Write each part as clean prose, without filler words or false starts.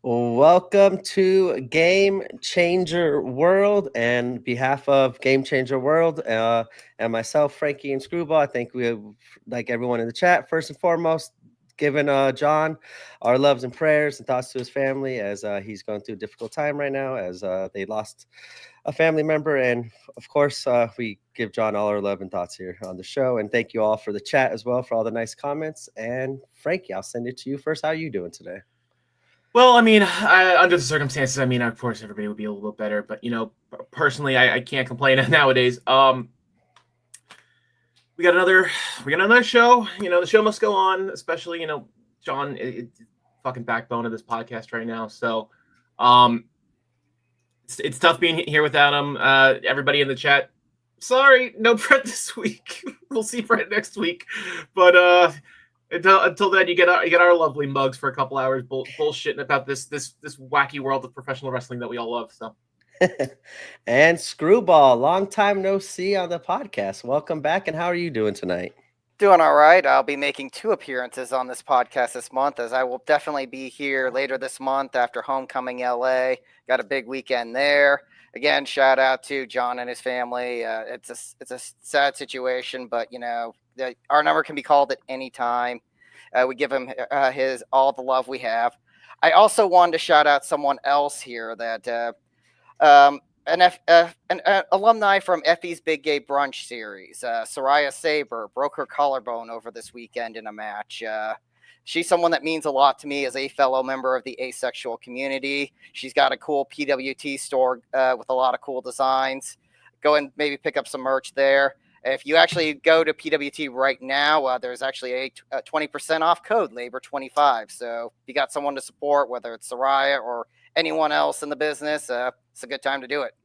Welcome to Game Changer World. And behalf of Game Changer World and myself, Frankie and Screwball, I think we, like everyone in the chat, first and foremost, giving John our loves and prayers and thoughts to his family as he's going through a difficult time right now as they lost a family member. And of course, we give John all our love and thoughts here on the show. And thank you all for the chat as well, for all the nice comments. And Frankie, I'll send it to you first. How are you doing today? Well, under the circumstances, of course, everybody would be a little bit better. But, personally, I can't complain nowadays. We got another show. The show must go on, especially, John, it's fucking backbone of this podcast right now. So, it's tough being here without him. Everybody in the chat, sorry, no Brett this week. We'll see Brett next week. But, until then, you get our lovely mugs for a couple hours bullshitting about this wacky world of professional wrestling that we all love. So, and Screwball, long time no see on the podcast. Welcome back, and how are you doing tonight? Doing all right. I'll be making 2 appearances on this podcast this month, as I will definitely be here later this month after Homecoming LA. Got a big weekend there. Again, shout out to John and his family. It's a sad situation, but our number can be called at any time. We give him all the love we have. I also wanted to shout out someone else here that an alumni from Effie's Big Gay Brunch series, Soraya Saber, broke her collarbone over this weekend in a match. She's someone that means a lot to me as a fellow member of the asexual community. She's got a cool PWT store with a lot of cool designs. Go and maybe pick up some merch there. If you actually go to PWT right now, there's actually a 20% off code, Labor25. So if you got someone to support, whether it's Soraya or anyone else in the business, it's a good time to do it.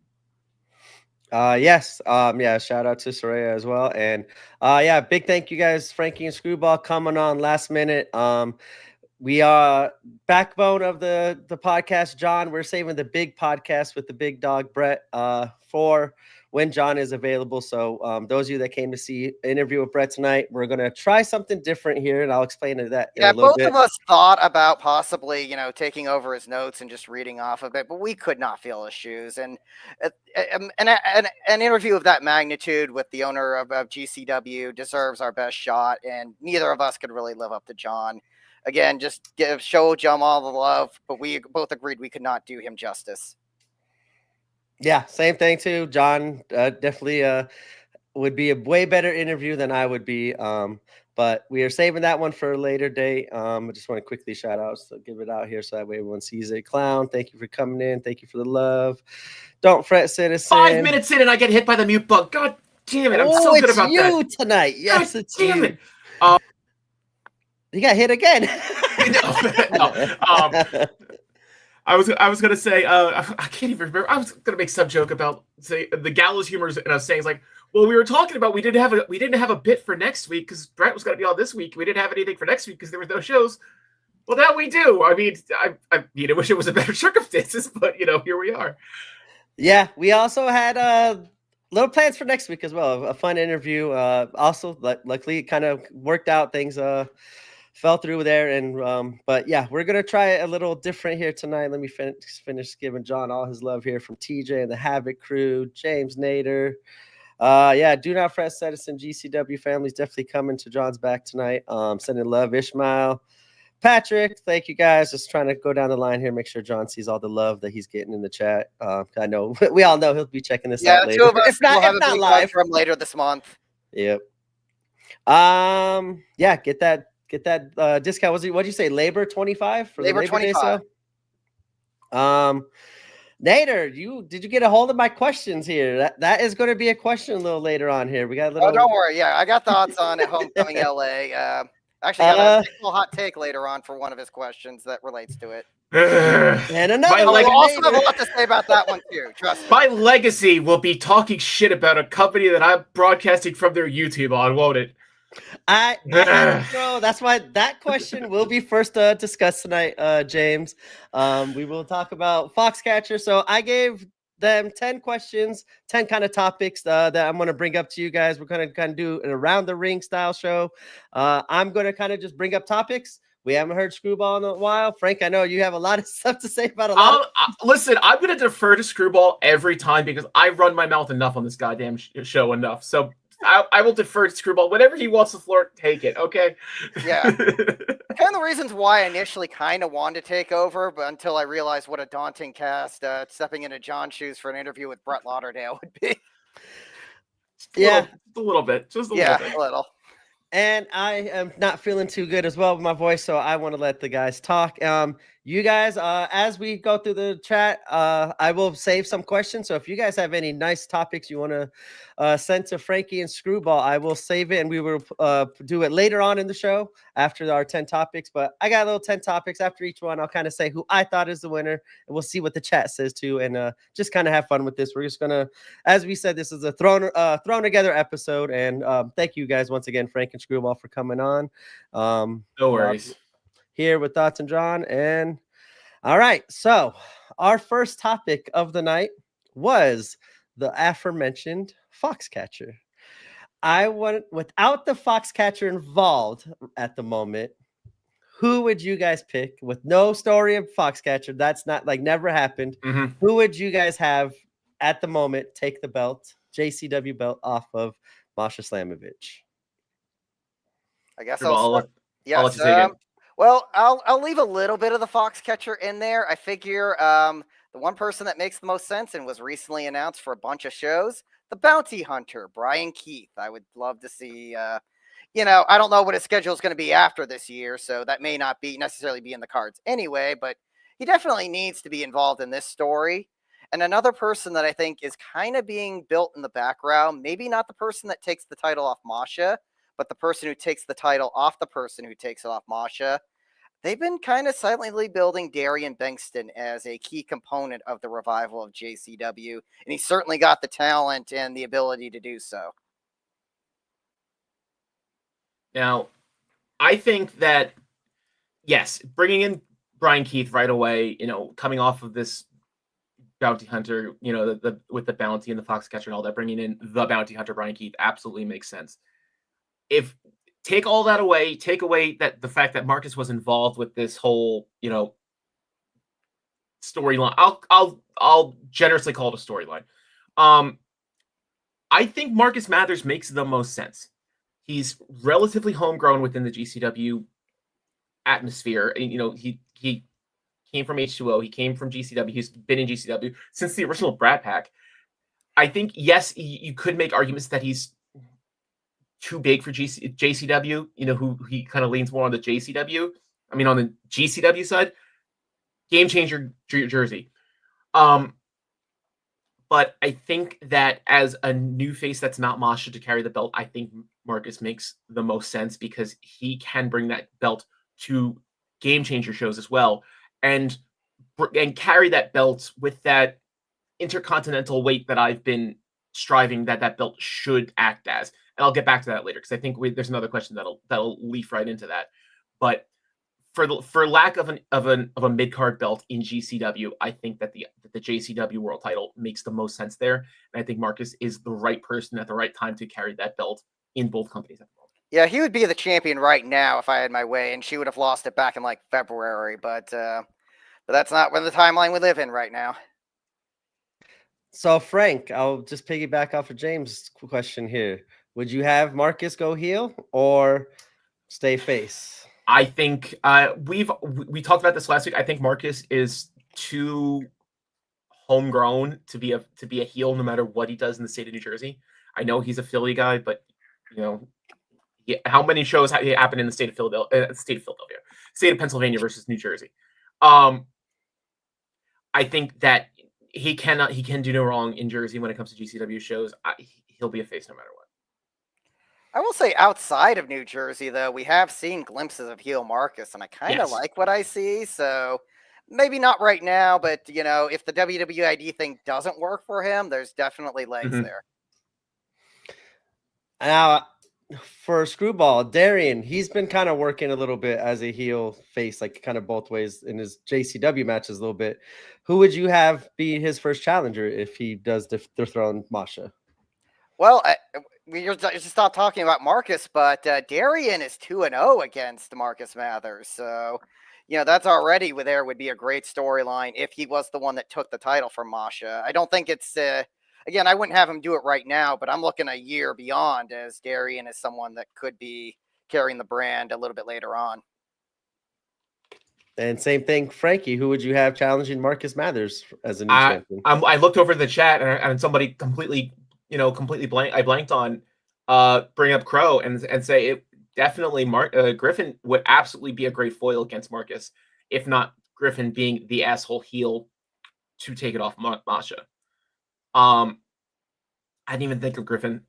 Yes. Shout out to Soraya as well. And big thank you guys, Frankie and Screwball, coming on last minute. We are backbone of the podcast, John. We're saving the big podcast with the big dog, Brett, for when John is available. So those of you that came to see an interview with Brett tonight, we're going to try something different here, and I'll explain to that in a little bit. Both of us thought about possibly, taking over his notes and just reading off of it, but we could not feel his shoes. And an interview of that magnitude with the owner of GCW deserves our best shot, and neither of us could really live up to John. Again, just show John all the love, but we both agreed we could not do him justice. Yeah, same thing too. John definitely would be a way better interview than I would be. But we are saving that one for a later date. I just want to quickly shout out, so give it out here so that way everyone sees it. Clown, thank you for coming in. Thank you for the love. Don't fret, citizen. 5 minutes in and I get hit by the mute button. God damn it! I'm so good about that. It's you tonight. Yes, God it's damn you. It. You got hit again. No. I was gonna say I can't even remember. I was gonna make some joke about the gallows humors and us saying like, well, we were talking about we didn't have a bit for next week because Brett was gonna be on this week. We didn't have anything for next week because there were no shows. Well, now we do. I wish it was a better circumstances, but here we are. Yeah, we also had little plans for next week as well. A fun interview. Also, luckily, it kind of worked out. Things fell through there, and but yeah, we're gonna try a little different here tonight. Let me finish giving John all his love here from TJ and the Havoc crew, James Nader. Do not fret, citizen. GCW family's definitely coming to John's back tonight. Sending love, Ishmael, Patrick. Thank you guys. Just trying to go down the line here, make sure John sees all the love that he's getting in the chat. I know we all know he'll be checking this out later. If not live from later this month. Yep. Get that discount. What'd you say? Labor 25 for Labor 25. Nader, did you get a hold of my questions here? That is going to be a question a little later on here. We got a little. Oh, don't worry. Yeah, I got thoughts on it. Homecoming LA. Actually, got a little hot take later on for one of his questions that relates to it. And another one. We'll also have a lot to say about that one too. Trust me. My legacy will be talking shit about a company that I'm broadcasting from their YouTube on, won't it? That's why that question will be first discussed tonight, James. We will talk about Foxcatcher. So I gave them 10 questions, 10 kind of topics that I'm going to bring up to you guys. We're going to kind of do an around the ring style show. I'm going to kind of just bring up topics. We haven't heard Screwball in a while. Frank, I know you have a lot of stuff to say about a lot. Listen, I'm going to defer to Screwball every time because I run my mouth enough on this goddamn show enough. So I will defer to Screwball. Whenever he wants the floor, take it, okay? Yeah. Kind of the reasons why I initially kind of wanted to take over, but until I realized what a daunting task stepping into John's shoes for an interview with Brett Lauderdale would be. Just a little bit. Just a little bit. A little. And I am not feeling too good as well with my voice, so I want to let the guys talk. You guys, as we go through the chat, I will save some questions. So if you guys have any nice topics you want to send to Frankie and Screwball, I will save it, and we will do it later on in the show after our 10 topics. But I got a little 10 topics. After each one, I'll kind of say who I thought is the winner, and we'll see what the chat says too, and just kind of have fun with this. We're just gonna, as we said, this is a thrown together episode, and thank you guys once again, Frank and Screwball, for coming on. No worries. Here with Thoughts and John. And all right, so our first topic of the night was the aforementioned Foxcatcher. I want, without the Foxcatcher involved at the moment, who would you guys pick with no story of Foxcatcher? That's not like never happened. Mm-hmm. Who would you guys have at the moment take the belt, JCW belt, off of Masha Slamovich? I guess I'll let you take it. Well, I'll leave a little bit of the Foxcatcher in there. I figure the one person that makes the most sense and was recently announced for a bunch of shows, the Bounty Hunter, Brian Keith. I would love to see, I don't know what his schedule is going to be after this year, so that may not be necessarily be in the cards anyway, but he definitely needs to be involved in this story. And another person that I think is kind of being built in the background, maybe not the person that takes the title off Masha, but the person who takes the title off the person who takes it off Masha. They've been kind of silently building Darian Bankston as a key component of the revival of JCW, and he's certainly got the talent and the ability to do so. Now, I think that, yes, bringing in Brian Keith right away, coming off of this Bounty Hunter, with the bounty and the Foxcatcher and all that, bringing in the Bounty Hunter, Brian Keith, absolutely makes sense. If take all that away, take away that the fact that Marcus was involved with this whole, storyline. I'll generously call it a storyline. I think Marcus Mathers makes the most sense. He's relatively homegrown within the GCW atmosphere. He came from H2O. He came from GCW. He's been in GCW since the original Brat Pack. I think, yes, you could make arguments that he's too big for JCW, who he kind of leans more on the JCW. I mean, on the GCW side, game changer jersey. But I think that as a new face that's not Masha to carry the belt, I think Marcus makes the most sense because he can bring that belt to game changer shows as well, and carry that belt with that intercontinental weight that I've been striving that belt should act as. And I'll get back to that later because I think there's another question that'll leaf right into that. But for lack of a mid card belt in GCW, I think that the JCW World Title makes the most sense there, and I think Marcus is the right person at the right time to carry that belt in both companies at the moment. Yeah, he would be the champion right now if I had my way, and she would have lost it back in like February, but that's not the timeline we live in right now. So Frank, I'll just piggyback off of James' question here. Would you have Marcus go heel or stay face? I think we talked about this last week. I think Marcus is too homegrown to be a heel no matter what he does in the state of New Jersey. I know he's a Philly guy, but how many shows happen in the state of Philadelphia, state of Pennsylvania versus New Jersey? I think that he can do no wrong in Jersey when it comes to GCW shows. He'll be a face no matter what. I will say outside of New Jersey, though, we have seen glimpses of heel Marcus, and I kind of like what I see. So maybe not right now, but, if the WWID thing doesn't work for him, there's definitely legs there. Now, for Screwball, Darian, he's been kind of working a little bit as a heel face, like kind of both ways in his JCW matches a little bit. Who would you have be his first challenger if he does dethrone Masha? Well, we just stopped talking about Marcus, but Darian is 2-0 against Marcus Mathers. So, that's already there would be a great storyline if he was the one that took the title from Masha. I don't think it's, again, I wouldn't have him do it right now, but I'm looking a year beyond as Darian is someone that could be carrying the brand a little bit later on. And same thing, Frankie. Who would you have challenging Marcus Mathers as a new champion? I looked over the chat and somebody completely blank. I blanked on bring up Crow and say it definitely. Griffin would absolutely be a great foil against Marcus, if not Griffin being the asshole heel to take it off Masha. I didn't even think of Griffin.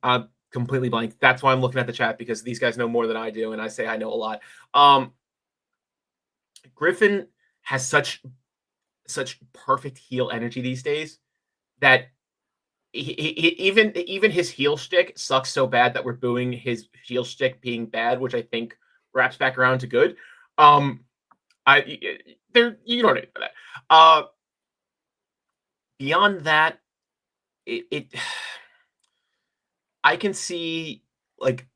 Completely blank. That's why I'm looking at the chat, because these guys know more than I do, and I say I know a lot. Griffin has such perfect heel energy these days that even his heel shtick sucks so bad that we're booing his heel shtick being bad, which I think wraps back around to good. You don't need that. Beyond that, I can see like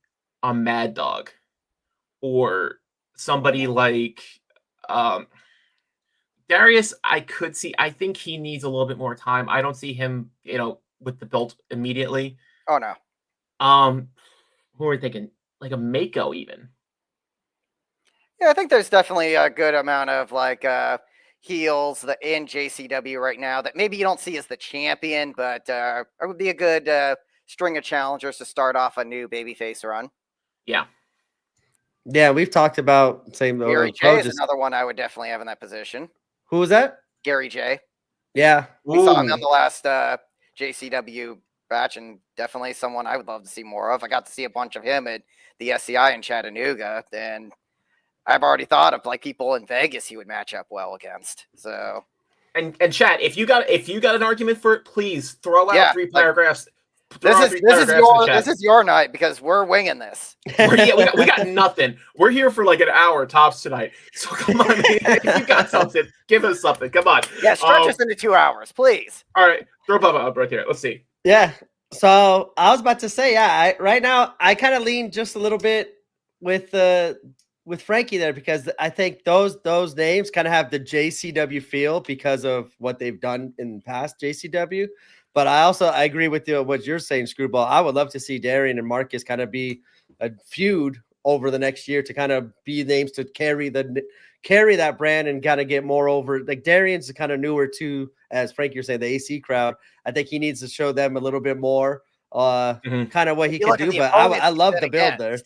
a Mad Dog or somebody like Darius. I could see. I think he needs a little bit more time. I don't see him, with the belt immediately. Oh no. Who are we thinking? Like a Mako even. Yeah, I think there's definitely a good amount of heels in JCW right now that maybe you don't see as the champion, but it would be a good string of challengers to start off a new babyface run. Yeah. Yeah, we've talked about same. Gary J is another one I would definitely have in that position. Who was that? Gary J. Yeah. We saw him on the last JCW batch, and definitely someone I would love to see more of. I got to see a bunch of him at the SCI in Chattanooga, and I've already thought of people in Vegas he would match up well against. So, and chat, if you got an argument for it, please throw out 3 paragraphs. This is your night, because we're winging this. we got nothing. We're here for like an hour tops tonight. So come on, if you got something, give us something. Come on. Yeah, stretch us into 2 hours, please. All right, throw Bubba up right here. Let's see. Yeah. So I was about to say, right now I kind of lean just a little bit with Frankie there, because I think those names kind of have the JCW feel because of what they've done in the past JCW. But I agree with you what you're saying, Screwball. I would love to see Darian and Marcus kind of be a feud over the next year to kind of be names to carry that brand and kind of get more over. Like Darian's kind of newer too, as Frank, you're saying, the AC crowd. I think he needs to show them a little bit more, kind of what he can do. But I love the build there.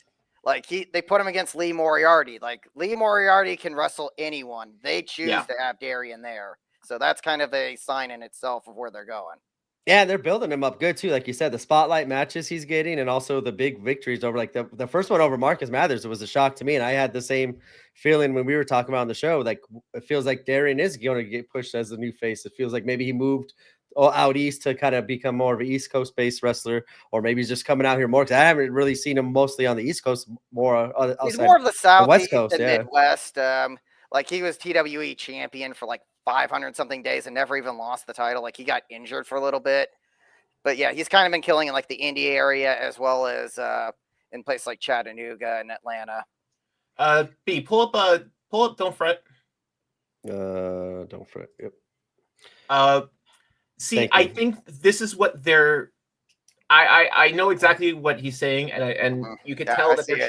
They put him against Lee Moriarty. Lee Moriarty can wrestle anyone. They choose to have Darian there. So that's kind of a sign in itself of where they're going. Yeah, they're building him up good too. Like you said, the spotlight matches he's getting, and also the big victories over the first one over Marcus Mathers. It was a shock to me, and I had the same feeling when we were talking about on the show. Like it feels like Darian is going to get pushed as the new face. It feels like maybe he moved out east to kind of become more of an East Coast based wrestler, or maybe he's just coming out here more, because I haven't really seen him mostly on the East Coast, more he's more of the South, West Coast, and Midwest. He was TWE champion for 500 something days and never even lost the title. He got injured for a little bit, but yeah, he's kind of been killing in the Indy area as well as in places like Chattanooga and Atlanta. B, pull up Don't Fret. Don't Fret. Yep. See, I think this is what they're. I know exactly what he's saying, and you can tell that they're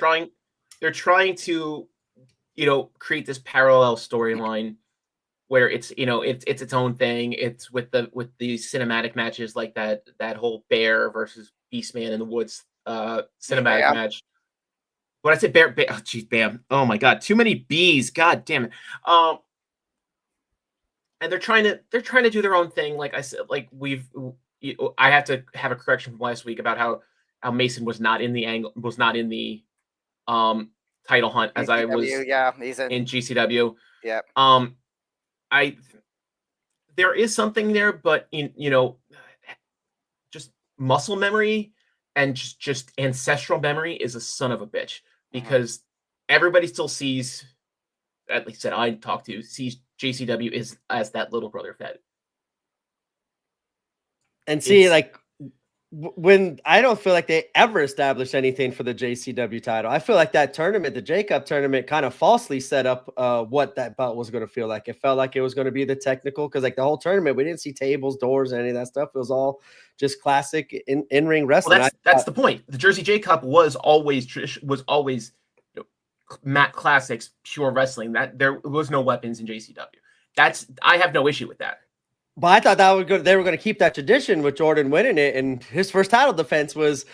trying to, create this parallel storyline where it's its own thing. It's with the cinematic matches like that whole Bear versus Beastman in the Woods cinematic match. When I say Bear, oh geez, Bam! Oh my God, too many B's. God damn it. And they're trying to do their own thing. Like I said, I have to have a correction from last week about how Mason was not in the title hunt as I was he's in GCW. Yeah. There is something there, but just muscle memory and just ancestral memory is a son of a bitch, because everybody still sees, at least that I talk to, sees JCW as that little brother fed. And see, when I don't feel like they ever established anything for the JCW title. I feel like that tournament, the J Cup tournament, kind of falsely set up what that belt was going to feel like. It felt like it was going to be the technical, because like the whole tournament, we didn't see tables, doors, any of that stuff. It was all just classic in-ring wrestling. Well, that's the point. The Jersey J Cup was always mat classics, pure wrestling. That there was no weapons in JCW. I have no issue with that. But I thought they were going to keep that tradition with Jordan winning it, and his first title defense was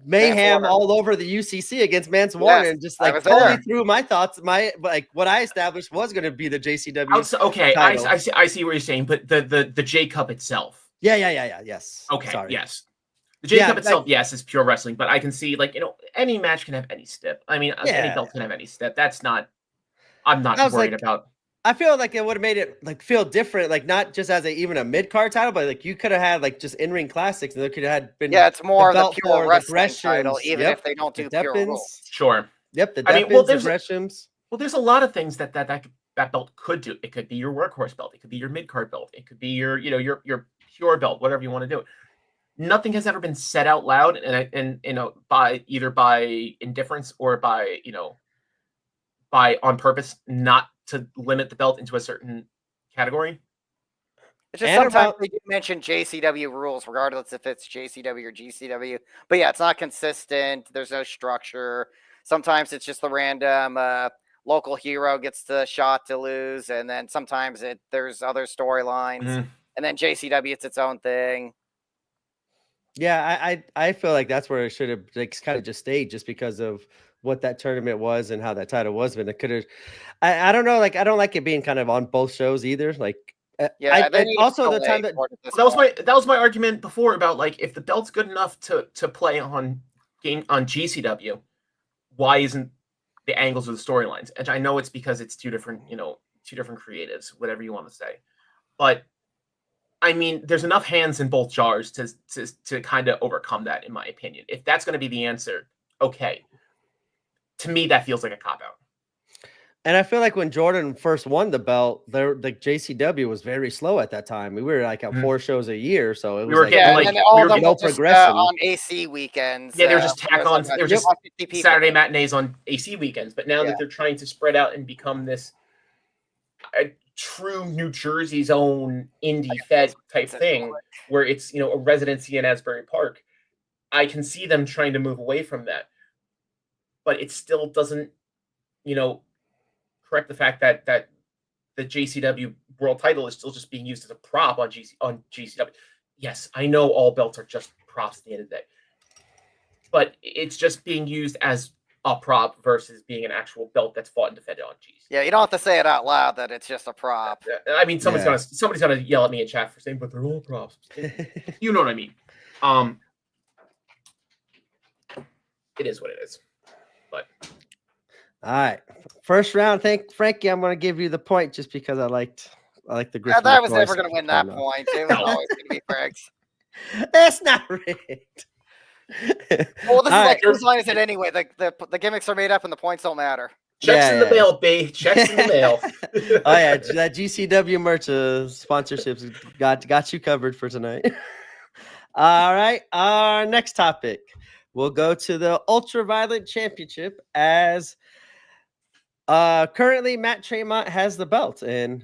mayhem all over the UCC against Mance Warner, and just like totally threw my thoughts. What I established was going to be the JCW. Okay, I see what you're saying, but the J Cup itself. Yeah. Yes. Okay. Sorry. Yes. The J Cup itself, yes, is pure wrestling, but I can see any match can have any step. I mean, any belt can have any step. That's not. I'm not worried about. I feel like it would have made it feel different, not just as even a mid-card title, but you could have had just in-ring classics, and there could have been it's more of the pure wrestling title, even if they don't do pure rules. Sure. Yep, the Deppins, the Greshams. Well, there's a lot of things that belt could do. It could be your workhorse belt. It could be your mid-card belt. It could be your pure belt, whatever you want to do. Nothing has ever been said out loud, and by indifference or by on purpose, not to limit the belt into a certain category. It's just sometimes they do mention JCW rules, regardless if it's JCW or GCW. But yeah, it's not consistent. There's no structure. Sometimes it's just the random local hero gets the shot to lose, and then sometimes there's other storylines, and then JCW it's its own thing. Yeah, I feel like that's where it should have kind of just stayed, just because of what that tournament was and how that title was. But it could have, I don't know, I don't like it being kind of on both shows either. Also the time that was my argument before about if the belt's good enough to play on GCW, why isn't the angles of the storylines? And I know it's because it's two different creatives, whatever you want to say, but I mean, there's enough hands in both jars to kind of overcome that, in my opinion. If that's going to be the answer, okay. To me, that feels like a cop-out. And I feel like when Jordan first won the belt, the JCW was very slow at that time. We were at 4 shows a year, so it was no progression on AC weekends. Yeah, they were just they were just Saturday matinees on AC weekends. But now that they're trying to spread out and become this true New Jersey's own indie fed type thing, where it's a residency in Asbury Park, I can see them trying to move away from that. But it still doesn't, correct the fact that the JCW world title is still just being used as a prop on GCW. Yes, I know all belts are just props at the end of the day, but it's just being used as a prop versus being an actual belt that's fought and defended on GCW. Yeah, you don't have to say it out loud that it's just a prop. I mean, somebody's gonna yell at me in chat for saying, but they're all props. You know what I mean? It is what it is. But all right, first round. Frankie, I'm going to give you the point just because I liked the Griffin. I was never going to win that point. It was always going to be Frank's. That's not rigged. Well, this is whose line is it anyway? The gimmicks are made up and the points don't matter. Checks in the mail, B. Checks in the mail. Oh yeah, that GCW merch sponsorships got you covered for tonight. All right, our next topic. We'll go to the Ultraviolent Championship, as currently Matt Tremont has the belt. And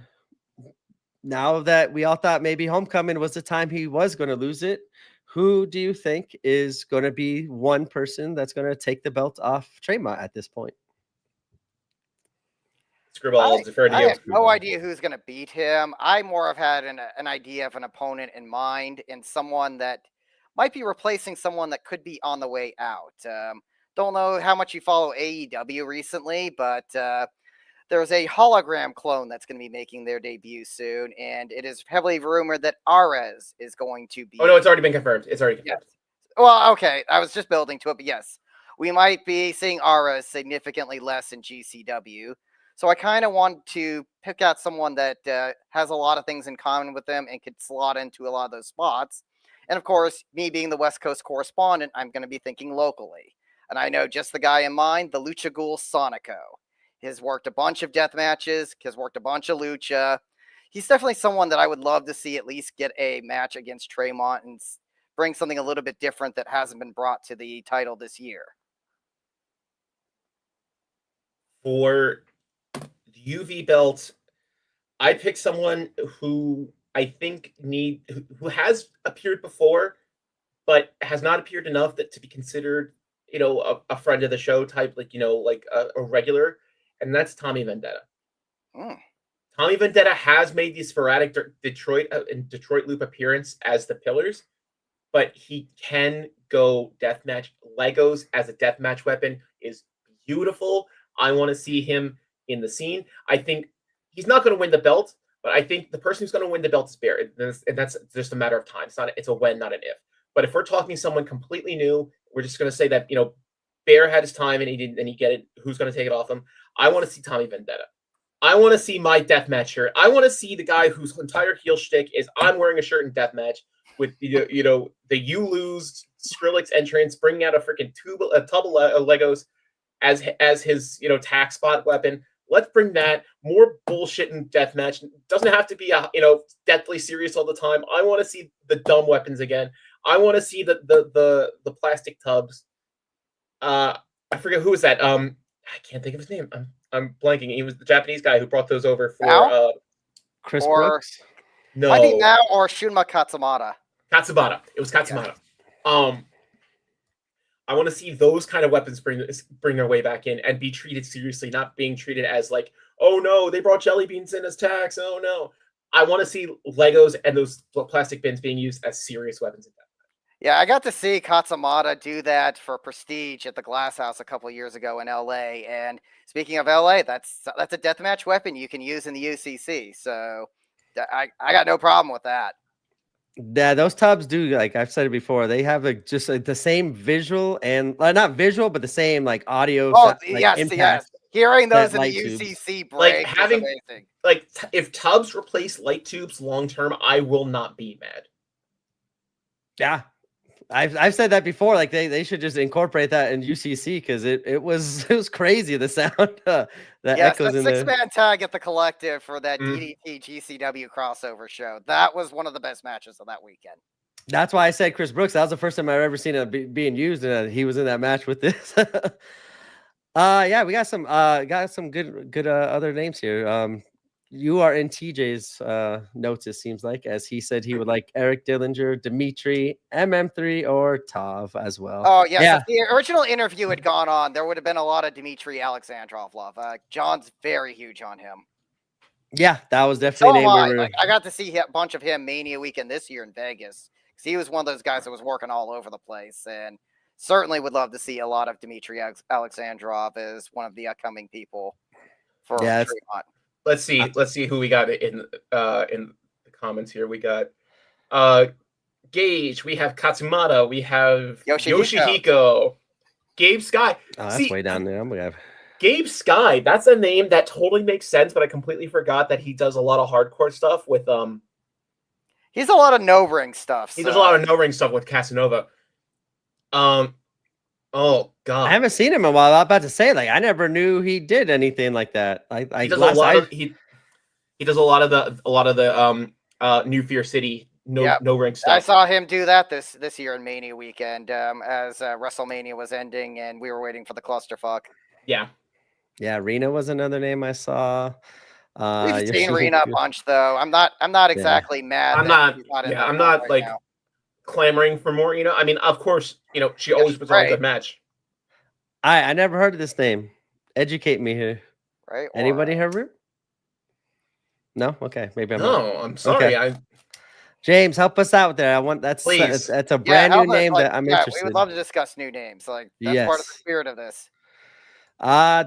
now that we all thought maybe Homecoming was the time he was going to lose it, who do you think is going to be one person that's going to take the belt off Tremont at this point? Screwball, I'll defer to you. I have no idea who's going to beat him. I more have had an idea of an opponent in mind, and someone that might be replacing someone that could be on the way out. Don't know how much you follow AEW recently, but there's a hologram clone that's going to be making their debut soon, and it is heavily rumored that Ares is going to be... Oh, no, it's already been confirmed. It's already confirmed. Yes. Well, okay. I was just building to it, but yes. We might be seeing Ares significantly less in GCW. So I kind of want to pick out someone that has a lot of things in common with them and could slot into a lot of those spots. And of course, me being the West Coast correspondent, I'm going to be thinking locally. And I know just the guy in mind, the Lucha Ghoul Sonico. He's worked a bunch of death matches, has worked a bunch of lucha. He's definitely someone that I would love to see at least get a match against Tremont and bring something a little bit different that hasn't been brought to the title this year? For the UV belt, I pick someone who I think who has appeared before, but has not appeared enough that to be considered, a friend of the show type, like like a regular, and that's Tommy Vendetta. Mm. Tommy Vendetta has made the sporadic Detroit loop appearance as the Pillars, but he can go deathmatch. Legos as a deathmatch weapon is beautiful. I want to see him in the scene. I think he's not going to win the belt, but I think the person who's going to win the belt is Bear, and that's just a matter of time. It's a when, not an if. But if we're talking someone completely new, we're just going to say that Bear had his time and he didn't, and he get it. Who's going to take it off him? I want to see Tommy Vendetta. I want to see my deathmatch shirt. I want to see the guy whose entire heel shtick is I'm wearing a shirt in deathmatch with the you lose Skrillex entrance, bringing out a freaking tub of Legos as his tax spot weapon. Let's bring that more bullshit in deathmatch. It doesn't have to be deathly serious all the time. I want to see the dumb weapons again. I want to see the plastic tubs. I forget who was that. I can't think of his name. I'm blanking. He was the Japanese guy who brought those over for Chris or- Brooks. no Might be now or Shunma Katsumata. Katsubata. It was Katsumata. Yeah. I want to see those kind of weapons bring their way back in and be treated seriously, not being treated as like, oh no, they brought jelly beans in as tax. Oh no. I want to see Legos and those plastic bins being used as serious weapons in that. Yeah, I got to see Katsumata do that for Prestige at the Glass House a couple years ago in LA. And speaking of LA, that's a deathmatch weapon you can use in the UCC. So I got no problem with that. Yeah, those tubs do, like I've said it before, they have the same visual and not visual, but the same like audio. Yes. Hearing those in light the tubes. UCC Like break having is amazing. if tubs replace light tubes long term, I will not be mad. Yeah, I've said that before. Like they should just incorporate that in UCC because it was crazy the sound that echoes in there. 6-man tag at the Collective for that DDT GCW crossover show. That was one of the best matches of that weekend. That's why I said Chris Brooks. That was the first time I've ever seen it being used, and he was in that match with this. Yeah, we got some good other names here. You are in TJ's notes, it seems like, as he said he would like Eric Dillinger, Dimitri, MM3, or Tav as well. Oh, yes. Yeah. If the original interview had gone on, there would have been a lot of Dmitry Alexandrov love. John's very huge on him. Yeah, that was definitely a name. I got to see a bunch of him Mania weekend this year in Vegas because he was one of those guys that was working all over the place, and certainly would love to see a lot of Dmitry Alexandrov as one of the upcoming people for Tremont. Let's see who we got in the comments here. We got Gage, we have Katsumata, we have Yoshihiko, Gabe Sky. Oh, that's way down there. I'm gonna have Gabe Sky. That's a name that totally makes sense, but I completely forgot that he does a lot of hardcore stuff with He's a lot of no ring stuff. He does a lot of no ring stuff with Casanova. Oh God, I haven't seen him in a while. I was about to say, like, I never knew he did anything like that. He does a lot of he does a lot of the New Fear City no ring stuff. I saw him do that this year in Mania weekend as WrestleMania was ending and we were waiting for the clusterfuck. Yeah, Rena was another name I saw. We've seen Rena a bunch though. I'm not exactly mad. I'm not like clamoring for more. I mean, of course, she always puts on a good match. I never heard of this name. Educate me here. Right? Anybody heard of it? No? Okay, maybe I'm not. I'm sorry. Okay. James, help us out there. I want that's a brand new name that I'm interested. We would love to discuss new names. Like that's part of the spirit of this.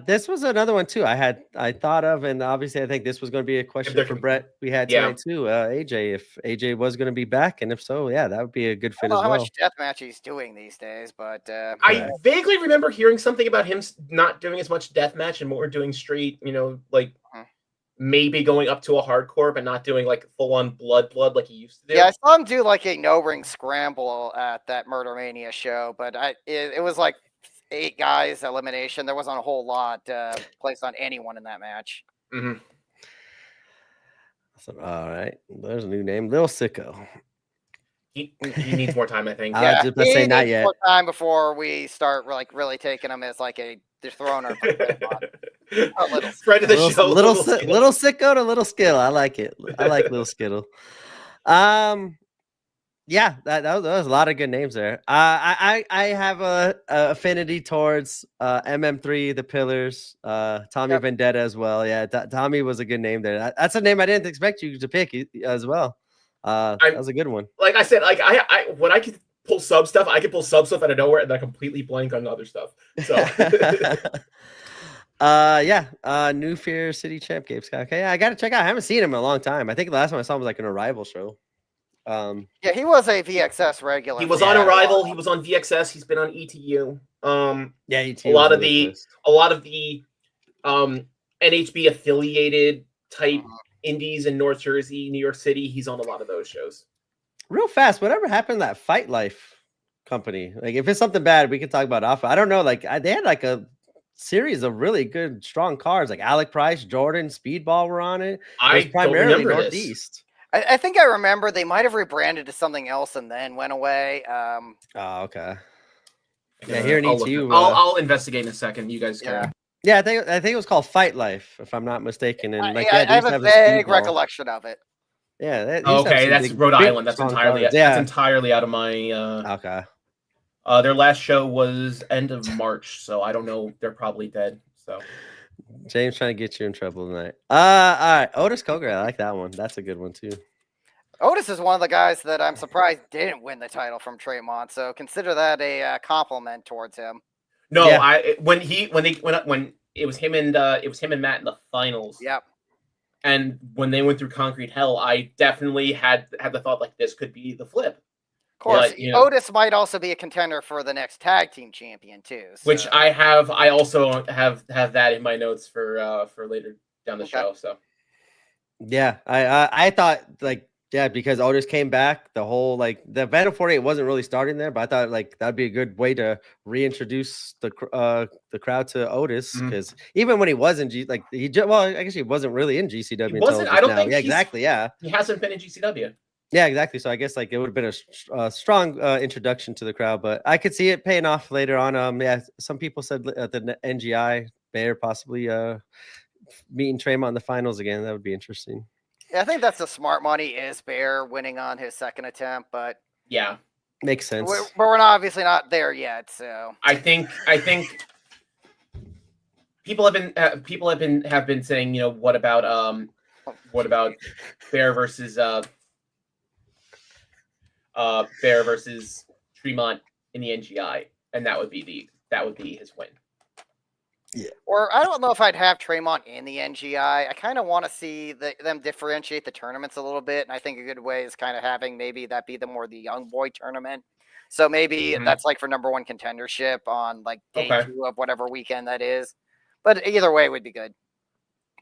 This was another one too. I thought of, and obviously I think this was going to be a question for Brett. We had tonight too. AJ, if AJ was going to be back, and if so, that would be a good fit as well. I don't know how much deathmatch he's doing these days, but I vaguely remember hearing something about him not doing as much deathmatch and more doing straight. Maybe going up to a hardcore, but not doing like full on blood like he used to do. Yeah, I saw him do like a no ring scramble at that Murder Mania show, but it was like 8 guys elimination. There wasn't a whole lot placed on anyone in that match. Mm-hmm. So, all right, there's a new name, Lil Sicko. He needs more time, I think. Yeah. just say he not needs yet. more time before we start like really taking him as like a dethroner for Draymond. A little. Friend of the show, Little Skittle. sicko to little skill. I like it. I like little skittle. Yeah, that was a lot of good names there. I have a affinity towards MM3, the Pillars, Tommy Vendetta as well. Yeah, Tommy was a good name there. That's a name I didn't expect you to pick as well. That was a good one. Like I said, like I when I can pull sub stuff, I can pull sub stuff out of nowhere, and then I completely blank on other stuff. So. New Fear City Champ Gabe Scott. Okay, yeah, I gotta check out. I haven't seen him in a long time. I think the last time I saw him was like an Arrival show. Yeah, he was a VXS regular. He was on Arrival. He was on VXS. He's been on ETU. Yeah, ETU a lot of the NHB affiliated type indies in North Jersey, New York City. He's on a lot of those shows. Real fast, whatever happened to that Fight Life company? Like, if it's something bad, we can talk about off. I don't know. Like, they had like a series of really good, strong cars. Like Alec Price, Jordan, Speedball were on it. It was primarily Northeast. I think I remember they might have rebranded to something else and then went away. Oh, okay. Yeah, here in ETU. I'll investigate in a second. You guys can. Yeah, I think it was called Fight Life, if I'm not mistaken. And like, I have a vague recollection of it. Yeah. Okay, that's Rhode Island. That's entirely out of my. Okay. Their last show was end of March, so I don't know. They're probably dead. So. James trying to get you in trouble tonight. All right, Otis Cogar. I like that one. That's a good one too. Otis is one of the guys that I'm surprised didn't win the title from Draymond. So consider that a compliment towards him. No, when it was him and Matt in the finals. Yep. And when they went through Concrete Hell, I definitely had the thought like this could be the flip. Of course, Otis might also be a contender for the next tag team champion too. So. Which I also have that in my notes for later down the show. So yeah, I thought like because Otis came back, the whole like the Battle of 48 wasn't really starting there, but I thought like that'd be a good way to reintroduce the crowd to Otis because even when he was in I guess he wasn't really in GCW. He wasn't. I don't think. Yeah, exactly. Yeah, he hasn't been in GCW. Yeah, exactly. So I guess like it would have been a strong introduction to the crowd, but I could see it paying off later on. Yeah, some people said the NGI Bear possibly meeting Draymond in the finals again. That would be interesting. Yeah, I think that's the smart money is Bear winning on his second attempt, but yeah, makes sense. But we're obviously not there yet. So I think people have been saying, what about Bear versus Tremont in the NGI, and that would be his win. Yeah. Or I don't know if I'd have Tremont in the NGI. I kind of want to see them differentiate the tournaments a little bit, and I think a good way is kind of having maybe that be the young boy tournament. So maybe that's like for number one contendership on like day 2 of whatever weekend that is. But either way would be good.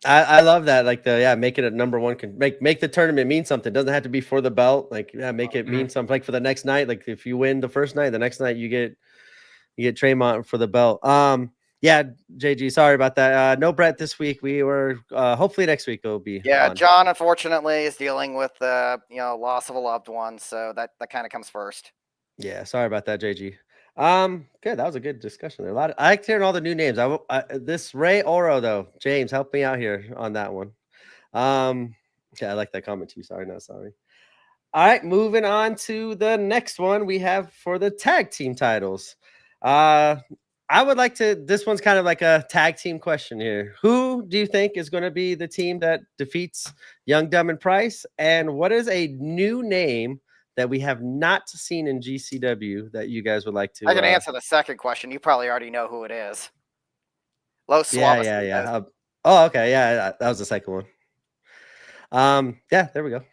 I love that. Like make it a number one. Make the tournament mean something. It doesn't have to be for the belt. Like make it mean something. Like for the next night. Like if you win the first night, the next night you get Tremont for the belt. Yeah, JG, sorry about that. No Brett this week. We were hopefully next week it'll be. Yeah, John unfortunately is dealing with loss of a loved one, so that kind of comes first. Yeah, sorry about that, JG. Good. That was a good discussion there. I like hearing all the new names. This Ray Oro though, James, help me out here on that one. Yeah, I like that comment too. Sorry, not sorry. All right, moving on to the next one we have for the tag team titles. I would like to. This one's kind of like a tag team question here. Who do you think is going to be the team that defeats Young, Dumb, and Price? And what is a new name that we have not seen in GCW that you guys would like to? I can answer the second question. You probably already know who it is. Los Suavecitos. Yeah. Oh, okay. Yeah, that was the second one. Yeah, there we go.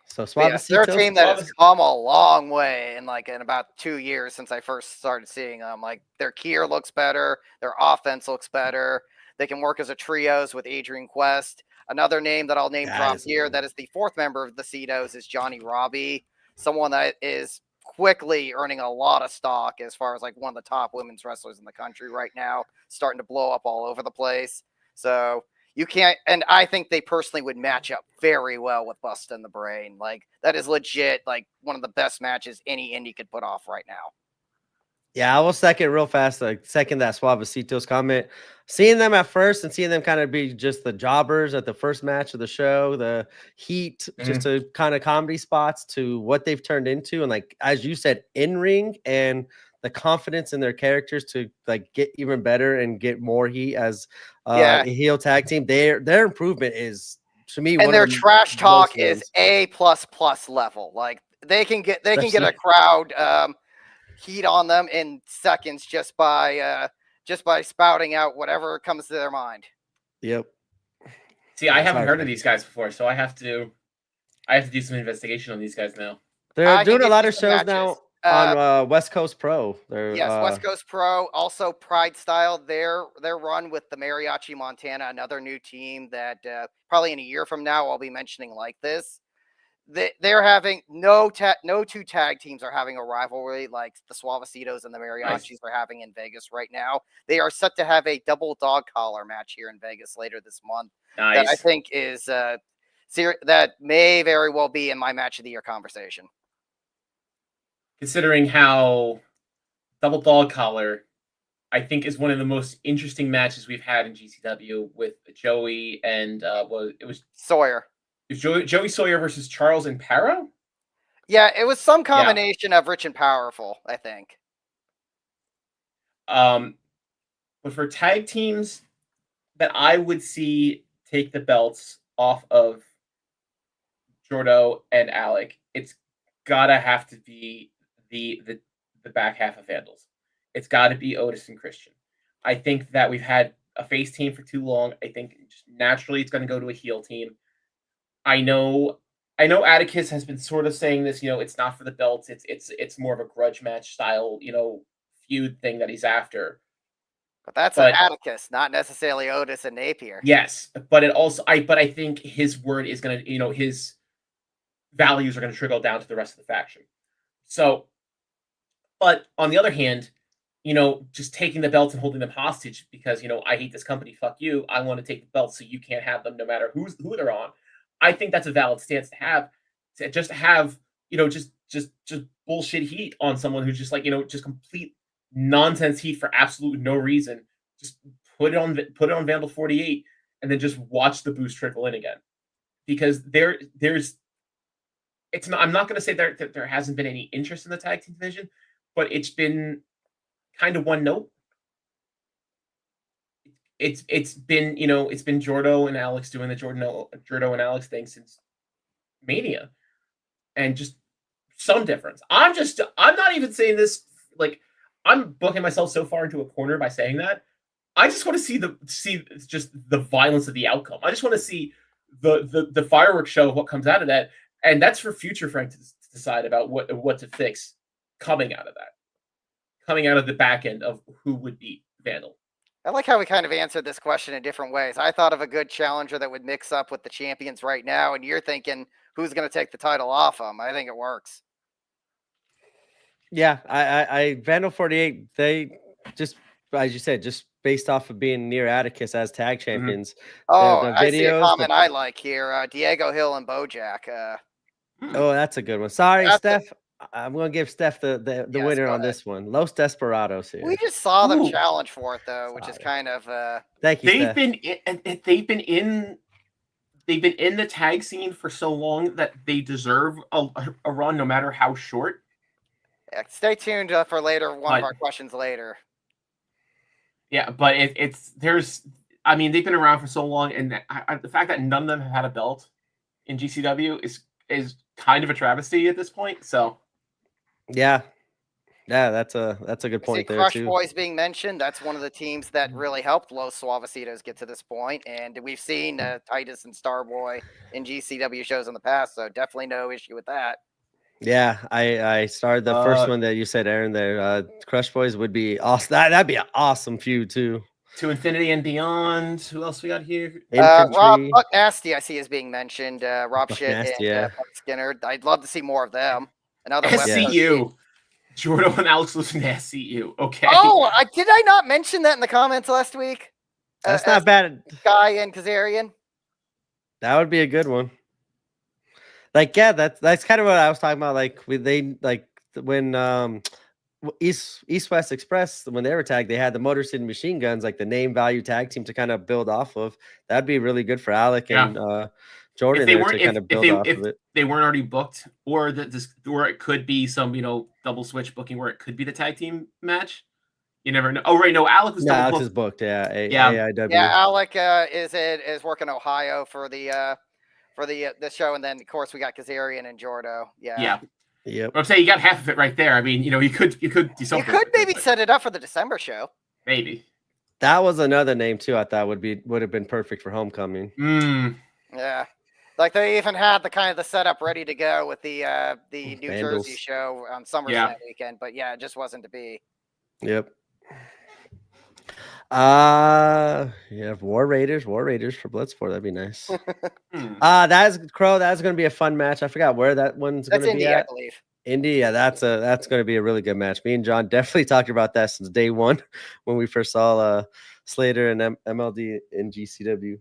So Suavecitos. They're a team that has come a long way in about 2 years since I first started seeing them. Like their gear looks better, their offense looks better. They can work as a trios with Adrian Quest. Another name that I'll name drop here that is the fourth member of the Cetos is Johnny Robbie, someone that is quickly earning a lot of stock as far as like one of the top women's wrestlers in the country right now, starting to blow up all over the place. So you can't, and I think they personally would match up very well with Bustin' the Brain. Like, that is legit, like, one of the best matches any indie could put off right now. Yeah, I will second real fast. Like second that Suavecito's comment. Seeing them at first and seeing them kind of be just the jobbers at the first match of the show, the heat, just a kind of comedy spots to what they've turned into, and like as you said, in ring and the confidence in their characters to like get even better and get more heat as a heel tag team. Their improvement is to me, and one their of the trash talk is ones. A++ level. Like they can get a crowd heat on them in seconds just by spouting out whatever comes to their mind. Yep. See, I haven't heard of these guys before, so I have to do some investigation on these guys now. They're doing a lot of shows now on West Coast Pro. West Coast Pro, also Pride Style. Their run with the Mariachi Montana, another new team that probably in a year from now I'll be mentioning like this. They're having no two tag teams are having a rivalry like the Suavecitos and the Mariachis are having in Vegas right now. They are set to have a double dog collar match here in Vegas later this month. That I think is that may very well be in my match of the year conversation. Considering how double dog collar, I think, is one of the most interesting matches we've had in GCW with Joey and it was Sawyer. It was Joey Sawyer versus Charles and Paro? Yeah, it was some combination of Rich and Powerful, I think. But for tag teams that I would see take the belts off of Jordo and Alec, it's gotta have to be the back half of Vandals. It's got to be Otis and Christian. I think that we've had a face team for too long. I think just naturally it's going to go to a heel team. I know Atticus has been sort of saying this, it's not for the belts. It's more of a grudge match style, feud thing that he's after. But an Atticus, not necessarily Otis and Napier. Yes, but I think his word is going to, his values are going to trickle down to the rest of the faction. So, but on the other hand, just taking the belts and holding them hostage because, I hate this company, fuck you. I want to take the belts so you can't have them no matter who they're on. I think that's a valid stance to have. To just have, just bullshit heat on someone who's just like, just complete nonsense heat for absolute no reason. Just put it on Vandal 48 and then just watch the boost trickle in again. Because I'm not going to say that there hasn't been any interest in the tag team division, but it's been kind of one note. It's been Jordo and Alex doing the Jordo and Alex thing since Mania, and just some difference. I'm not even saying this like I'm booking myself so far into a corner by saying that. I just want to see just the violence of the outcome. I just want to see the fireworks show of what comes out of that, and that's for future Frank to decide about what to fix coming out of that. Coming out of the back end of who would beat Vandal. I like how we kind of answered this question in different ways. I thought of a good challenger that would mix up with the champions right now, and you're thinking who's going to take the title off them. I think it works. Yeah, I Vandal 48, they just, as you said, just based off of being near Atticus as tag champions. Mm-hmm. The videos, I see a comment I like here. Diego Hill and Bojack. Oh, that's a good one. Sorry, Steph. I'm going to give Steph the winner on this one. Los Desperados here. We just saw them challenge for it, though, which is kind of... Thank you, Steph. They've been in the tag scene for so long that they deserve a run, no matter how short. Yeah, stay tuned for later. Of our questions later. Yeah, but they've been around for so long, and the fact that none of them have had a belt in GCW is kind of a travesty at this point. So... Yeah, that's a good point there Crush too. Boys being mentioned. That's one of the teams that really helped Los Suavecitos get to this point, and we've seen Titus and Starboy in GCW shows in the past, so definitely no issue with that. Yeah, I started the first one that you said, Aaron. There, Crush Boys would be awesome. That'd be an awesome feud too. To Infinity and Beyond. Who else we got here? Rob Buck Nasty, I see, is being mentioned. Rob Shit Nasty, and Skinner. I'd love to see more of them. Another SCU. Jordo and Alex listen to SCU. Okay. Oh, did I not mention that in the comments last week? That's not bad. Guy and Kazarian. That would be a good one. Like, yeah, that's kind of what I was talking about. Like, when East West Express, when they were tagged, they had the Motor City Machine Guns, like the name value tag team to kind of build off of. That'd be really good for Alec and Jordan there to kind of build off of it. They weren't already booked, or or it could be some double switch booking where it could be the tag team match. You never know. Oh, right, no, Alec was Alex is booked. Yeah, AIW. Yeah, Alec is working Ohio for the show, and then of course we got Kazarian and Jordo. Yeah. Yep. I'm saying you got half of it right there. I mean, you could do something. You could maybe set it up for the December show. Maybe. That was another name too. I thought would have been perfect for Homecoming. Yeah, like they even had the setup ready to go with the New Vandals. Jersey show on SummerSlam weekend, but yeah, it just wasn't to be. Yep. You have War Raiders for Bloodsport. That'd be nice. That's Crow. That's going to be a fun match. I forgot where that one's going to be Indy, at. I believe. Indy, yeah, that's going to be a really good match. Me and John definitely talked about that since day one when we first saw Slater and MLD in GCW.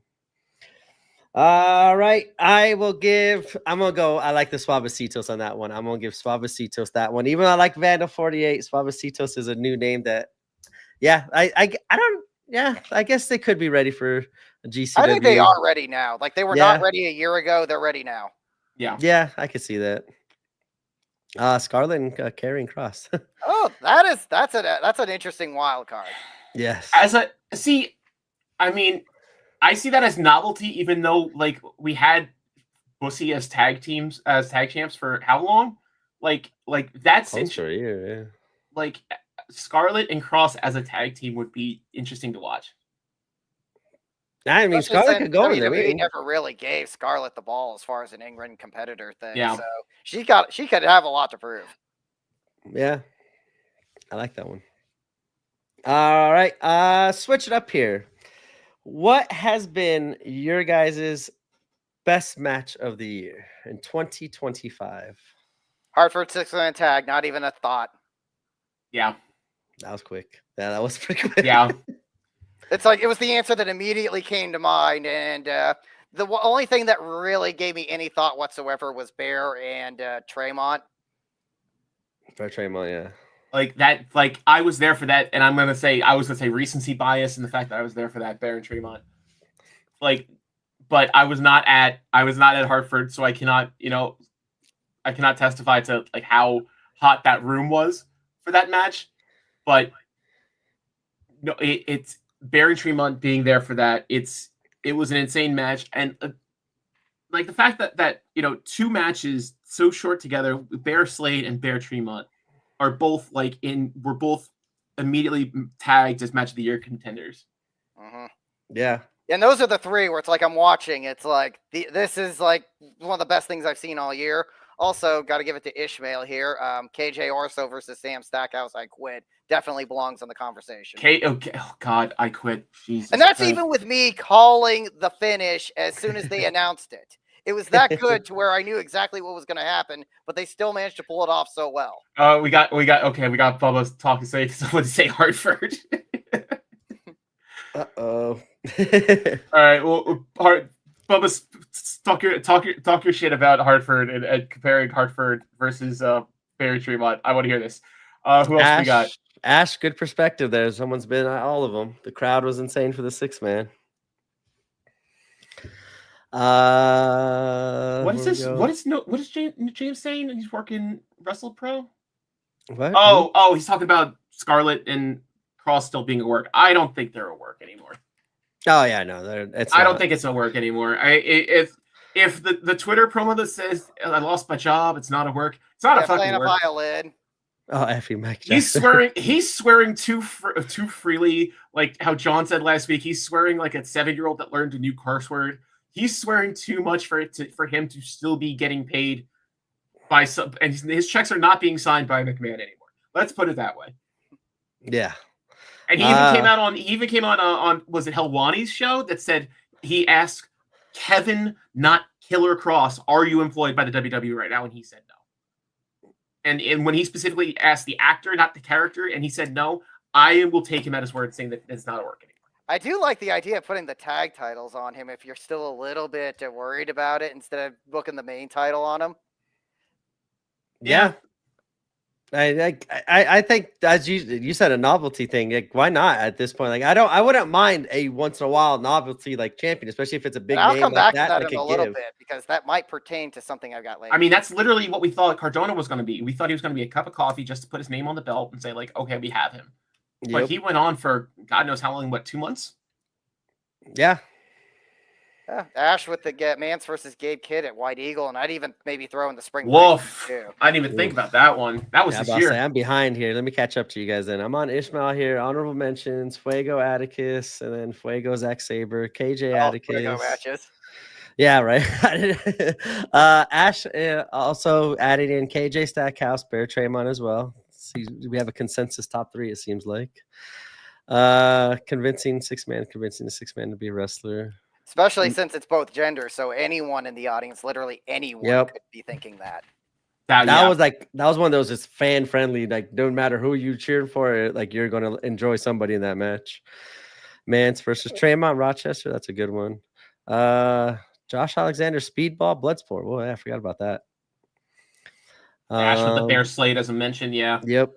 All right, I'm gonna go. I like the Suavecitos on that one. I'm gonna give Suavecitos that one. Even though I like Vandal 48, Suavecitos is a new name that. Yeah, I guess they could be ready for a GCW. I think they are ready now. Like they were not ready a year ago. They're ready now. Yeah, I could see that. Scarlett and Karrion Kross. Oh, that's an interesting wild card. Yes. I mean, I see that as novelty, even though like we had Bussy as tag champs for how long? Like that's close to a year, yeah. Like Scarlett and Kross as a tag team would be interesting to watch. I mean, Scarlett could go in there. We never really gave Scarlett the ball as far as an in-ring competitor thing. Yeah. So she could have a lot to prove. Yeah. I like that one. All right. Switch it up here. What has been your guys' best match of the year in 2025? Hartford 6-man tag, not even a thought. Yeah. That was quick. Yeah, that was pretty quick. Yeah. It's like it was the answer that immediately came to mind, and the only thing that really gave me any thought whatsoever was Bear and Tremont. For Tremont, yeah. Like that, like I was there for that, and I was gonna say recency bias and the fact that I was there for that Bear and Tremont. Like, but I was not at Hartford, so I cannot testify to like how hot that room was for that match. But no, it's Bear and Tremont being there for that. It was an insane match, and like the fact that two matches so short together, Bear Slade and Bear Tremont are both were both immediately tagged as match of the year contenders. Mm-hmm. Yeah. And those are the three where it's like I'm watching. It's like this is like one of the best things I've seen all year. Also, got to give it to Ishmael here. KJ Orso versus Sam Stackhouse. I quit. Definitely belongs on the conversation. Oh God, I quit. Jesus. And that's even with me calling the finish as soon as they announced it. It was that good to where I knew exactly what was going to happen, but they still managed to pull it off so well. We got Bubba's talking someone to say Hartford. Uh-oh. All right, well, Bubba's talk your shit about Hartford and comparing Hartford versus Barry Tremont. I want to hear this. Who else we got? Ash, good perspective there. Someone's been at all of them. The crowd was insane for the 6-man. What is this? What is James saying? He's working Wrestle Pro. What? Oh, he's talking about Scarlett and Kross still being at work. I don't think they're at work anymore. Oh yeah, no, I don't think it's at work anymore. If the Twitter promo that says I lost my job, it's not at work. It's not a fucking work. Violin. Oh, effing Mike. He's swearing too freely, like how John said last week. He's swearing like a 7-year-old that learned a new curse word. He's swearing too much for him to still be getting paid by some, and his checks are not being signed by McMahon anymore. Let's put it that way. Yeah. And he even came on was it Helwani's show that said he asked Kevin, not Killer Kross, are you employed by the WWE right now? And he said no. And when he specifically asked the actor, not the character, and he said no, I will take him at his word saying that it's not at work anymore. I do like the idea of putting the tag titles on him if you're still a little bit worried about it instead of booking the main title on him. Yeah. I think as you said, a novelty thing. Like, why not at this point? Like, I wouldn't mind a once in a while novelty like champion, especially if it's a big And I'll name come like back to that in could a little give. bit because that might pertain to something I've got later. I mean, that's literally what we thought Cardona was going to be. We thought he was going to be a cup of coffee just to put his name on the belt and say, like, okay, we have him. But Yep. he went on for God knows how long, what, 2 months? Yeah. Ash with the Mance versus Gabe Kidd at White Eagle, and I'd even maybe throw in the spring. Woof. Too. I didn't even think about that one. That was Yeah, this I'll year. say, I'm behind here. Let me catch up to you guys then. I'm on Ishmael here. Honorable mentions: Fuego Atticus, and then Fuego Zack Sabre, KJ Atticus. Matches. Yeah, right. Ash also added in KJ Stackhouse, Bear Tremont as well. See, we have a consensus top 3, it seems like. Convincing the 6-man to be a wrestler. Especially since it's both genders, so anyone in the audience, literally anyone, could be thinking that. That was one of those just fan friendly. Like, no matter who you cheered for, like you're gonna enjoy somebody in that match. Mance versus Tremont Rochester. That's a good one. Josh Alexander Speedball Bloodsport. Boy, I forgot about that. Ash with the Bear Slade, as I mentioned. Yeah. Yep.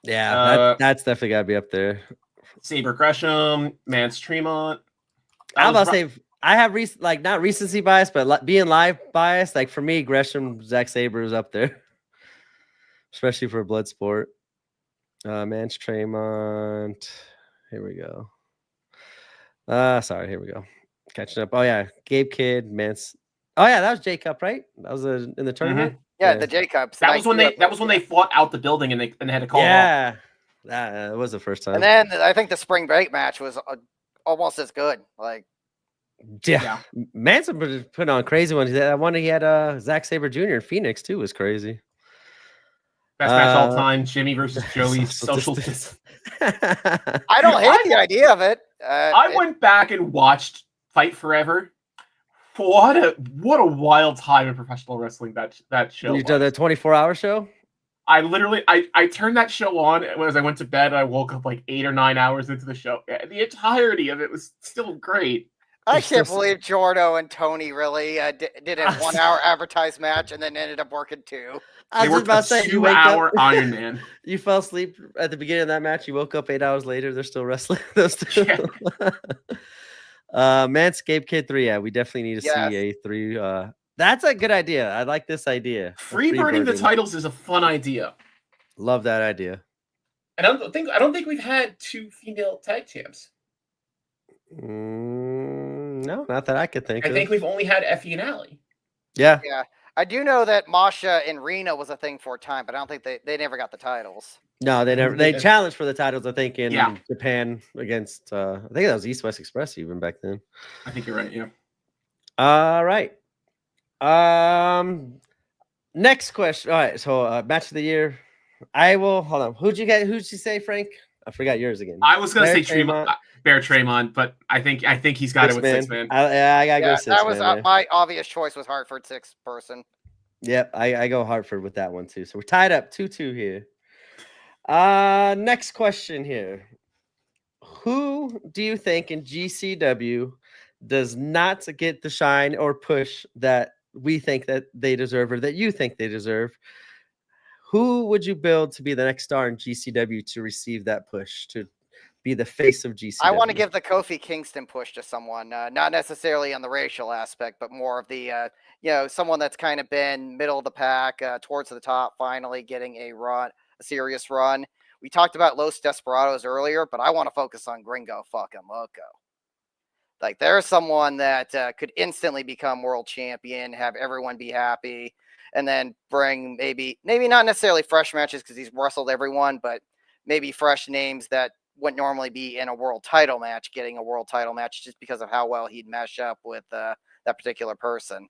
Yeah, that's definitely gotta be up there. Sabre Gresham, Mance Tremont. I'm about to say I have not recency bias, but being live bias. Like for me, Gresham, Zack Sabre is up there, especially for Bloodsport. Mance Tremont. Here we go. Sorry, here we go. Catching up. Oh yeah, Gabe Kidd, Mance. Oh yeah, that was J Cup, right? That was in the tournament. Mm-hmm. Yeah, the J Cups. That was when they fought out the building and they had to call. Yeah, that was the first time. And then I think the spring break match was almost as good. Like, yeah. Manson put on crazy ones. That one he had Zack Sabre Jr. in Phoenix too was crazy. Best match all time: Jimmy versus Joey. Social distance. I don't hate the idea of it. I went back and watched Fight Forever. What a wild time in professional wrestling that show. You done the 24-hour show? I literally I turned that show on as I went to bed. I woke up like 8 or 9 hours into the show. The entirety of it was still great. I can't believe Jordo and Tony really did a 1 hour advertised match and then ended up working 2. I was about to say, 2-hour Iron Man. You fell asleep at the beginning of that match. You woke up 8 hours later. They're still wrestling. Those two. Yeah. Manscaped Kid 3. Yeah, we definitely need to see a 3. That's a good idea. I like this idea. Freebirding the titles is a fun idea. Love that idea. And I don't think we've had 2 female tag champs. No, not that I could think of. I think we've only had Effie and Allie. Yeah. Yeah. I do know that Masha and Rena was a thing for a time, but I don't think they never got the titles. No, they never. They challenged for the titles, I think, in Japan against. I think that was East West Express even back then. I think you're right. Yeah. All right. Next question. All right. So match of the year. I will hold on. Who'd you say, Frank? I forgot yours again. I was gonna say Tremont. Bear Tremont, but I think he's got it with 6-man. I gotta go 6-man. That was my obvious choice was Hartford 6-person. Yep, I go Hartford with that one too. So we're tied up 2-2 here. Next question here. Who do you think in GCW does not get the shine or push that we think that they deserve or that you think they deserve? Who would you build to be the next star in GCW to receive that push, to be the face of GCW? I want to give the Kofi Kingston push to someone, not necessarily on the racial aspect, but more of the, someone that's kind of been middle of the pack, towards the top, finally getting a serious run. We talked about Los Desperados earlier, but I want to focus on Gringo fucking Loco. Like, there's someone that could instantly become world champion, have everyone be happy, and then bring maybe not necessarily fresh matches because he's wrestled everyone, but maybe fresh names that wouldn't normally be in a world title match, getting a world title match just because of how well he'd mesh up with that particular person.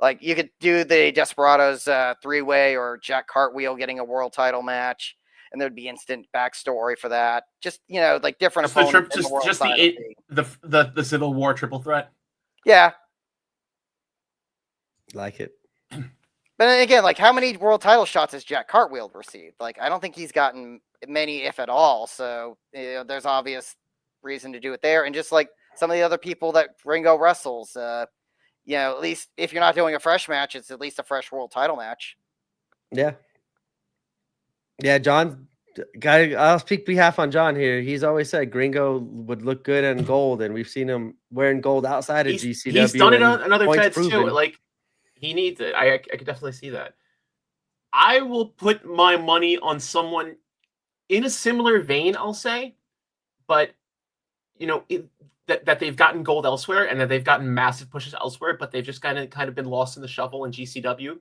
Like, you could do the Desperados 3-way or Jack Cartwheel getting a world title match, and there'd be instant backstory for that. Just, like different opponents. Just the Civil War triple threat. Yeah. Like it. But again, like, how many world title shots has Jack Cartwheel received? Like, I don't think he's gotten many, if at all. So there's obvious reason to do it there. And just like some of the other people that Ringo wrestles, at least if you're not doing a fresh match, it's at least a fresh world title match. Yeah. Yeah, John. I'll speak behalf on John here. He's always said Gringo would look good in gold, and we've seen him wearing gold outside of GCW. He's done it on other points feds too. proven. Like, he needs it. I could definitely see that. I will put my money on someone in a similar vein, I'll say, but that they've gotten gold elsewhere and that they've gotten massive pushes elsewhere, but they've just kind of been lost in the shuffle in GCW,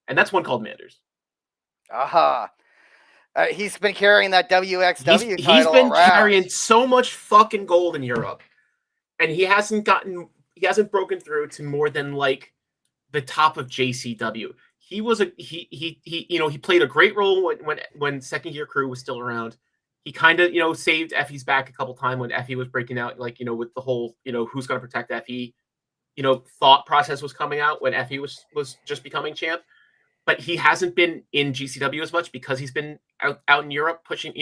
and that's one called Manders. Aha. He's been carrying that WXW title. He's been around. carrying so much fucking gold in Europe, and he hasn't broken through to more than like the top of JCW. He was he played a great role when Second Gear Crew was still around. He kind of saved Effie's back a couple times when Effie was breaking out, like with the whole who's going to protect Effie thought process was coming out when Effie was just becoming champ. But he hasn't been in GCW as much because he's been out in Europe pushing,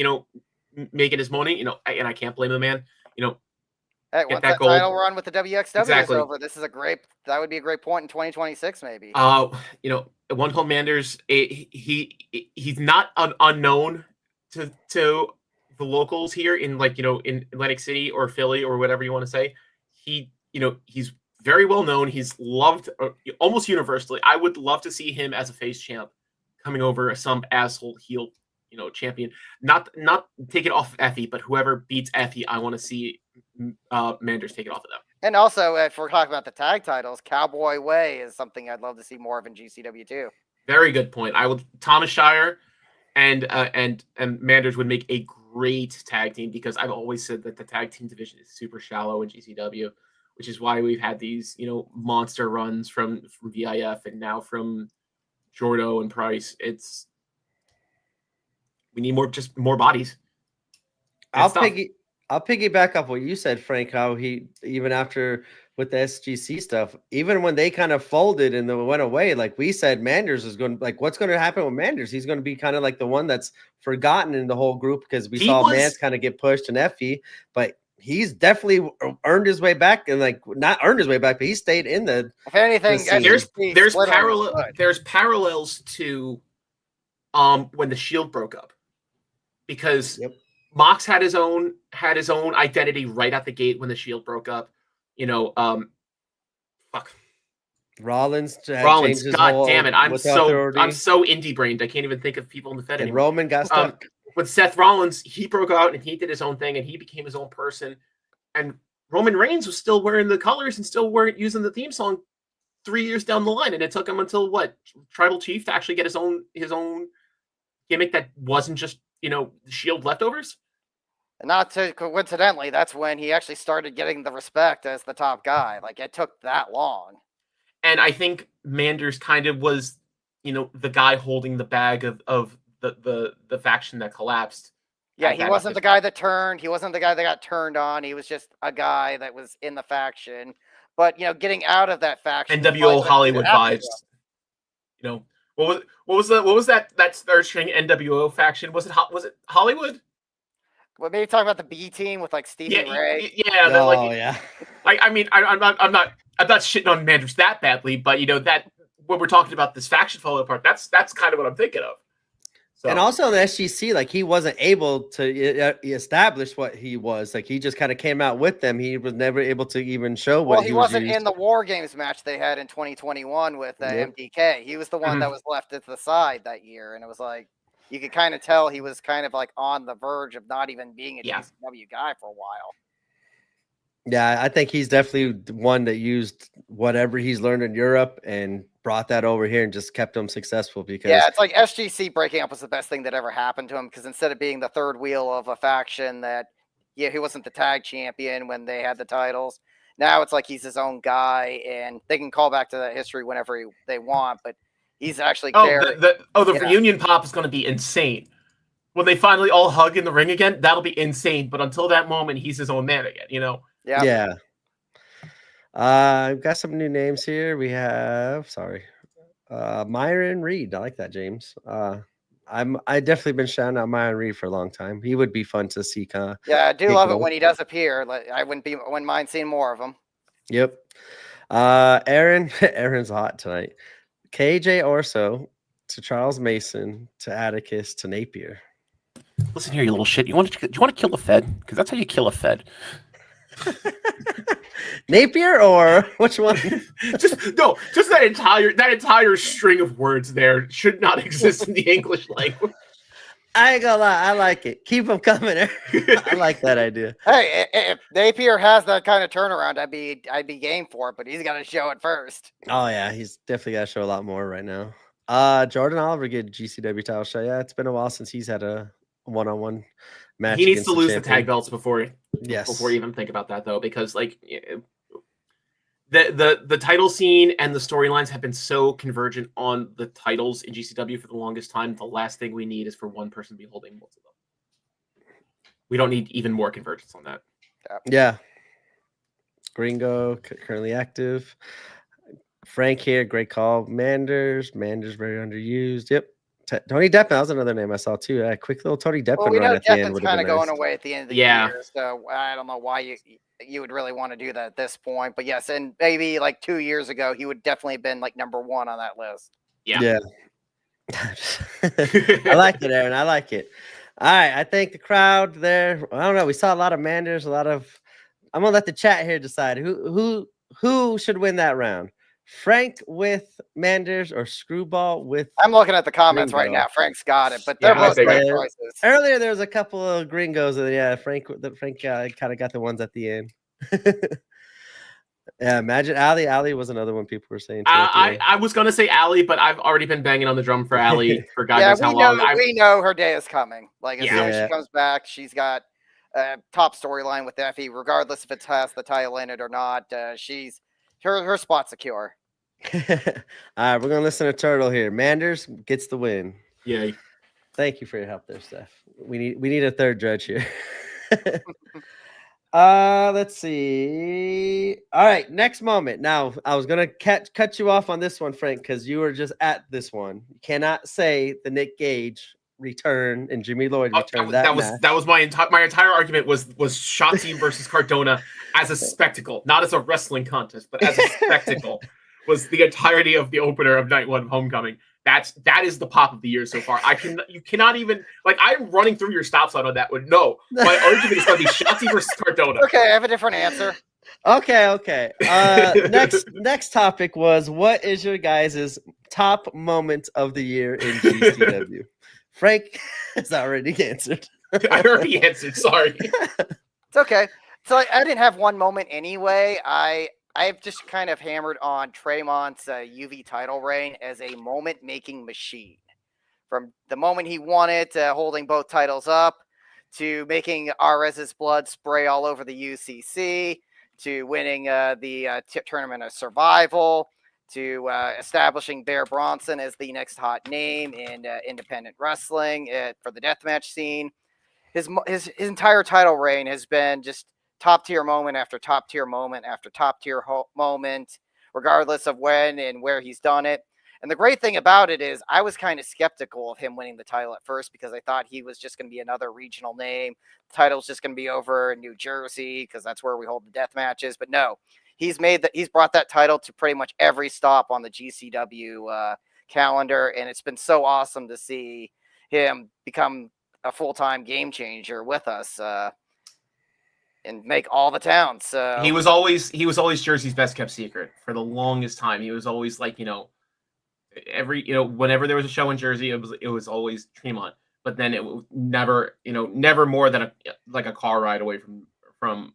making his money, and I can't blame the man. Hey, once that title run with the WXW is over, that would be a great point in 2026, maybe. One called Manders, he's not unknown to the locals here in in Atlantic City or Philly or whatever you want to say. He's very well known. He's loved almost universally. I would love to see him as a face champ coming over as some asshole heel, champion. Not take it off Effie, but whoever beats Effie, I want to see Manders take it off of them. And also, if we're talking about the tag titles, Cowboy Way is something I'd love to see more of in GCW too. Very good point. Thomas Shire and Manders would make a great tag team because I've always said that the tag team division is super shallow in GCW. Which is why we've had these, monster runs from VIF and now from Jordo and Price. We need more bodies. I'll piggyback off what you said, Frank. How he even after with the SGC stuff, even when they kind of folded and they went away, like we said, Manders is going what's going to happen with Manders? He's going to be kind of like the one that's forgotten in the whole group because we saw Mance kind of get pushed and Effie, but he's definitely earned his way back and not earned his way back, but he stayed in the. If anything, there's parallels to when the Shield broke up because Mox had his own identity right at the gate when the Shield broke up. Rollins. God damn it! I'm so indie brained. I can't even think of people in the Fed anymore. Roman got stuck. With Seth Rollins, he broke out and he did his own thing and he became his own person. And Roman Reigns was still wearing the colors and still weren't using the theme song 3 years down the line. And it took him until Tribal Chief to actually get his own gimmick that wasn't just, Shield leftovers. And not to coincidentally, that's when he actually started getting the respect as the top guy. Like it took that long. And I think Manders kind of was, the guy holding the bag of the faction that collapsed. Yeah, he wasn't the guy that turned. He wasn't the guy that got turned on. He was just a guy that was in the faction. But getting out of that faction, NWO Hollywood vibes. What was that third string NWO faction? Was it Hollywood? Well, maybe talking about the B team with Stevie Ray. Yeah. I'm not shitting on Manders that badly, but that when we're talking about this faction falling apart, that's kind of what I'm thinking of. So. And also in the SGC, he wasn't able to establish what he was. He just kind of came out with them. He was never able to even show what he was. Well, he wasn't in the War Games match they had in 2021 with MDK. He was the one that was left at the side that year. And it was you could kind of tell he was kind of on the verge of not even being a GCW guy for a while. Yeah, I think he's definitely one that used whatever he's learned in Europe and brought that over here and just kept him successful because it's SGC breaking up was the best thing that ever happened to him because instead of being the third wheel of a faction that he wasn't the tag champion when they had the titles, now it's he's his own guy and they can call back to that history whenever they want, but he's actually the reunion pop is going to be insane when they finally all hug in the ring again. That'll be insane, but until that moment he's his own man again. Yeah. I've got some new names here. We have, Myron Reed. I like that, James. I definitely been shouting out Myron Reed for a long time. He would be fun to see. Yeah, I do Get love it going. when he does appear. I wouldn't mind seeing more of him. Yep. Aaron's hot tonight. KJ Orso to Charles Mason to Atticus to Napier. Listen here, you little shit. Do you want to kill a Fed? Because that's how you kill a Fed. Napier or which one? just that entire string of words there should not exist in the English language. I ain't gonna lie, I like it. Keep them coming. I like that idea. Hey, if Napier has that kind of turnaround, I'd be game for it, but he's got to show it first. Oh yeah, he's definitely got to show a lot more right now. Jordan Oliver get GCW title shot. Yeah, it's been a while since he's had a one-on-one match. He needs to lose the tag belts before you even think about that, though, because like the title scene and the storylines have been so convergent on the titles in GCW for the longest time. The last thing we need is for one person to be holding both of them. We don't need even more convergence on that. Yeah. Gringo currently active. Frank here, great call. Manders very underused. Yep. Tony Deppen, that was another name I saw too. Quick little Tony Deppen we run know at the end. Deppen's kind of going away at the end of the year, so I don't know why you would really want to do that at this point. But yes, and maybe like 2 years ago, he would definitely have been like number 1 on that list. Yeah. I like it, Aaron. I like it. All right. I think the crowd there, I don't know. We saw a lot of Manders, I'm gonna let the chat here decide who should win that round. Frank with Manders or Screwball with. I'm looking at the comments Gringo. right now. Frank's got it, but they're both great choices. Earlier, there was a couple of gringos. Frank kind of got the ones at the end. Yeah, imagine Ali. Ali was another one people were saying. I was gonna say Ali, but I've already been banging on the drum for Ali for God knows how long. We know her day is coming. Like as soon as Yeah. she comes back, she's got a top storyline with Effie, regardless if it has the title in it or not. She's her spot's secure. All right, we're gonna listen to Turtle here. Manders gets the win. Yay! Thank you for your help there, Steph. We need a third judge here. Let's see. All right, next moment. Now, I was gonna cut you off on this one, Frank, because you were just at this one. You cannot say the Nick Gage return and Jimmy Lloyd return. That was my entire argument was Shotzi versus Cardona as a spectacle, not as a wrestling contest, but as a spectacle. Was the entirety of the opener of Night 1 of Homecoming. That is the pop of the year so far. You cannot even, like, I'm running through your stop sign on that one. No, my argument is going to be Shotzi versus Cardona. Okay, I have a different answer. Okay. Next topic was, what is your guys' top moment of the year in GCW? Frank has already answered. I already answered. Sorry. It's okay. So I didn't have one moment anyway. I've just kind of hammered on Tremont's UV title reign as a moment-making machine. From the moment he won it, holding both titles up, to making Arez's blood spray all over the UCC, to winning the Tournament of Survival, to establishing Bear Bronson as the next hot name in independent wrestling for the deathmatch scene. His entire title reign has been just top tier moment after top tier moment after top tier moment, regardless of when and where he's done it. And the great thing about it is I was kind of skeptical of him winning the title at first because I thought he was just going to be another regional name. The title's just going to be over in New Jersey because that's where we hold the death matches. But no, he's brought that title to pretty much every stop on the GCW calendar. And it's been so awesome to see him become a full-time game changer with us. And make all the towns. So he was always Jersey's best kept secret for the longest time. He was always like, whenever there was a show in Jersey, it was always Tremont. But then it was never more than a car ride away from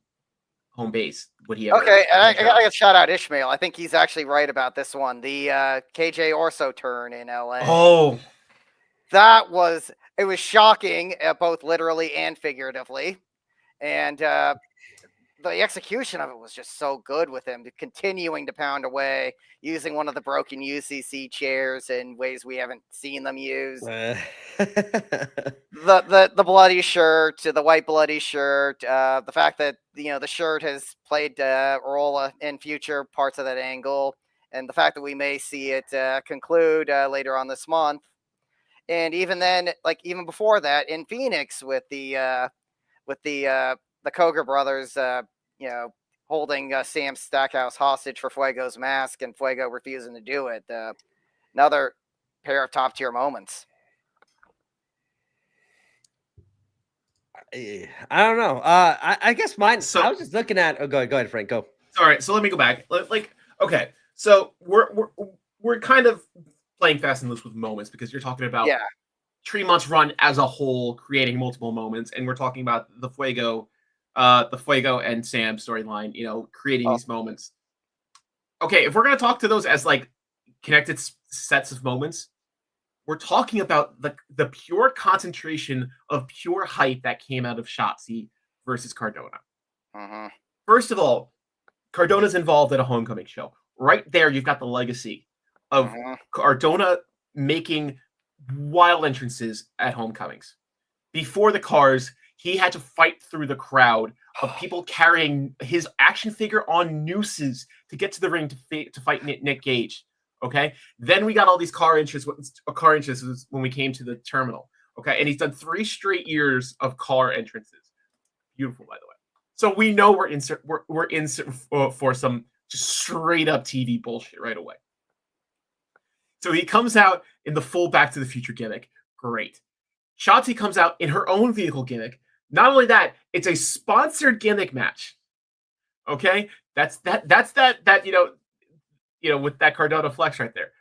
home base would he ever. Okay, and I gotta shout out Ishmael. I think he's actually right about this one. The KJ Orso turn in LA. Oh, it was shocking, both literally and figuratively. And the execution of it was just so good with him, continuing to pound away, using one of the broken UCC chairs in ways we haven't seen them use. The bloody shirt, the white bloody shirt, the fact that the shirt has played a role in future parts of that angle, and the fact that we may see it conclude later on this month. And even then, like even before that, in Phoenix with the Koga brothers, holding Sam Stackhouse hostage for Fuego's mask, and Fuego refusing to do it. Another pair of top tier moments. I don't know. I guess mine. So- I was just looking at. Oh, go ahead, Frank. Go. All right, so let me go back. Okay, so we're kind of playing fast and loose with moments because you're talking about Tremont's run as a whole, creating multiple moments, and we're talking about the Fuego and Sam storyline. Creating these moments. Okay, if we're gonna talk to those as like connected sets of moments, we're talking about the pure concentration of pure hype that came out of Shotzi versus Cardona. Mm-hmm. First of all, Cardona's involved at a homecoming show. Right there, you've got the legacy of Cardona making wild entrances at homecomings. Before the cars, he had to fight through the crowd of people carrying his action figure on nooses to get to the ring to fight Nick Gage. Okay, then we got all these car entrances when we came to the terminal. Okay, and he's done 3 straight years of car entrances. Beautiful, by the way. So we know we're in for some just straight up TV bullshit right away. So he comes out in the full Back to the Future gimmick. Great. Shotzi comes out in her own vehicle gimmick. Not only that, it's a sponsored gimmick match. Okay, that's that with that Cardona flex right there.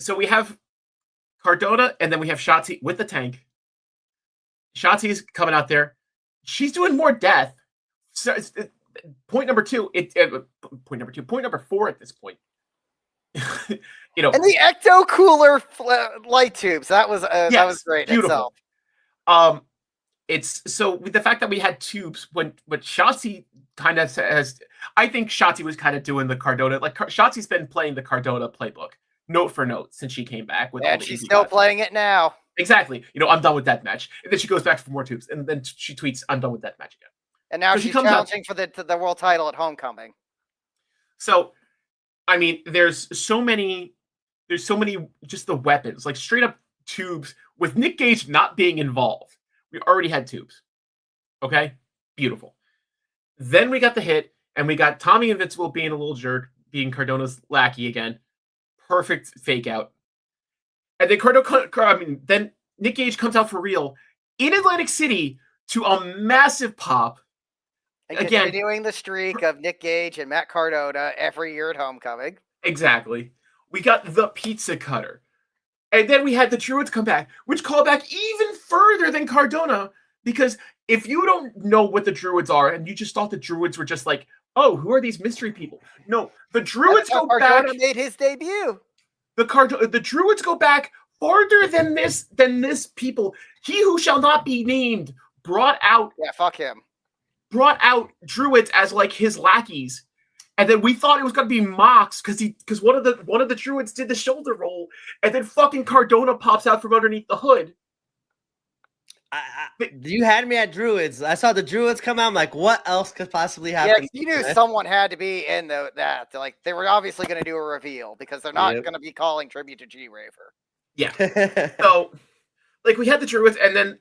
So we have Cardona, and then we have Shotzi with the tank. Shotzi's coming out there. She's doing more death. So point number 2. Point number 4 at this point. And the ecto cooler light tubes. That was great. Beautiful. Itself. It's so with the fact that we had tubes when Shotzi kind of has. I think Shotzi was kind of doing the Cardona. Like Shotzi's been playing the Cardona playbook note for note since she came back. And she's still playing it now. Exactly. I'm done with that match. And then she goes back for more tubes, and then she tweets, "I'm done with that match again." And now she's challenging for the world title at Homecoming. So, I mean, there's so many, just the weapons, like straight up tubes with Nick Gage not being involved. We already had tubes. Okay? Beautiful. Then we got the hit, and we got Tommy Invincible being a little jerk, being Cardona's lackey again. Perfect fake out. And then then Nick Gage comes out for real in Atlantic City to a massive pop. And continuing the streak of Nick Gage and Matt Cardona every year at Homecoming. Exactly. We got the pizza cutter. And then we had the Druids come back, which called back even further than Cardona, because if you don't know what the Druids are, and you just thought the Druids were just like, oh, who are these mystery people? No, the Druids go back. Cardona made his debut. The Druids go back farther than this people. He who shall not be named brought out. Yeah, fuck him. Brought out Druids as like his lackeys. And then we thought it was gonna be Mox because one of the Druids did the shoulder roll, and then fucking Cardona pops out from underneath the hood. You had me at Druids. I saw the Druids come out. I'm like, what else could possibly happen? Yeah, you knew someone had to be in that. Like they were obviously going to do a reveal because they're not going to be calling tribute to G Raver. Yeah. So, like we had the Druids, and then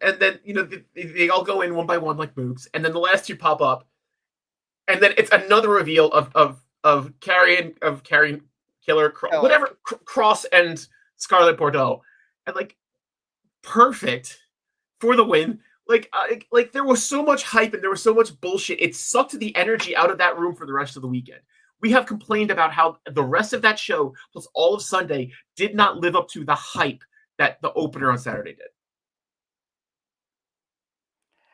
they all go in one by one like mooks, and then the last 2 pop up, and then it's another reveal of carrying Killer Cross and Scarlet Bordeaux, and like perfect for the win. Like there was so much hype and there was so much bullshit. It sucked the energy out of that room for the rest of the weekend. We have complained about how the rest of that show, plus all of Sunday, did not live up to the hype that the opener on Saturday did.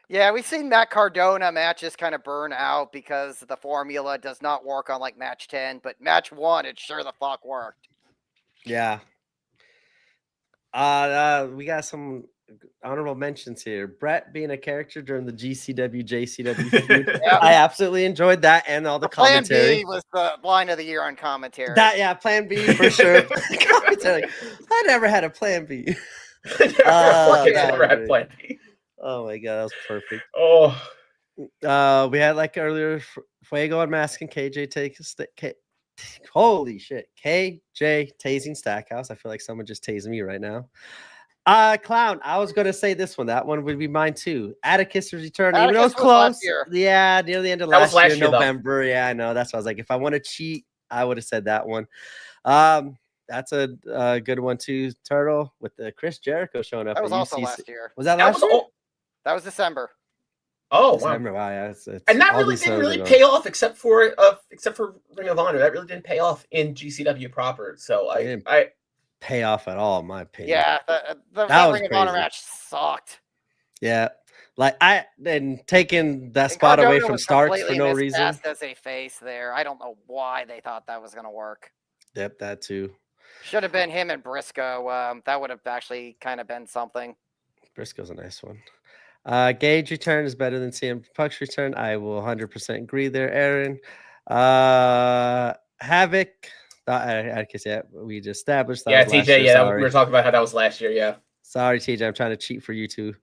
Yeah, we've seen Matt Cardona matches kind of burn out because the formula does not work on like match 10, but match 1, it sure the fuck worked. Yeah. We got some honorable mentions here. Brett being a character during the GCW, JCW feud. Yep. I absolutely enjoyed that and all the commentary. Plan B was the line of the year on commentary. Plan B for sure. Commentary. I never had a plan B. Never had plan B. Oh my god, that was perfect. Oh, we had like earlier Fuego and Mask and KJ Holy shit. KJ tasing Stackhouse. I feel like someone just tasing me right now. Clown. I was gonna say this one. That one would be mine too. Atticus' return. Even though Atticus it's was last close. year. Yeah, near the end of That was last last year, year, though. November. Yeah, I know. That's why I was like, if I want to cheat, I would have said that one. That's a good one too. Turtle with the Chris Jericho showing up. That was at also UCC. last year. Was that That last was year? all. That was December. Oh wow. December. Wow, yeah, it's And that all really these didn't shows really are going. pay off, except for Ring of Honor. That really didn't pay off in GCW proper. So It didn't I pay off at all, in my opinion. Yeah, That that was Ring of Honor crazy. match sucked. Yeah, like and taking that And spot away Cardona from was Starks for completely no reason. miscast as a face there. I don't know why they thought that was going to work. Yep, that too. Should have been him and Briscoe. That would have actually kind of been something. Briscoe's a nice one. Gage return is better than CM Punk's return. I will 100% agree there, Aaron. Havoc. I guess, yeah, we just established that. yeah, was last TJ. year, Yeah, we sorry. were talking about how that was last year. Yeah. Sorry, TJ. I'm trying to cheat for you too.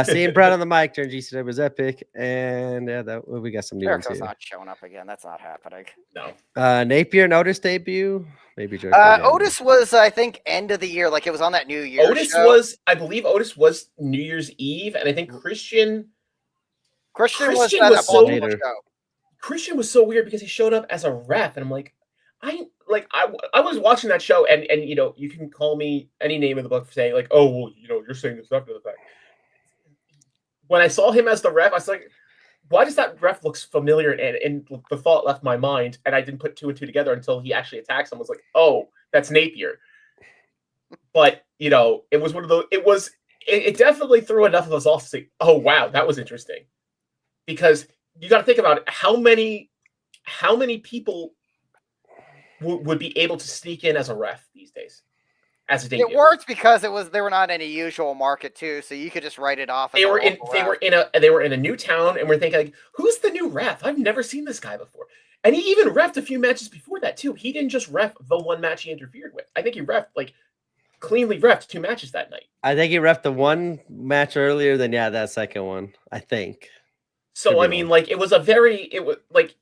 Seeing Brett on the mic during GCW was epic. And yeah, we got some new ones Jericho's here. not showing up again. That's not happening. No. Napier notice debut. Maybe Jericho. again. Otis was, I think, end of the year. Like it was on that New Year's Otis show. was, I believe, Otis was New Year's Eve, and I think Christian was Christian at was that so- Baltimore show. was so weird because he showed up as a ref, and I'm like, I was watching that show, and you know, you can call me any name in the book for saying like, oh well, you know, you're saying this after the fact. When I saw him as the ref, I was like, why does that ref looks familiar? And the thought left my mind, and I didn't put two and two together until he actually attacks him. I was like, oh, that's Napier. But you know, it was one of those. It definitely threw enough of us off to say, oh wow, that was interesting, because you got to think about it, how many people would be able to sneak in as a ref these days, as a debut. It worked because they were not in a usual market too, so you could just write it off. As They were in a new town, and we're thinking like, who's the new ref? I've never seen this guy before. And he even reffed a few matches before that too. He didn't just ref the one match he interfered with. I think he cleanly reffed 2 matches that night. I think he reffed the one match earlier than that second one. I think. So I mean, like, it was like,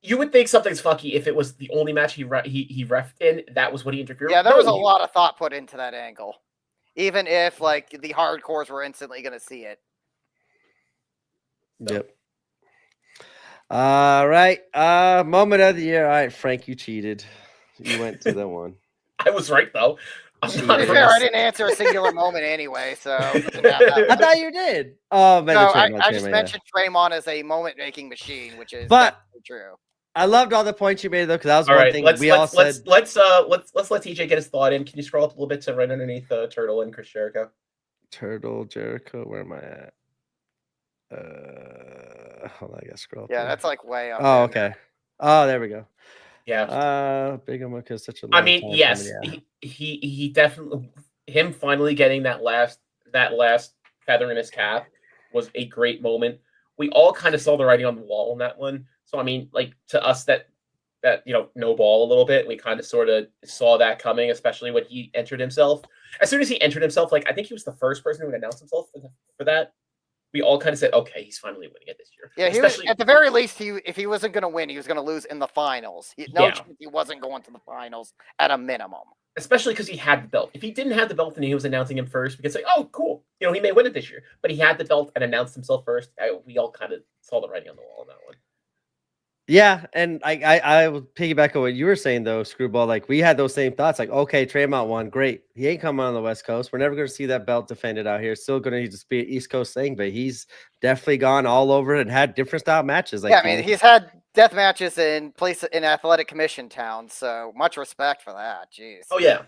you would think something's fucky if it was the only match he reffed in. That was what he interfered with. Yeah, there was a lot of thought put into that angle, even if like the hardcores were instantly going to see it. Yep. All right. Moment of the year. All right, Frank, you cheated. You went to the one. I was right though. To be fair, I didn't answer a singular moment anyway, so I thought you did. Oh, no, I just mentioned Draymond as a moment-making machine, which is true. I loved all the points you made though, because that was all one right, thing let's let TJ get his thought in. Can you scroll up a little bit to right underneath Turtle and Chris Jericho? Turtle Jericho, where am I at? Hold on, I gotta scroll. Yeah, that's like way up. Oh, okay. Oh, there we go. Yeah. Big one because such a. I mean, yes, he definitely, him finally getting that last feather in his cap was a great moment. We all kind of saw the writing on the wall on that one. So I mean, like, to us that know ball a little bit, we kind of sort of saw that coming, especially when he entered himself. As soon as he entered himself, like, I think he was the first person who would announce himself for that. We all kind of said, okay, he's finally winning it this year. Yeah, at the very least, if he wasn't going to win, he was going to lose in the finals. He wasn't going to the finals at a minimum. Especially because he had the belt. If he didn't have the belt and he was announcing him first, we could say, oh, cool. You know, he may win it this year. But he had the belt and announced himself first. We all kind of saw the writing on the wall on that one. Yeah, and I would piggyback on what you were saying though, Screwball. Like, we had those same thoughts. Like, okay, Tremont won, great. He ain't coming on the West Coast. We're never going to see that belt defended out here. It's still going to just be an East Coast thing, but he's definitely gone all over and had different style matches. Like, yeah, I mean, he's had death matches in athletic commission towns, so much respect for that. Jeez. Oh yeah.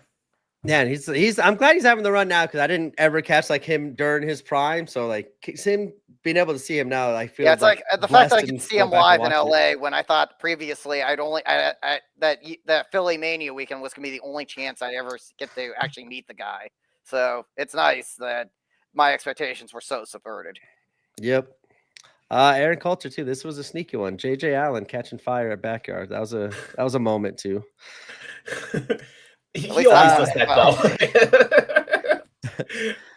Yeah, and he's. I'm glad he's having the run now because I didn't ever catch like him during his prime. So like him being able to see him now, I feel. Yeah, it's like the fact that I can see him live in LA when I thought previously that Philly Mania weekend was gonna be the only chance I'd ever get to actually meet the guy. So it's nice that my expectations were so subverted. Yep. Aaron Coulter too. This was a sneaky one. JJ Allen catching fire at Backyard. That was a moment too. He always does that, though.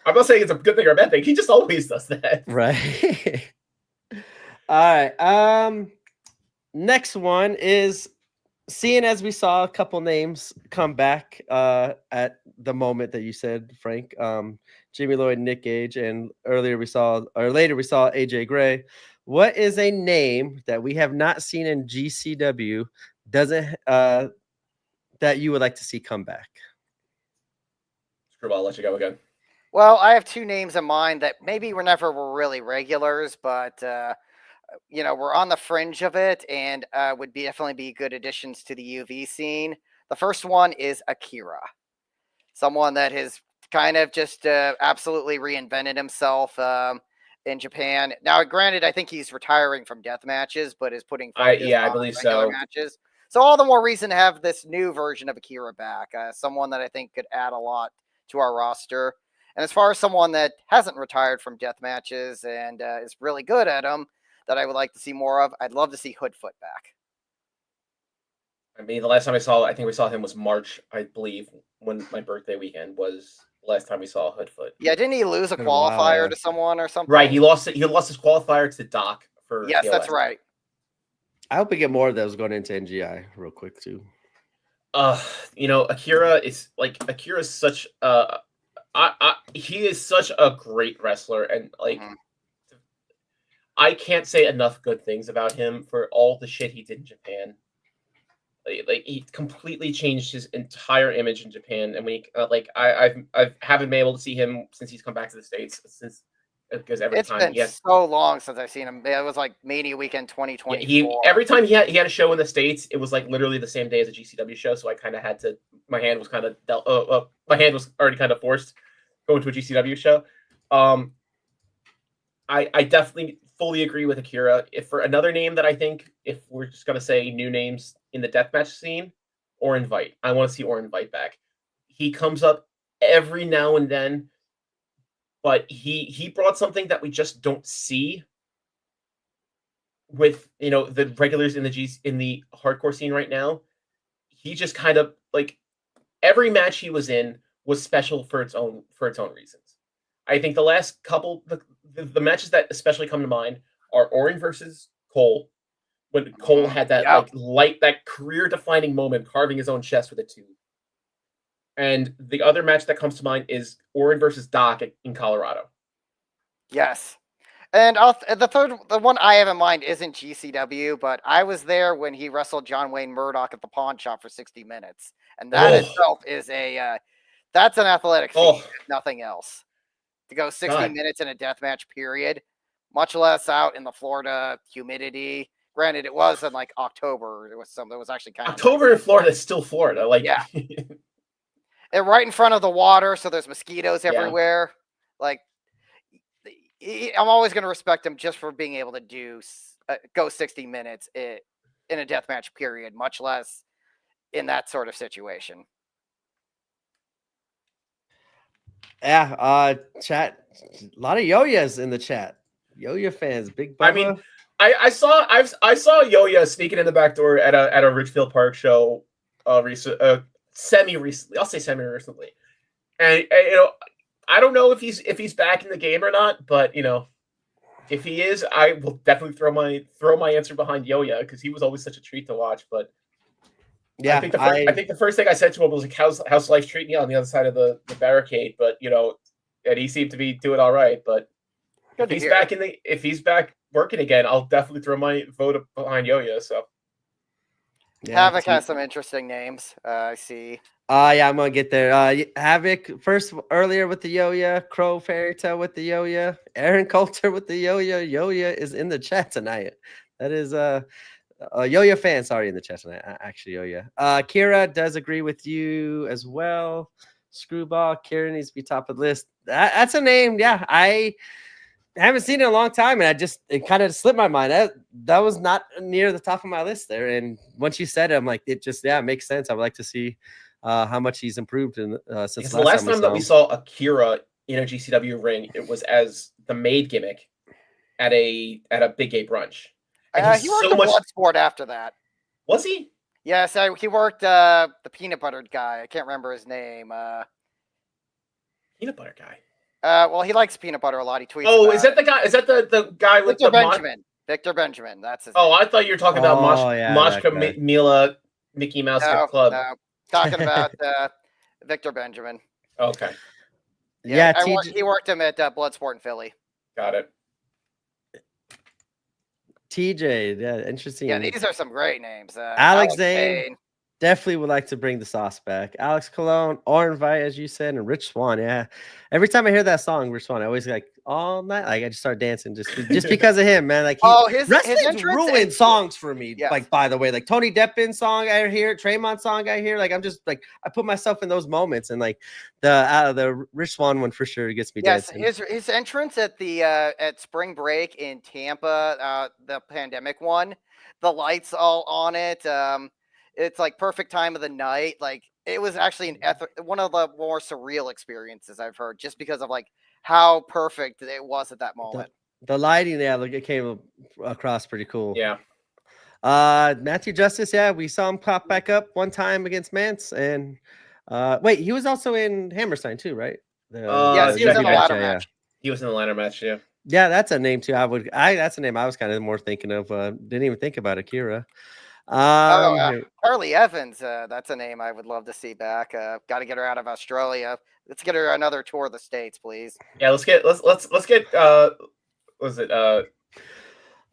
I'm not saying it's a good thing or a bad thing. He just always does that. Right. All right. Next one is seeing as we saw a couple names come back at the moment that you said, Frank, Jimmy Lloyd, Nick Gage, and later we saw AJ Gray. What is a name that we have not seen in GCW doesn't that you would like to see come back? Screwball, I'll let you go again. Well, I have two names in mind that maybe were really regulars, but we're on the fringe of it, and would definitely be good additions to the UV scene. The first one is Akira, someone that has kind of just absolutely reinvented himself in Japan. Now, granted, I think he's retiring from death matches, but is putting focus I on believe regular so. matches. So all the more reason to have this new version of Akira back, someone that I think could add a lot to our roster. And as far as someone that hasn't retired from death matches and is really good at them, that I would like to see more of, I'd love to see Hoodfoot back. I mean, the last time I think we saw him was March, I believe, when my birthday weekend was the last time we saw Hoodfoot. Yeah, didn't he lose a Been a while, qualifier yeah. to someone or something? Right, he lost his qualifier to Doc for Yes, that's TOS. right. I hope we get more of those going into NGI real quick too. Akira is such he is such a great wrestler, and I can't say enough good things about him for all the shit he did in Japan. Like he completely changed his entire image in Japan, and I haven't been able to see him since he's come back to the States because It's been so long since I've seen him. It was like Mania Weekend 2024. Every time he had a show in the States, it was like literally the same day as a GCW show. So I kind of had to. My hand was already kind of forced going to a GCW show. I definitely fully agree with Akira. If for another name that I think, if we're just gonna say new names in the deathmatch scene, or Invite. I want to see or Invite back. He comes up every now and then, but he brought something that we just don't see with the regulars in the hardcore scene right now. He just kind of every match he was in was special for its own reasons. I think the last couple the matches that especially come to mind are Orin versus Cole, when Cole had that that career-defining moment carving his own chest with a tooth. And the other match that comes to mind is Orin versus Doc in Colorado. Yes. And the one I have in mind isn't GCW, but I was there when he wrestled John Wayne Murdoch at the pawn shop for 60 minutes. And that itself is that's an athletic feat, if nothing else. To go 60 minutes in a deathmatch period, much less out in the Florida humidity. Granted, it was in like October. It was actually kind of October in Florida is still Florida. Yeah. And right in front of the water, so there's mosquitoes everywhere. I'm always going to respect him just for being able to go 60 minutes in a deathmatch period, much less in that sort of situation. Yeah, chat. A lot of Yo-Yas in the chat. Yo-Yo fans, Big Bubba. I mean, I saw Yo-Yo sneaking in the back door at a Ridgefield Park show semi-recently. I'll say semi-recently. And I don't know if he's back in the game or not, but if he is, I will definitely throw my answer behind Yo-Yo because he was always such a treat to watch. But yeah, I think the first thing I said to him was like, "How's life treating you on the other side of the barricade?" But and he seemed to be doing all right. But if he's back working again, I'll definitely throw my vote behind Yo-Yo. So Havoc has some interesting names. I see. Yeah, I'm gonna get there. Havoc first earlier with the Yo-Yo, Crow Fairy Tale with the Yo-Yo, Aaron Coulter with the Yo-Yo. Yo-Yo is in the chat tonight. That is Yo-Yo fan, sorry, in the chat tonight. Actually, Yo-Yo. Kira does agree with you as well. Screwball, Kira needs to be top of the list. That's a name. Yeah, I haven't seen it in a long time, and it kind of slipped my mind. That was not near the top of my list there. And once you said it, I'm like, it just it makes sense. I would like to see how much he's improved since the last time that we saw Akira in a GCW ring, it was as the maid gimmick at a Big Gay brunch. And he worked Bloodsport after that. Was he? Yes, he worked the peanut butter guy. I can't remember his name. Peanut butter guy. Well, he likes peanut butter a lot. He tweets. Oh, is that the guy? Is that the guy with Victor Benjamin? Victor Benjamin. That's his name. I thought you were talking about Mashka Mickey Mouse No, Club. no. Talking about Victor Benjamin. Okay, Yeah, he worked him at Bloodsport in Philly. got it. TJ. Yeah, interesting. Yeah, these are some great names. Alex Zane. Zane. Definitely would like to bring the sauce back. Alex Cologne, Orenvite, as you said, and Rich Swann. Yeah. Every time I hear that song, Rich Swann, I always like all night. Like I just start dancing just because of him, man. Like his wrestling's entrance ruined songs for me. Yes. Like, by the way, like Tony Deppen song I hear, Tremont song I hear. Like I'm just like I put myself in those moments, and like the Rich Swann one for sure gets me dancing. His entrance at the at spring break in Tampa, the pandemic one, the lights all on it. It's like perfect time of the night. Like it was actually one of the more surreal experiences I've heard, just because of like how perfect it was at that moment. The lighting, yeah, like it came across pretty cool. Yeah. Matthew Justice, yeah, we saw him pop back up one time against Mance, and wait, he was also in Hammerstein too, right? Yes, he was in the ladder match. He was in the ladder match, yeah. Yeah, that's a name too. That's a name I was kind of more thinking of. Didn't even think about Akira. Carly Evans, that's a name I would love to see back. Got to get her out of Australia. Let's get her another tour of the States, please. Yeah, let's get was it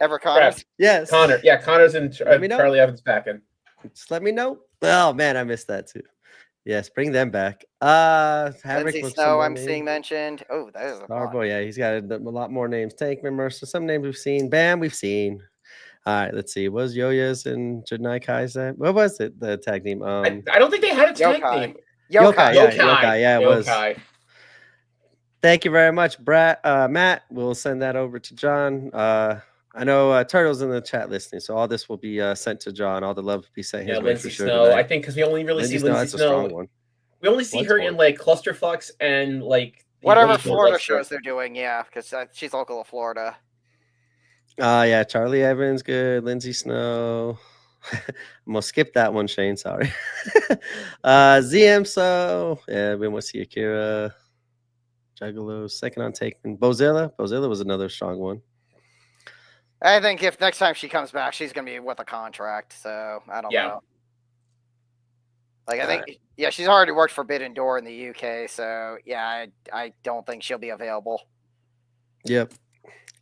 Ever Connors? Yes. Connor. Yeah, Connor's and Carly Evans back in. Just let me know. Oh man, I missed that too. Yes, bring them back. Lindsay Snow, I'm seeing mentioned. Oh, that is a Starboy, yeah, he's got a lot more names. Tankman, Mercer, some names we've seen. Bam, we've seen. All right, let's see. Was Yoyas and Jadnai Kaizen? What was it? The tag name? I don't think they had a tag name. Yokai. Yeah, it was. Thank you very much, Matt. We'll send that over to John. I know Turtle's in the chat listening, so all this will be sent to John. All the love will be sent his way Lindsay for sure. Snow. I think because we only really see Lindsay Snow. We only see her in like Clusterfucks and like whatever Florida shows they're doing. Yeah, because she's local to Florida. Yeah, Charlie Evans, good. Lindsay Snow. I'm gonna skip that one, Shane. Sorry. ZM, so yeah, we want to see Akira. Juggalo, second on Taken. Bozilla was another strong one. I think if next time she comes back, she's gonna be with a contract. So I don't know. Like I think, she's already worked Forbidden Door in the UK. So yeah, I don't think she'll be available. Yep.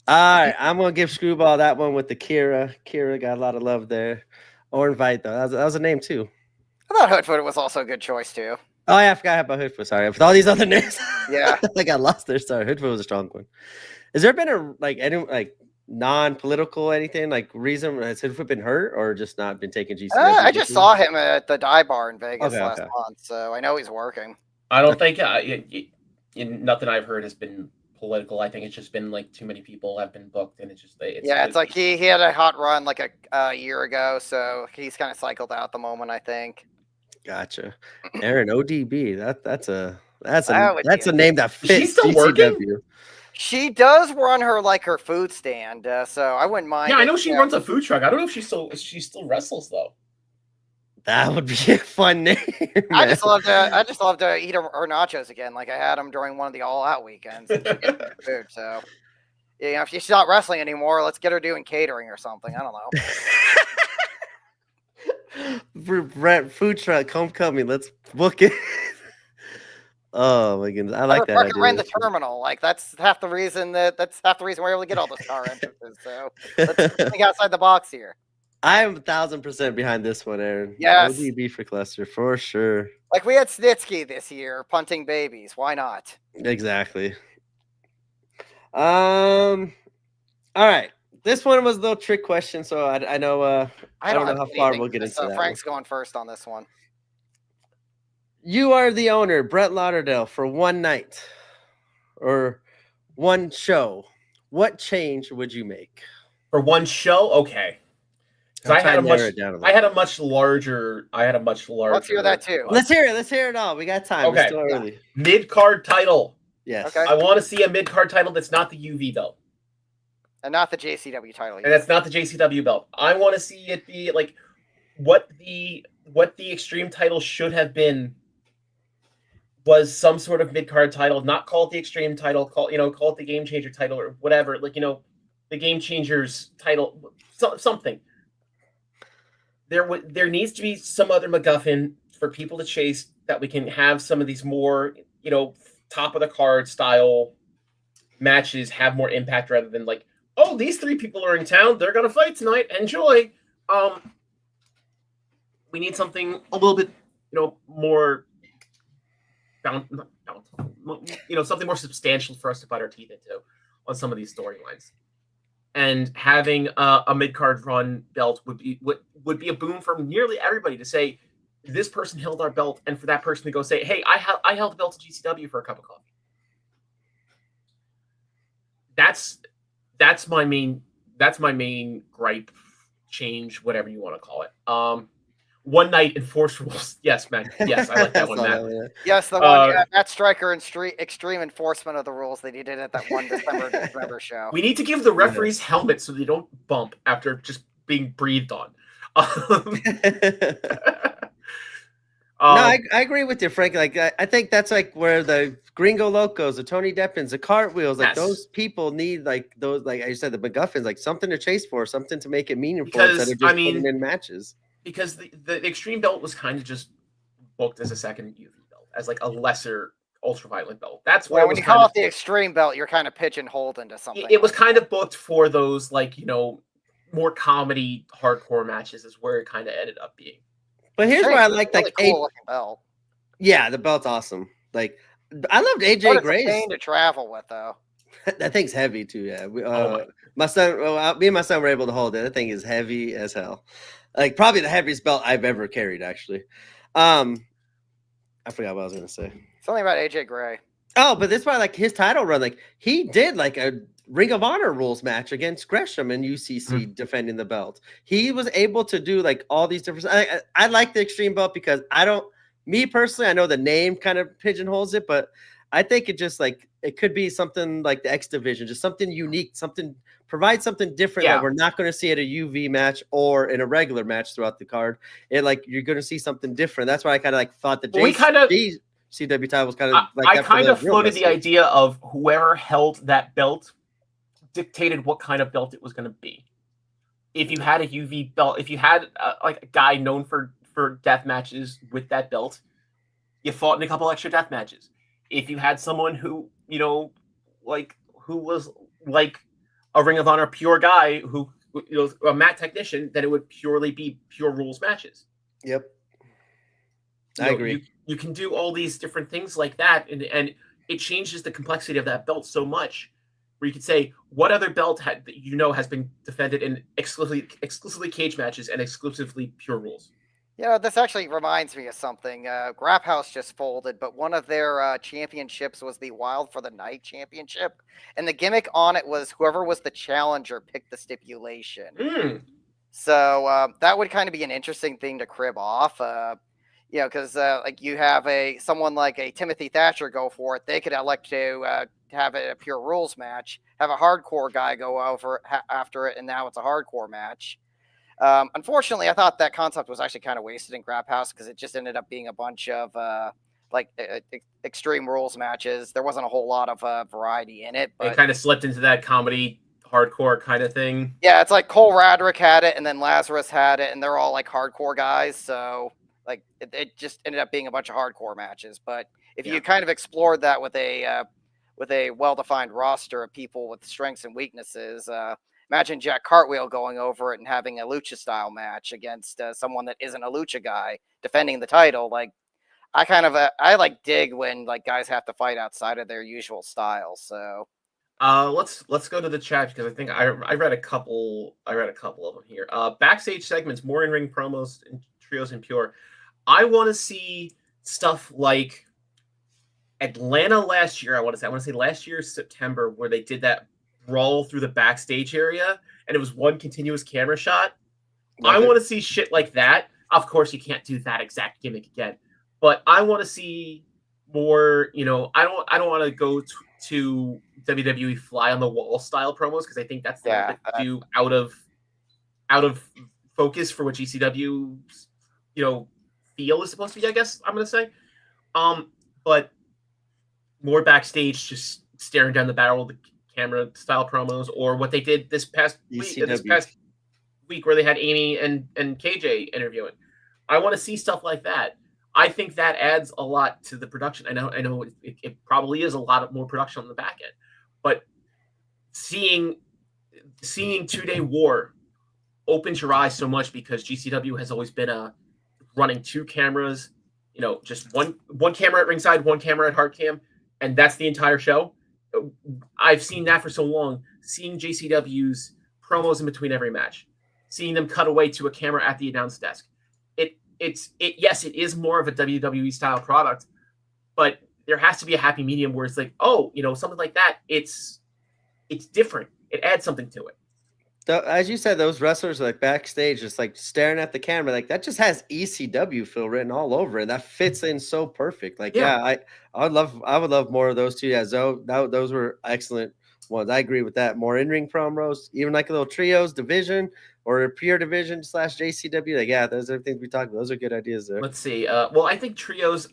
All right, I'm gonna give Screwball that one with the Kira. Kira got a lot of love there. Or Invite though, that was a name too. I thought Hoodfoot was also a good choice too. Oh yeah, I forgot about Hoodfoot. Sorry, with all these other names. Yeah, I got lost there. Sorry, Hoodfoot was a strong one. Has there been any non-political anything reason? Has Hoodfoot been hurt or just not been taking GC? I just saw him at the dive bar in Vegas last month, so I know he's working. I don't think nothing I've heard has been political. I think it's just been too many people have been booked, and it's like he had a hot run a year ago, so he's kind of cycled out the moment. I think. Gotcha. Aaron ODB. That's a name that fits. She's still working. She does run her food stand, so I wouldn't mind. Yeah, I know she runs a food truck. I don't know if she still wrestles though. That would be a fun name. I just love to eat her nachos again, like I had them during one of the All Out weekends. Food, so if she's not wrestling anymore, let's get her doing catering or something. I don't know. Brett, food truck, homecoming. Let's book it. Oh my goodness, I like that idea. Ran the terminal. That's half the reason we're able to get all those car entrances. So let's think outside the box here. I'm 1,000% behind this one, Aaron. Yes. ODB for Cluster for sure. Like we had Snitsky this year punting babies. Why not? Exactly. All right. This one was a little trick question, so I know I don't know how far we'll get into that. Frank's going first on this one. You are the owner, Brett Lauderdale, for one night or one show. What change would you make? For one show? Okay. I had a much larger. Let's hear that too. Let's hear it. Let's hear it all. We got time. Okay. We're still early. Mid-card title. Yes. Okay. I want to see a mid-card title that's not the UV belt. And not the JCW title. And that's not the JCW belt. I want to see it be what the Extreme title should have been was some sort of mid-card title, not called the Extreme title, call it the Game Changer title or whatever. The Game Changers title, something. there needs to be some other MacGuffin for people to chase that we can have some of these more, top of the card style matches have more impact rather than like, oh, these 3 people are in town, they're gonna fight tonight, enjoy. We need something a little bit, more something more substantial for us to bite our teeth into on some of these storylines. And having a mid-card run belt would be a boon for nearly everybody to say, this person held our belt, and for that person to go say, hey, I held the belt to GCW for a cup of coffee. That's my main gripe, change, whatever you want to call it. One night enforced rules. Yes, man. Yes, I like that one, Matt. Yes, the one Matt Striker and extreme enforcement of the rules that he did at that one December show. We need to give the referees helmets so they don't bump after just being breathed on. No, I agree with you, Frank. Like, I think that's like where the Gringo Locos, the Tony Deppins, the Cartwheels, like those people need like those, like I said, the MacGuffins, like something to chase for, something to make it meaningful instead of just putting in matches. Because the Extreme belt was kind of just booked as a second UV belt, as like a lesser ultraviolet belt. That's why when you call it the Extreme belt, you're kind of pigeonholed into something. It was kind of booked for those like more comedy hardcore matches is where it kind of ended up being. But here's where I like really cool looking belt. Yeah, the belt's awesome. Like I loved AJ Gray's. It's a pain to travel with though. That thing's heavy too. Yeah, my son, me and my son were able to hold it. That thing is heavy as hell. Like probably the heaviest belt I've ever carried. Actually, I forgot what I was gonna say. Something about AJ Gray. Oh, but this why like his title run. Like he did like a Ring of Honor rules match against Gresham in UCC defending the belt. He was able to do like all these different. I like the Extreme belt because me personally, I know the name kind of pigeonholes it, but I think it just like it could be something like the X Division, just something unique, provide something different that we're not going to see at a UV match or in a regular match throughout the card. It like you're going to see something different. That's why I kind of like thought the CW title was kind of like I kind of floated the idea of whoever held that belt dictated what kind of belt it was going to be. If you had a UV belt, if you had like a guy known for death matches with that belt, you fought in a couple extra death matches. If you had someone who who was like a Ring of Honor pure guy who a mat technician, then it would purely be pure rules matches. Yep, I agree. You can do all these different things like that, and it changes the complexity of that belt so much. Where you could say, what other belt has been defended in exclusively cage matches and exclusively pure rules? This actually reminds me of something. Grap House just folded, but one of their championships was the Wild for the Night championship, and the gimmick on it was whoever was the challenger picked the stipulation. So that would kind of be an interesting thing to crib off. Because like you have someone like a Timothy Thatcher go for it, they could elect to have a pure rules match, have a hardcore guy go over after it, and now it's a hardcore match. Unfortunately, I thought that concept was actually kind of wasted in Grap House because it just ended up being a bunch of extreme rules matches. There wasn't a whole lot of variety in it. But it kind of slipped into that comedy hardcore kind of thing. Yeah, it's like Cole Radrick had it, and then Lazarus had it, and they're all like hardcore guys. So like it just ended up being a bunch of hardcore matches. But if you kind of explored that with a well-defined roster of people with strengths and weaknesses, imagine Jack Cartwheel going over it and having a lucha style match against someone that isn't a lucha guy defending the title. Like I like dig when like guys have to fight outside of their usual style. So let's go to the chat because I think I read a couple of them here. Backstage segments, more in-ring promos and trios and pure. I want to see stuff like Atlanta last year. I want to say last year September where they did that brawl through the backstage area and it was one continuous camera shot. I want to see shit like that. Of course, you can't do that exact gimmick again, but I want to see more. I don't want to go to WWE fly on the wall style promos because I think that's the do out of focus for what GCW feel is supposed to be. I guess I'm gonna say, but more backstage, just staring down the barrel of the camera style promos, or what they did this past week week where they had Amy and KJ interviewing. I want to see stuff like that. I think that adds a lot to the production. I know it probably is a lot more production on the back end, but seeing 2-Day War opens your eyes so much because GCW has always been running 2 cameras, just one camera at ringside, 1 camera at hard cam, and that's the entire show. I've seen that for so long. Seeing JCW's promos in between every match, seeing them cut away to a camera at the announce desk. Yes, it is more of a WWE style product, but there has to be a happy medium where it's like, something like that. It's different. It adds something to it. As you said, those wrestlers like backstage, just like staring at the camera, like that just has ECW feel written all over it. That fits in so perfect. Like, I would love more of those two. Yeah, those were excellent ones. I agree with that. More in-ring promos, even like a little trios division or a pure division / JCW. Like, yeah, those are things we talked about. Those are good ideas there. Let's see. Well, I think trios.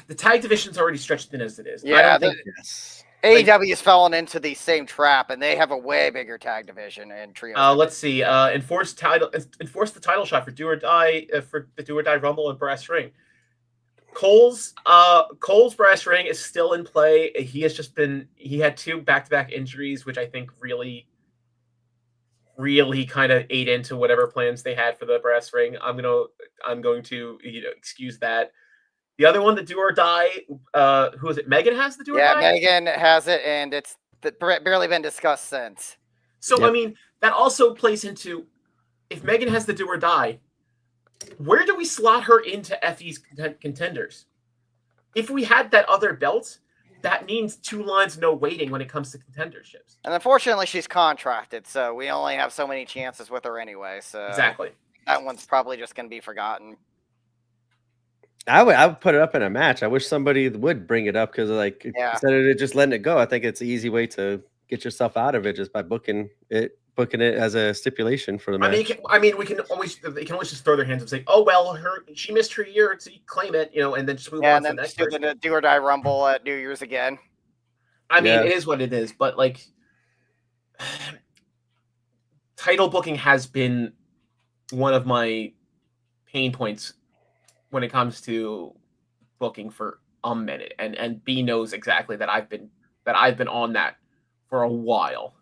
The tag division's already stretched thin as it is. Yeah, I don't think. Yes. AEW has fallen into the same trap, and they have a way bigger tag division and trios. Let's see. Enforce the title shot for Do or Die for the Do or Die Rumble and Brass Ring. Cole's Brass Ring is still in play. He had 2 back-to-back injuries, which I think really kind of ate into whatever plans they had for the Brass Ring. I'm going to excuse that. The other one, the Do or Die, who is it? Megan has the Do or Die? Yeah, Megan has it, and it's barely been discussed since. So, I mean, that also plays into, if Megan has the Do or Die, where do we slot her into FE's contenders? If we had that other belt, that means 2 lines, no waiting when it comes to contenderships. And unfortunately, she's contracted, so we only have so many chances with her anyway. So exactly. That one's probably just going to be forgotten. I would put it up in a match. I wish somebody would bring it up because, instead of just letting it go, I think it's an easy way to get yourself out of it just by booking it as a stipulation for the match. They can always just throw their hands up and say, "Oh well, she missed her year, so you claim it," and then just move on. And then do the Do or Die Rumble at New Year's again. I mean, it is what it is, but title booking has been one of my pain points when it comes to booking for a minute, and B knows exactly that I've been on that for a while.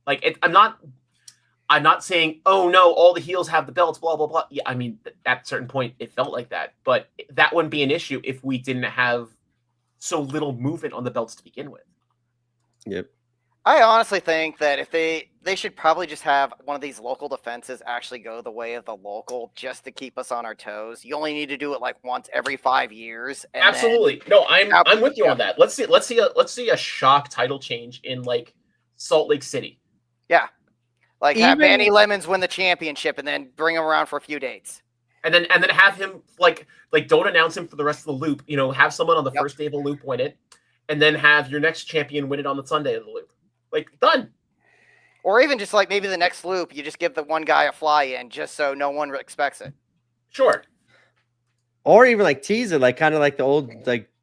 I'm not saying, oh no, all the heels have the belts, blah blah blah. Yeah, I mean, at a certain point it felt like that, but that wouldn't be an issue if we didn't have so little movement on the belts to begin with. Yep. I honestly think that if they should probably just have one of these local defenses actually go the way of the local, just to keep us on our toes. You only need to do it once every 5 years. And absolutely. No, I'm with you on that. Let's see a shock title change in Salt Lake City. Yeah. Have Manny Lemons win the championship and then bring him around for a few dates. And then have him don't announce him for the rest of the loop. Have someone on the first day of the loop win it, and then have your next champion win it on the Sunday of the loop. Done. Or even just maybe the next loop, you just give the one guy a fly in just so no one expects it. Sure. Or even tease it, kind of like the old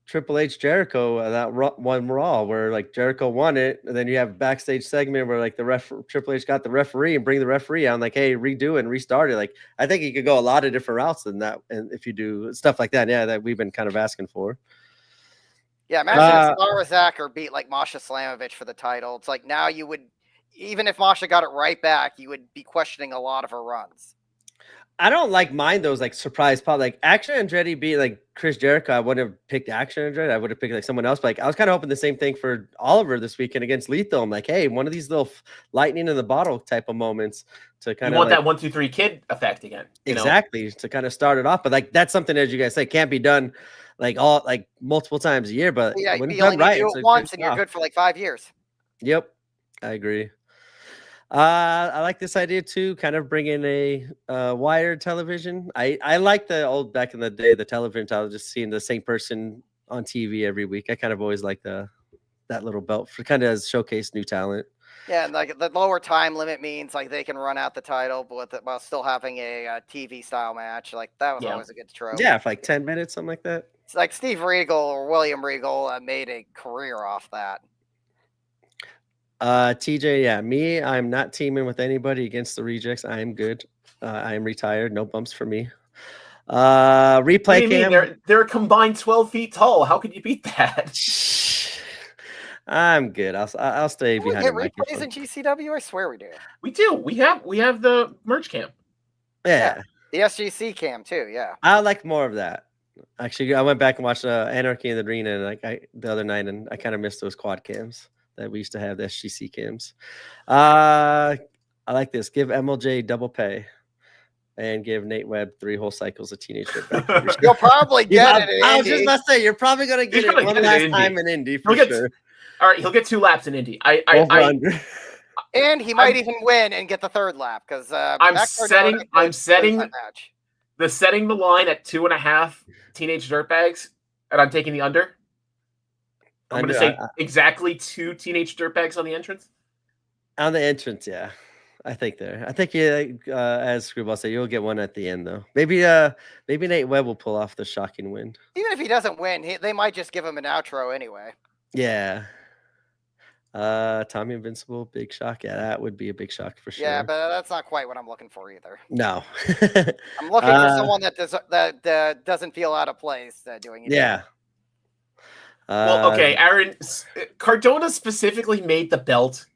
Triple H Jericho that one Raw where Jericho won it, and then you have a backstage segment where Triple H got the referee and bring the referee out and hey, redo it and restart it. I think you could go a lot of different routes than that, and if you do stuff like that, that we've been kind of asking for. Yeah, imagine if Laura Zacher beat Masha Slamovich for the title. It's now you would, even if Masha got it right back, you would be questioning a lot of her runs. I don't mind those surprise pop. Action Andretti beat Chris Jericho. I wouldn't have picked Action Andretti. I would have picked someone else. But I was kind of hoping the same thing for Oliver this weekend against Lethal. I'm hey, one of these little lightning in the bottle type of moments to kind of want that 1, 2, 3 kid effect again. Exactly, to kind of start it off. But that's something, as you guys say, can't be done multiple times a year. But when you done only right, do it once and you're good for 5 years. Yep, I agree. I like this idea too, kind of bringing a wired television. I like the old back in the day, the television title, just seeing the same person on TV every week. I kind of always like that little belt for kind of showcase new talent. Yeah, and the lower time limit means they can run out the title, but while still having a TV style match. That was always a good trope. Yeah, for 10 minutes, something like that. It's Steve Regal or William Regal made a career off that. TJ, yeah, me. I'm not teaming with anybody against the rejects. I am good. I am retired. No bumps for me. What do Replay you mean? cam. They're a combined 12 feet tall. How could you beat that? I'm good. I'll stay Do we behind get the replays microphone. in GCW? I swear we do. We do. We have the merge cam. Yeah, The SGC cam too. Yeah. I like more of that. Actually, I went back and watched Anarchy in the Arena the other night, and I kind of missed those quad cams that we used to have, the SGC cams. I like this. Give MLJ double pay, and give Nate Webb 3 whole cycles of Teenage Dirtbag. You'll probably get it. I was just about to say you're probably gonna get it one last time in Indy for sure. All right, he'll get 2 laps in Indy. And he might even win and get the 3rd lap because I'm setting the line at 2.5 Teenage Dirtbags, and I'm taking the under. I'm going to say exactly 2 Teenage Dirtbags on the entrance. On the entrance, yeah. I think you, as Screwball said, you'll get one at the end though. Maybe Nate Webb will pull off the shocking win. Even if he doesn't win, they might just give him an outro anyway. Yeah. Tommy Invincible, big shock. Yeah, that would be a big shock for sure. Yeah, but that's not quite what I'm looking for either. No. I'm looking for someone that doesn't feel out of place doing it. Yeah. Well, okay, Aaron, Cardona specifically made the belt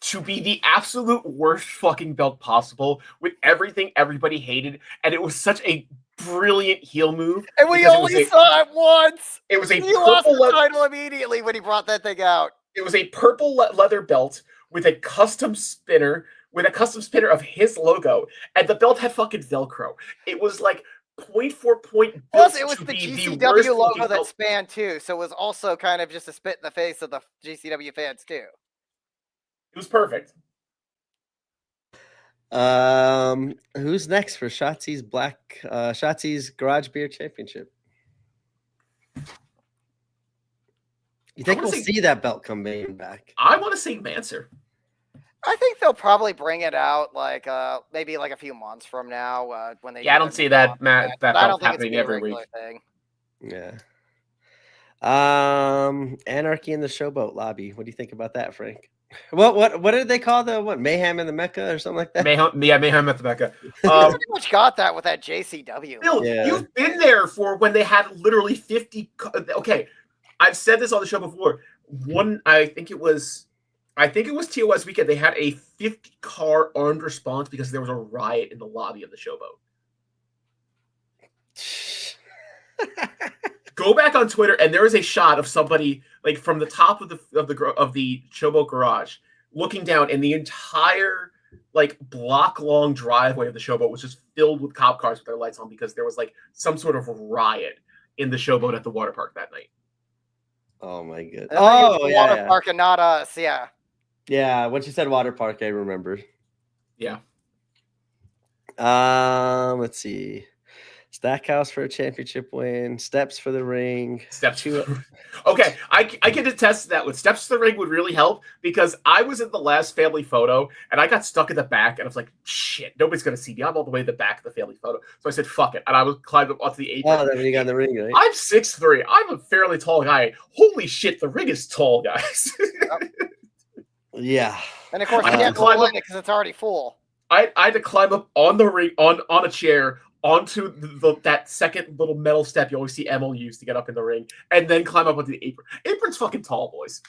to be the absolute worst fucking belt possible with everything everybody hated, and it was such a brilliant heel move. And we only saw it once. It was a he lost the title immediately when he brought that thing out. It was a purple leather belt with a custom spinner of his logo, and the belt had fucking Velcro. It was like point for point. Plus, it was the GCW logo that spanned too, so it was also kind of just a spit in the face of the GCW fans too. It was perfect. Who's next for Shotzi's Garage Beer Championship? You think we'll see that belt coming back? I want to see Manser. I think they'll probably bring it out like maybe like a few months from now when they. Yeah, I don't see that that belt happening every week. Thing. Yeah. Anarchy in the Showboat lobby. What do you think about that, Frank? What did they call Mayhem in the Mecca or something like that? Mayhem at the Mecca. Pretty much got that with that JCW. Bill, you've been there for when they had literally 50. Okay, I've said this on the show before. I think it was TOS weekend. They had a 50-car armed response because there was a riot in the lobby of the Showboat. Go back on Twitter, and there is a shot of somebody like from the top of the Showboat garage looking down, and the entire like block-long driveway of the Showboat was just filled with cop cars with their lights on because there was like some sort of riot in the Showboat at the water park that night. Oh my goodness! Water park and not us. Yeah. Yeah, when you said water park, I remembered. Yeah. Let's see. Stackhouse for a championship win. Steps for the ring. Okay, I can attest to that. With steps to the ring would really help because I was in the last family photo and I got stuck in the back and I was like, shit, nobody's gonna see me. I'm all the way in the back of the family photo. So I said, fuck it. And I was climbed up onto the apron. Oh, then when you got in the ring, right? I'm 6'3". I'm a fairly tall guy. Holy shit, the ring is tall, guys. Yeah. And of course, you can't climb in it because it's already full. I had to climb up on the ring on a chair onto that second little metal step you always see Emil use to get up in the ring, and then climb up onto the apron. Apron's fucking tall, boys.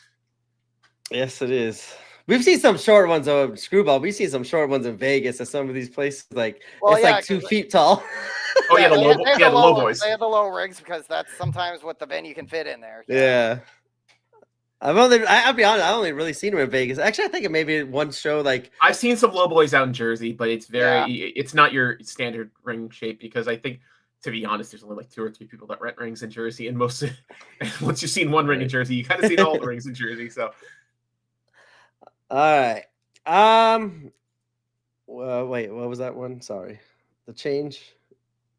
Yes, it is. We've seen some short ones of Screwball. We've seen some short ones in Vegas at some of these places. Like like 2 feet tall. Oh yeah, the low boys. They have the low rigs because that's sometimes what the venue can fit in there. Yeah. I'll be honest, I only really seen them in Vegas. Actually, I think it may be one show like I've seen some low boys out in Jersey, but it's it's not your standard ring shape because I think, to be honest, there's only like 2 or 3 people that rent rings in Jersey, and once you've seen one ring in Jersey, you kind of seen all the rings in Jersey. So, all right. Wait, what was that one? Sorry, the change.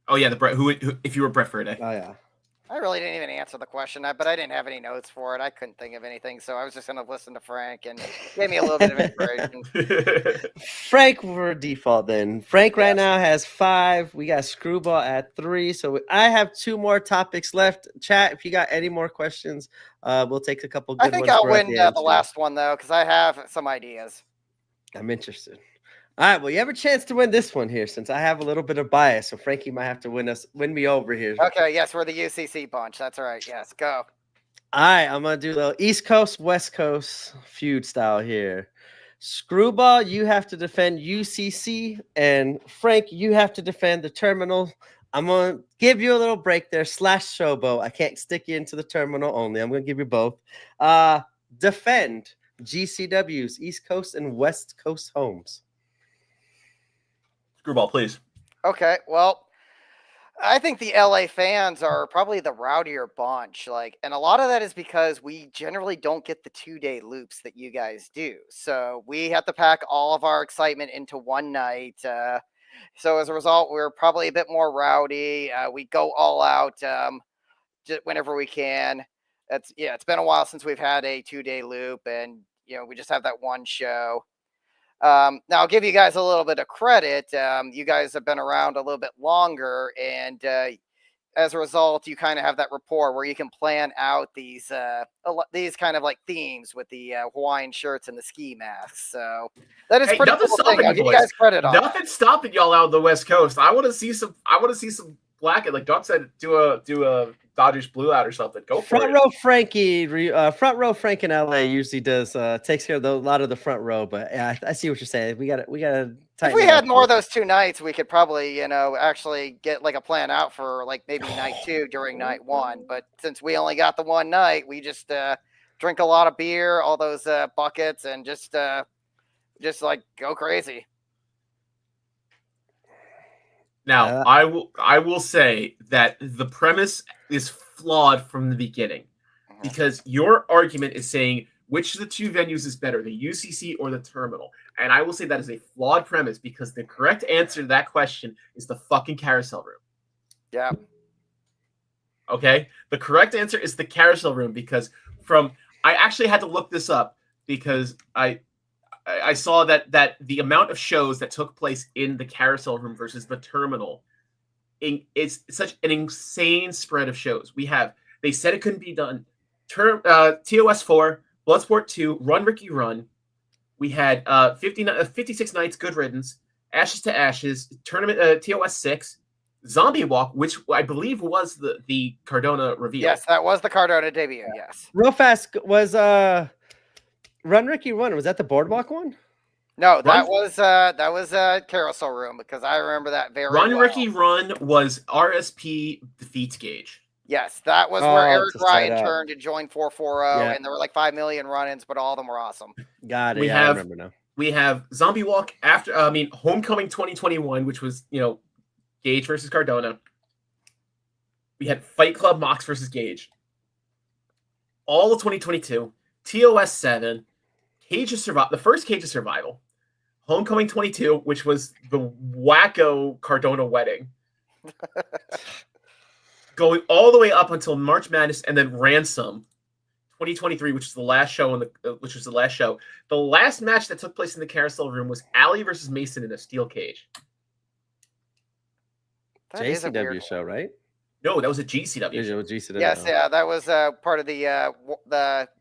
Oh yeah, the Brett. Who if you were Brett Friday? Oh yeah. I really didn't even answer the question, but I didn't have any notes for it. I couldn't think of anything, so I was just going to listen to Frank, and gave me a little bit of inspiration. Frank for default then. Frank right Yes. now has 5. We got Screwball at 3. So I have 2 more topics left. Chat, if you got any more questions, we'll take a couple good I think ones I'll for at win the end, the too. last one, though, because I have some ideas. I'm interested. All right, well, you have a chance to win this one here since I have a little bit of bias. So Frankie might have to win me over here. Okay, yes, we're the UCC bunch. That's right. Yes, go. All right, I'm going to do the East Coast, West Coast feud style here. Screwball, you have to defend UCC, and Frank, you have to defend the terminal. I'm going to give you a little break there, / showboat. I can't stick you into the terminal only. I'm going to give you both. Defend GCW's East Coast and West Coast homes. Screwball, please. Okay, well, I think the LA fans are probably the rowdier bunch. And a lot of that is because we generally don't get the 2-day loops that you guys do. So we have to pack all of our excitement into one night. So as a result, we're probably a bit more rowdy. We go all out whenever we can. It's been a while since we've had a 2-day loop, and we just have that one show. Now I'll give you guys a little bit of credit. You guys have been around a little bit longer, and as a result, you kind of have that rapport where you can plan out these kind of like themes with the Hawaiian shirts and the ski masks. So that is pretty cool thing. I'll give you guys credit on nothing that. stopping y'all out of the West Coast. I want to see some black. Like Doc said, do a Dodgers blue out or something. Go for Front it. row Frankie, front row Frank in LA usually does takes care of a lot of the front row. But yeah, I see what you're saying. We got to. If we had more of those 2 nights, we could probably actually get like a plan out for like maybe night 2 during night 1. But since we only got the one night, we just drink a lot of beer, all those buckets, and just like go crazy. Now, I will say that the premise is flawed from the beginning, because your argument is saying which of the 2 venues is better, the UCC or the terminal. And I will say that is a flawed premise, because the correct answer to that question is the fucking carousel room. Yeah. Okay? The correct answer is the carousel room, because I actually had to look this up, because I saw that the amount of shows that took place in the carousel room versus the terminal, it's such an insane spread of shows. They said it couldn't be done. TOS 4, Bloodsport 2, Run Ricky Run. We had 56 Nights, Good Riddance, Ashes to Ashes, Tournament TOS 6, Zombie Walk, which I believe was the Cardona reveal. Yes, that was the Cardona debut. Yes. Real fast was Run Ricky Run. Was that the Boardwalk one? No, that was Carousel Room, because I remember that very well. Run Ricky Run was RSP defeats Gage. Yes, that was where Eric Ryan turned to join 440, and there were like 5 million run-ins, but all of them were awesome. Got it. I remember now. We have Zombie Walk Homecoming 2021, which was Gage versus Cardona. We had Fight Club Mox versus Gage. All of 2022, TOS 7, Cage of Survival, the first Cage of Survival, Homecoming 22, which was the wacko Cardona wedding. Going all the way up until March Madness, and then Ransom 2023, which was the last show The last match that took place in the carousel room was Allie versus Mason in a steel cage. That is a JCW weird show, right? No, that was a GCW. It was GCW. Yes, yeah, that was part of the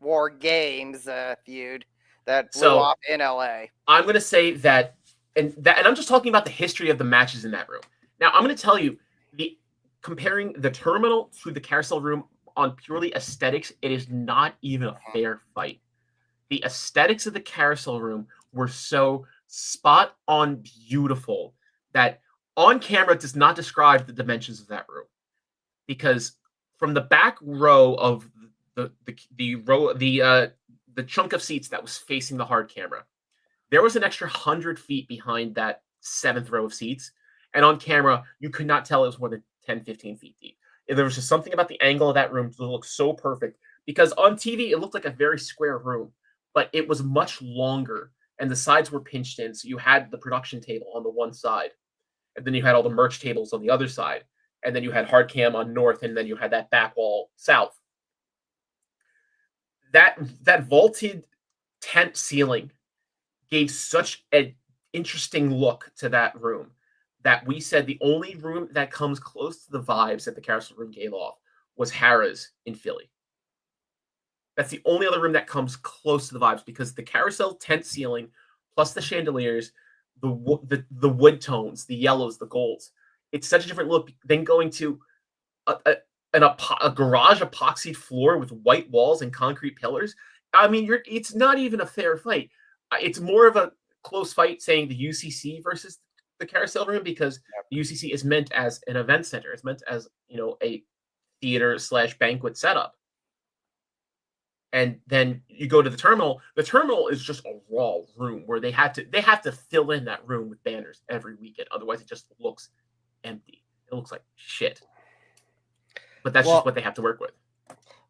War Games feud that blew off in LA. I'm going to say that, and I'm just talking about the history of the matches in that room. Now, I'm going to tell you, comparing the terminal to the carousel room on purely aesthetics, it is not even a fair fight. The aesthetics of the carousel room were so spot on beautiful that on camera does not describe the dimensions of that room. Because from the back row of the chunk of seats that was facing the hard camera, there was an extra 100 feet behind that 7th row of seats. And on camera, you could not tell it was more than 10, 15 feet deep. There was just something about the angle of that room that looked so perfect, because on TV, it looked like a very square room, but it was much longer and the sides were pinched in. So you had the production table on the one side, and then you had all the merch tables on the other side. and then you had hard cam on north, and then you had that back wall south. That vaulted tent ceiling gave such an interesting look to that room that we said the only room that comes close to the vibes that the Carousel Room gave off was Harrah's in Philly. That's the only other room that comes close to the vibes, because the carousel tent ceiling, plus the chandeliers, the wood tones, the yellows, the golds. It's such a different look than going to a garage epoxied floor with white walls and concrete pillars. I mean, it's not even a fair fight. It's more of a close fight saying the UCC versus the Carousel Room, because the UCC is meant as an event center. It's meant as, a theater/banquet setup. And then you go to the terminal. The terminal is just a raw room where they have to fill in that room with banners every weekend. Otherwise, it just looks empty. It looks like shit. But that's just what they have to work with.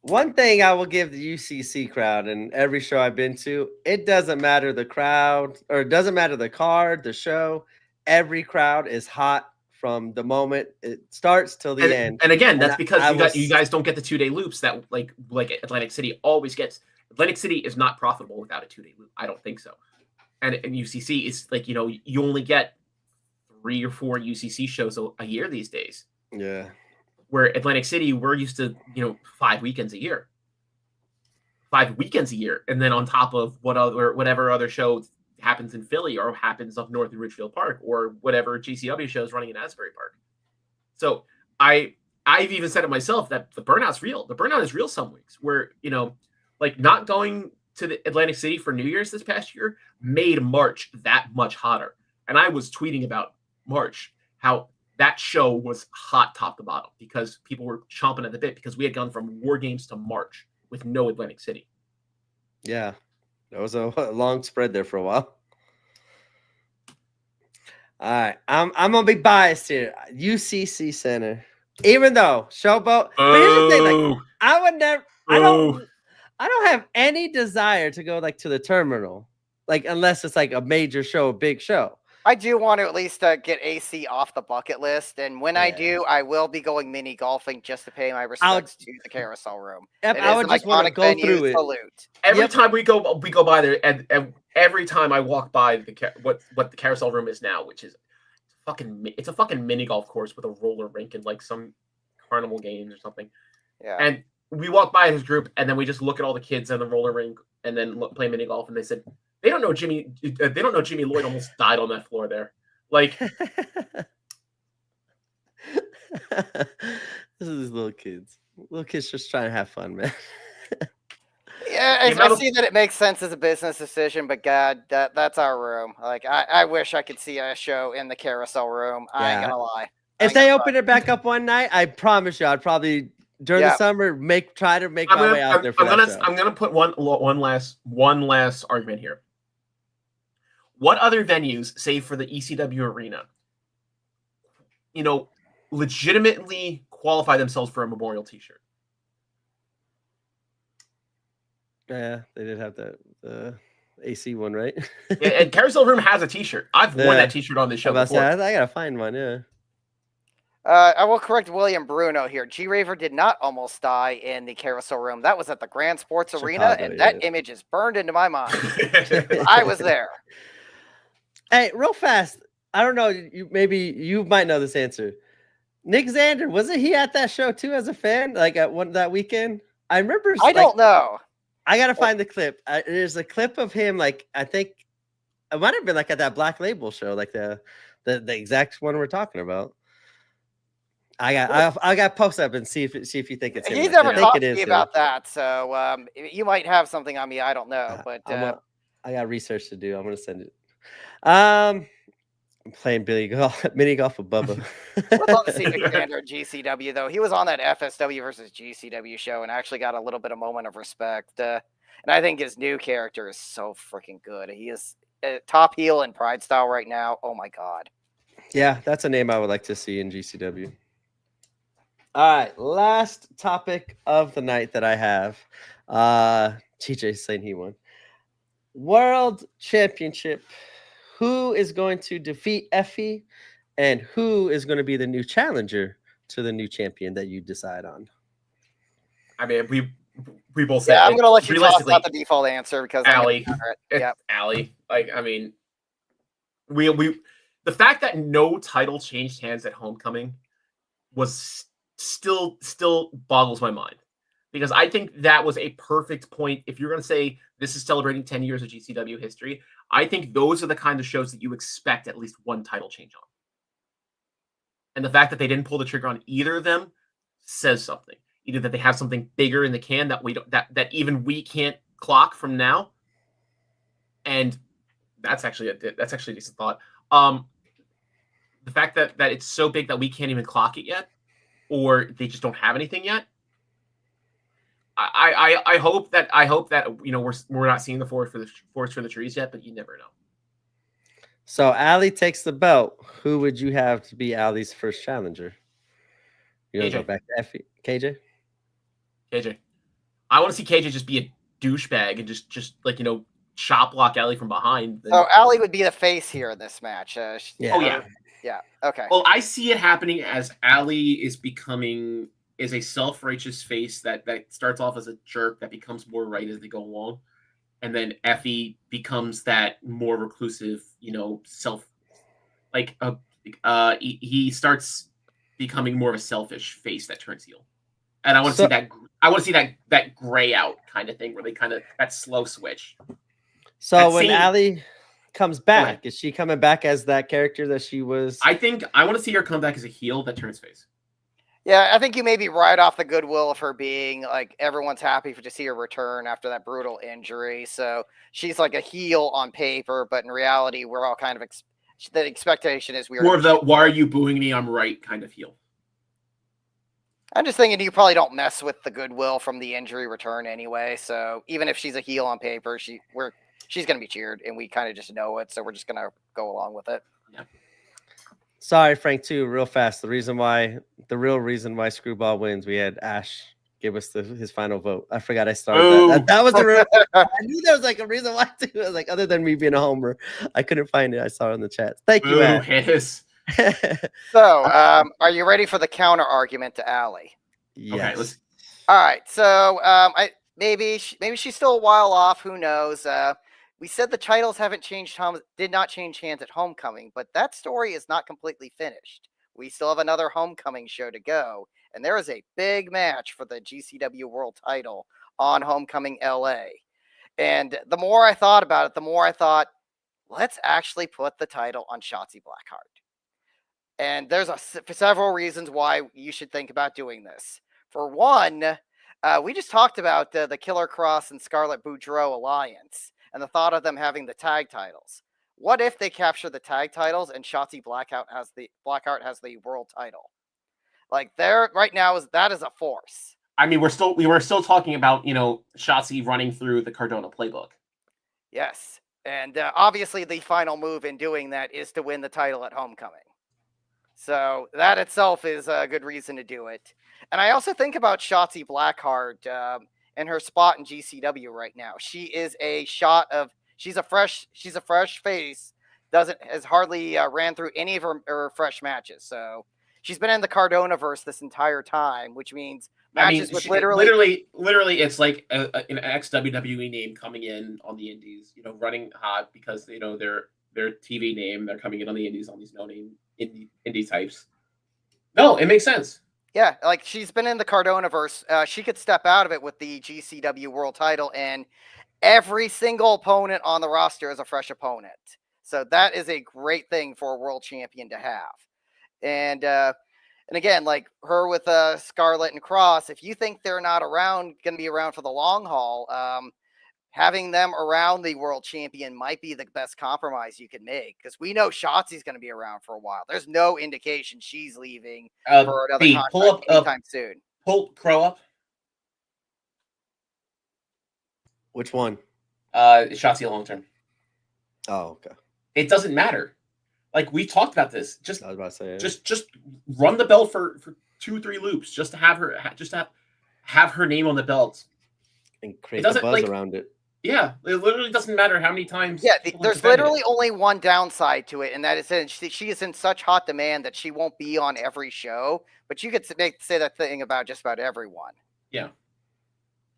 One thing I will give the UCC crowd, and every show I've been to, it doesn't matter the crowd, or it doesn't matter the card, the show. Every crowd is hot from the moment it starts till the end. And again, that's because you guys don't get the 2-day loops that like Atlantic City always gets. Atlantic City is not profitable without a 2-day loop. I don't think so. And UCC is like, you only get 3 or 4 UCC shows a year these days. Yeah. Where Atlantic City, we're used to, 5 weekends a year. 5 weekends a year. And then on top of whatever other show happens in Philly or happens up north in Ridgefield Park, or whatever GCW show is running in Asbury Park. So I've even said it myself that the burnout's real. The burnout is real some weeks where, like not going to the Atlantic City for New Year's this past year made March that much hotter. And I was tweeting about March, how that show was hot top to bottom because people were chomping at the bit because we had gone from War Games to March with no Atlantic City. Yeah. There was a long spread there for a while. All right. I'm gonna be biased here. UCC Center. Even though Showboat, but here's the thing, like I would never I don't have any desire to go like to the terminal. Like unless it's like a major show, a big show. I do want to at least get AC off the bucket list, and when I do, I will be going mini golfing just to pay my respects to the Carousel Room. Yep, I would just want to go through it. Salute. Every time we go by there, and every time I walk by what the Carousel Room is now, which is it's a fucking mini golf course with a roller rink and like some carnival games or something. Yeah. And we walk by his group, and then we just look at all the kids on the roller rink, and then play mini golf, and they said. They don't know Jimmy Lloyd almost died on that floor there. Like, this is these little kids. Little kids just trying to have fun, man. Yeah, I see that it makes sense as a business decision, but God, that's our room. Like, I wish I could see a show in the Carousel Room. I ain't gonna lie. If they open it back up one night, I promise you, I'd probably during the summer try to make my way out there. I'm gonna put one last argument here. What other venues, save for the ECW arena, legitimately qualify themselves for a memorial T-shirt? Yeah, they did have the AC one, right? Yeah, and Carousel Room has a T-shirt. I've worn that T-shirt on this show before. I gotta find one. Yeah. I will correct William Bruno here. G-Raver did not almost die in the Carousel Room. That was at the Grand Sports Arena, and that image is burned into my mind. I was there. Hey, real fast. I don't know. Maybe you might know this answer. Nick Xander, wasn't he at that show too as a fan? Like at that weekend? I remember. I don't know. I gotta find the clip. There's a clip of him. Like I think it might have been like at that Black Label show, like the exact one we're talking about. I got post up and see if you think it's him. He's never talked to me about that, so you might have something on me. I don't know, but I got research to do. I'm gonna send it. I'm playing mini golf with Bubba. I'd love to see McCander at GCW though. He was on that FSW versus GCW show and actually got a little bit of moment of respect. And I think his new character is so freaking good. He is top heel in Pride Style right now. Oh my god. Yeah, that's a name I would like to see in GCW. All right, last topic of the night that I have. TJ saying he won. World Championship. Who is going to defeat Effie, and who is going to be the new challenger to the new champion that you decide on? I mean, we both said. Yeah, I'm gonna let you talk realistically, about the default answer because Allie. It's yep. Allie. Like, I mean, we the fact that no title changed hands at Homecoming was still boggles my mind, because I think that was a perfect point. If you're going to say this is celebrating 10 years of GCW history, I think those are the kind of shows that you expect at least one title change on. And the fact that they didn't pull the trigger on either of them says something. Either that they have something bigger in the can that we don't, that even we can't clock from now. And that's actually a decent thought. The fact that it's so big that we can't even clock it yet, or they just don't have anything yet. I hope that we're not seeing the forest for the trees yet, but you never know. So Allie takes the belt. Who would you have to be Allie's first challenger? You want to go back to Effie? KJ? KJ. I want to see KJ just be a douchebag and just like, chop block Allie from behind. So Allie would be the face here in this match. Yeah. Oh, yeah. Yeah. Okay. Well, I see it happening as Allie is a self-righteous face that starts off as a jerk that becomes more right as they go along. And then Effie becomes that more reclusive, he starts becoming more of a selfish face that turns heel. And I want to see that. I want to see that gray out kind of thing where they kind of that slow switch. So when Allie comes back, is she coming back as that character that she was? I want to see her come back as a heel that turns face. Yeah, I think you maybe right off the goodwill of her being like everyone's happy to see her return after that brutal injury. So she's like a heel on paper, but in reality, we're all kind of the expectation is we're more of the "why are you booing me? I'm right" kind of heel. I'm just thinking you probably don't mess with the goodwill from the injury return anyway. So even if she's a heel on paper, she's going to be cheered, and we kind of just know it. So we're just going to go along with it. Yeah. Sorry, Frank, too, real fast. The real reason why Screwball wins, we had Ash give us his final vote. I forgot I started that was the real. I knew there was like a reason why, too. I was like, other than me being a homer, I couldn't find it. I saw it in the chat. Thank you, Ash. So, are you ready for the counter argument to Allie? Yes. Okay, all right. So, maybe she's still a while off. Who knows? We said the titles did not change hands at Homecoming, but that story is not completely finished. We still have another Homecoming show to go, and there is a big match for the GCW World Title on Homecoming LA. And the more I thought about it, the more I thought, let's actually put the title on Shotzi Blackheart. And there's several reasons why you should think about doing this. For one, we just talked about the Killer Cross and Scarlett Boudreaux alliance and the thought of them having the tag titles. What if they capture the tag titles and Shotzi Blackheart has the world title? Like there right now that is a force. I mean, we were still talking about, Shotzi running through the Cardona playbook. Yes. And obviously the final move in doing that is to win the title at Homecoming. So that itself is a good reason to do it. And I also think about Shotzi Blackheart and her spot in GCW right now. She is she's a fresh face, has hardly ran through any of her fresh matches. So she's been in the Cardona-verse this entire time, which means matches with literally it's like an ex-WWE name coming in on the indies, running hot because, their TV name, they're coming in on the indies on these no-name indie types. No, it makes sense. Yeah, like she's been in the Cardona-verse. She could step out of it with the GCW World Title, and every single opponent on the roster is a fresh opponent. So that is a great thing for a world champion to have. And again, like her with Scarlett and Cross, if you think they're not going to be around for the long haul, having them around the world champion might be the best compromise you can make, because we know Shotzi's going to be around for a while. There's no indication she's leaving for another contract anytime soon. Pull Crow up. Which one? Shotzi long term. Oh, okay. It doesn't matter. Like we talked about this. Just I was about to say, just run the belt for 2-3 loops, just to have her have her name on the belt and create the buzz around it. Yeah, it literally doesn't matter how many times. Yeah, people have there's defended literally it. only one downside to it, and that is that she is in such hot demand that she won't be on every show. But you could say that thing about just about everyone. Yeah.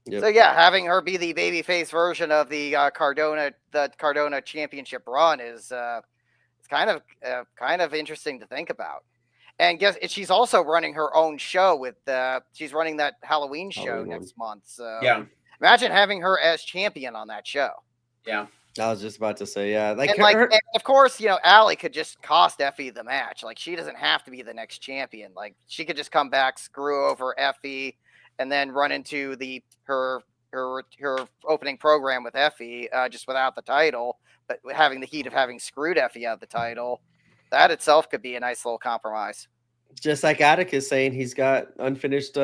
Yep. So yeah, having her be the babyface version of the Cardona Championship run is it's kind of interesting to think about. And guess she's also running her own show with she's running that Halloween show Halloween next month. So Yeah. imagine having her as champion on that show. Yeah. I was just about to say, yeah, like And and of course, Allie could just cost Effie the match. Like she doesn't have to be the next champion. Like she could just come back, screw over Effie, and then run into her opening program with Effie, just without the title, but having the heat of having screwed Effie out of the title. That itself could be a nice little compromise. just like Atticus saying he's got unfinished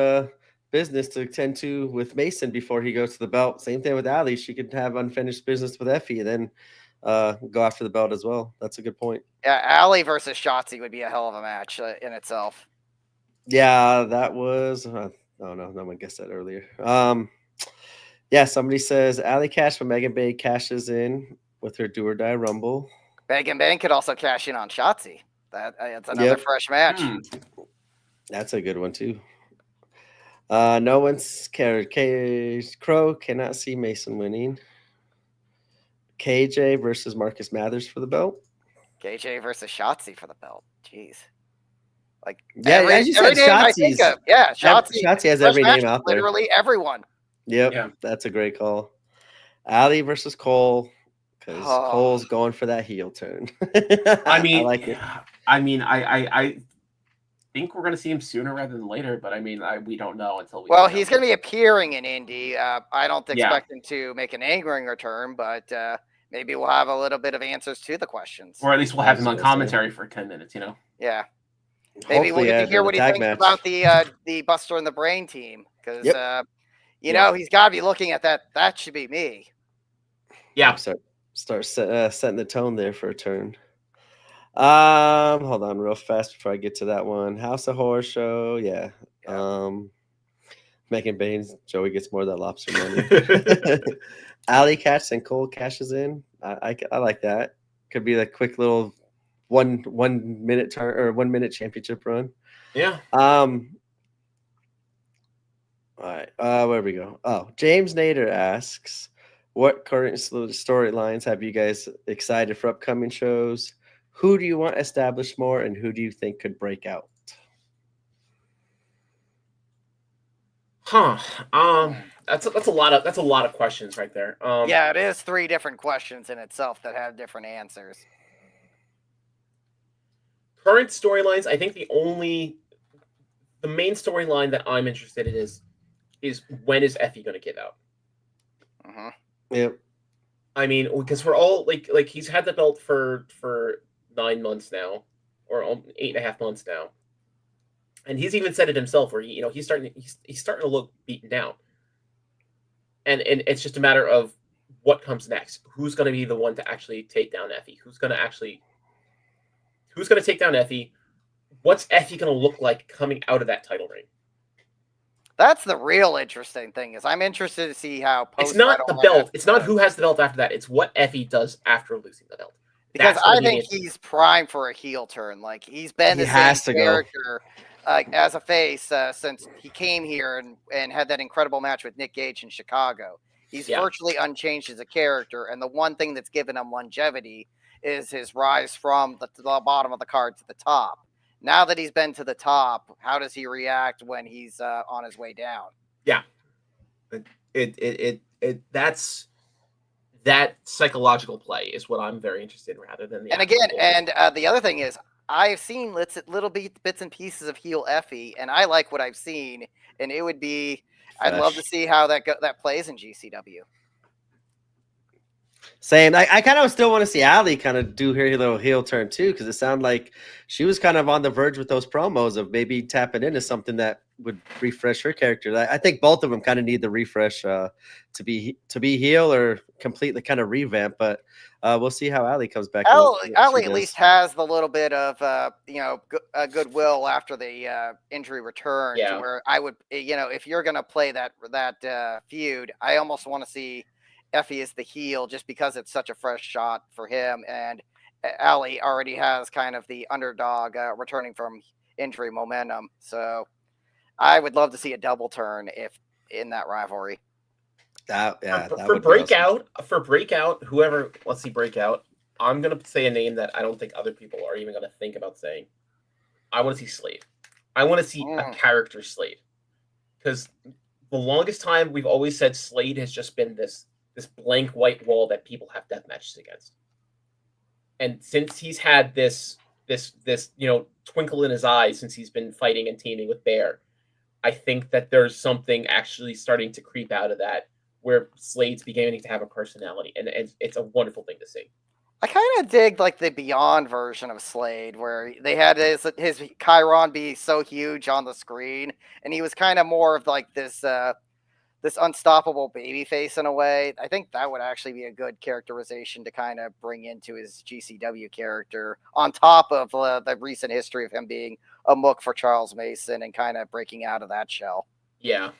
business to attend to with Mason before he goes to the belt. Same thing with Allie. She could have unfinished business with Effie and then go after the belt as well. That's a good point. Yeah, Allie versus Shotzi would be a hell of a match in itself. Yeah, that was. Oh no, no one guessed that earlier. Yeah, somebody says Allie Cash from Megan Bay cashes in with her do or die Rumble. Megan Bang could also cash in on Shotzi. That's another fresh match. That's a good one too. No one's cared. Crow cannot see Mason winning. KJ versus Marcus Mathers for the belt. KJ versus Shotzi for the belt. Jeez. Like yeah, as you said, Shotzi's. Shotzi has every name out there. Literally everyone. Yep, yeah. That's a great call. Allie versus Cole, because Cole's going for that heel turn. I mean, I like it. I think we're going to see him sooner rather than later, but I mean, we don't know until we. Well, he's going to be appearing in Indy. I don't expect him to make an angering return, but maybe we'll have a little bit of answers to the questions, or at least we'll have him on commentary for 10 minutes. Yeah. Maybe we'll get to hear what he thinks about the Buster and the Brain team, because he's got to be looking at that. That should be me. Yeah. Start setting the tone there for a turn. Hold on real fast before I get to that one. House of Horror show. Yeah. Megan Baines, Joey gets more of that lobster money. Allie Cash and Cole cashes in. I like that. Could be like quick little 1 minute turn or 1 minute championship run. Yeah. All right. Where we go? Oh, James Nader asks, what current storylines have you guys excited for upcoming shows? Who do you want established more, and who do you think could break out? That's a lot of questions right there. Yeah, it is 3 different questions in itself that have different answers. Current storylines, I think the main storyline that I'm interested in is when is Effie going to get out? Mm-hmm. Yep. I mean, because we're all like he's had the belt for 9 months now, or 8.5 months now, and he's even said it himself, where he's starting to look beaten down, and it's just a matter of what comes next. Who's going to be the one to actually take down Effie? Who's going to take down Effie? What's Effie going to look like coming out of that title ring? That's the real interesting thing. Is I'm interested to see how it's not the belt. It's not who has the belt after that. It's what Effie does after losing the belt. Because I think he's primed for a heel turn. Like he's been the same character as a face since he came here and had that incredible match with Nick Gage in Chicago. He's virtually unchanged as a character, and the one thing that's given him longevity is his rise from the bottom of the card to the top. Now that he's been to the top, how does he react when he's on his way down? Yeah, that's that psychological play is what I'm very interested in, rather than the. And again, the other thing is, I've seen little bits and pieces of heel Effie, and I like what I've seen, and it would be. I'd love to see how that plays in GCW. Same. I kind of still want to see Allie kind of do her little heel turn too, because it sounded like she was kind of on the verge with those promos of maybe tapping into something that would refresh her character. I think both of them kind of need the refresh to be heel or completely kind of revamp. But we'll see how Allie comes back. Allie at least has the little bit of goodwill after the injury return. Yeah. To where I would, if you're gonna play that feud, I almost want to see Effie is the heel just because it's such a fresh shot for him, and Allie already has kind of the underdog returning from injury momentum. So I would love to see a double turn if in that rivalry. That For would be awesome. breakout, whoever, let's see, breakout. I'm gonna say a name that I don't think other people are even gonna think about saying. I want to see Slade. I want to see a character Slade, because the longest time we've always said Slade has just been this blank white wall that people have death matches against. And since he's had this twinkle in his eyes since he's been fighting and teaming with Bear, I think that there's something actually starting to creep out of that, where Slade's beginning to have a personality, and it's a wonderful thing to see. I kind of dig like the Beyond version of Slade, where they had his Chiron be so huge on the screen, and he was kind of more of like this unstoppable babyface in a way. I think that would actually be a good characterization to kind of bring into his GCW character, on top of the recent history of him being a mook for Charles Mason and kind of breaking out of that shell. Yeah.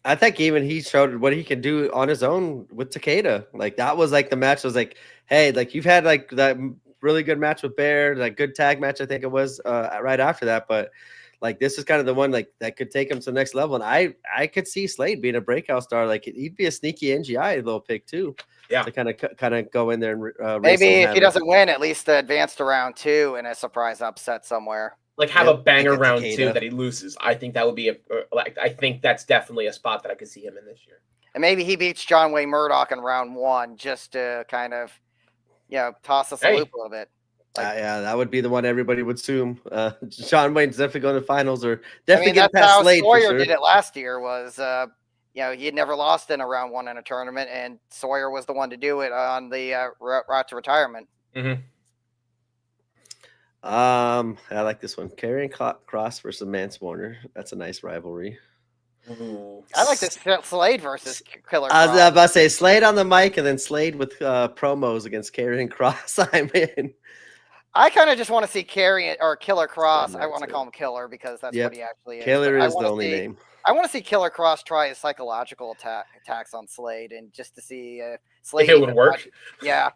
I think even he showed what he can do on his own with Takeda. Like that was like the match was like, hey, like you've had like that really good match with Bear, that good tag match, I think it was right after that. But like this is kind of the one like that could take him to the next level. And I could see Slade being a breakout star. Like he'd be a sneaky NGI little pick too. Yeah. To kind of go in there and maybe if he doesn't win, at least advance to round 2 in a surprise upset somewhere. Like have a banger round 2 that he loses. I think that would be I think that's definitely a spot that I could see him in this year. And maybe he beats John Wayne Murdoch in round 1 just to kind of, toss us a loop a little bit. Yeah, that would be the one everybody would assume. John Wayne's definitely going to finals, or definitely get past how Slade. Sawyer did it last year. Was he had never lost in a round 1 in a tournament, and Sawyer was the one to do it on the route to retirement. Mm-hmm. I like this one. Karrion Kross versus Mance Warner. That's a nice rivalry. Ooh. I like this Slade versus Killer Kross. I was about to say Slade on the mic and then Slade with promos against Karrion Kross. I'm in. I kind of just want to see Killer Kross. I want to call him Killer because that's what he actually is. Killer is the only name. I want to see Killer Kross try his psychological attacks on Slade, and just to see Slade if it would work. Yeah.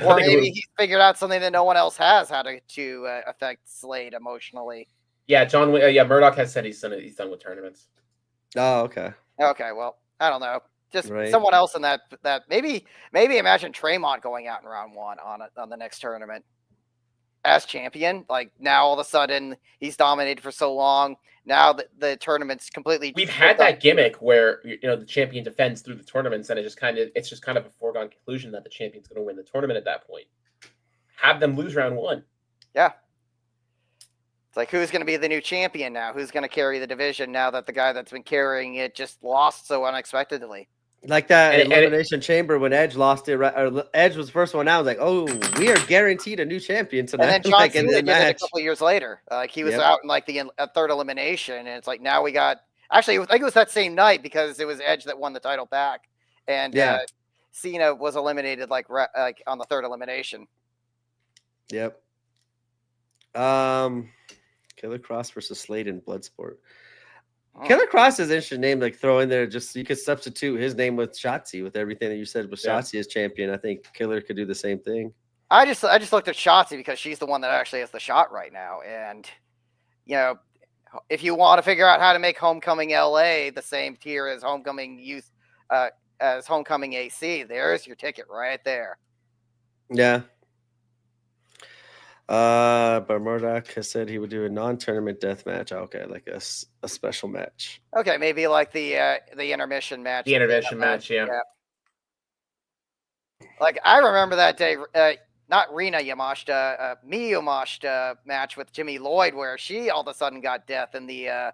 Or maybe he figured out something that no one else has, how to affect Slade emotionally. Yeah, Murdoch has said he's done with tournaments. Oh, okay. Okay, well, I don't know. Just someone else in that maybe imagine Tremont going out in round 1 on the next tournament as champion. Like now all of a sudden he's dominated for so long. Now the tournament's completely. We've had that gimmick where the champion defends through the tournaments, and it's just kind of a foregone conclusion that the champion's going to win the tournament at that point. Have them lose round 1. Yeah. It's like, who's going to be the new champion now? Who's going to carry the division now that the guy that's been carrying it just lost so unexpectedly? Like that Elimination Chamber when Edge lost it, or Edge was the first one out. I was like, oh, we are guaranteed a new champion tonight. And then John Cena did it a couple years later. Like he was out in like the third elimination, and it's like now we got. Actually, I think it was that same night because it was Edge that won the title back, and Cena was eliminated like on the third elimination. Yep. Killer Kross versus Slade in Bloodsport. Killer Kross is an interesting name, like throw in there. Just you could substitute his name with Shotzi with everything that you said with Shotzi as champion. I think Killer could do the same thing. I just looked at Shotzi because she's the one that actually has the shot right now, and if you want to figure out how to make Homecoming LA the same tier as Homecoming Youth, as Homecoming AC, there's your ticket right there. Yeah. But Murdoch has said he would do a non-tournament death match. Okay, like a special match. Okay, maybe like the intermission match. The intermission match, yeah. Like I remember that day, not Rina Yamashita, Miyu Yamashita match with Jimmy Lloyd, where she all of a sudden got death in the.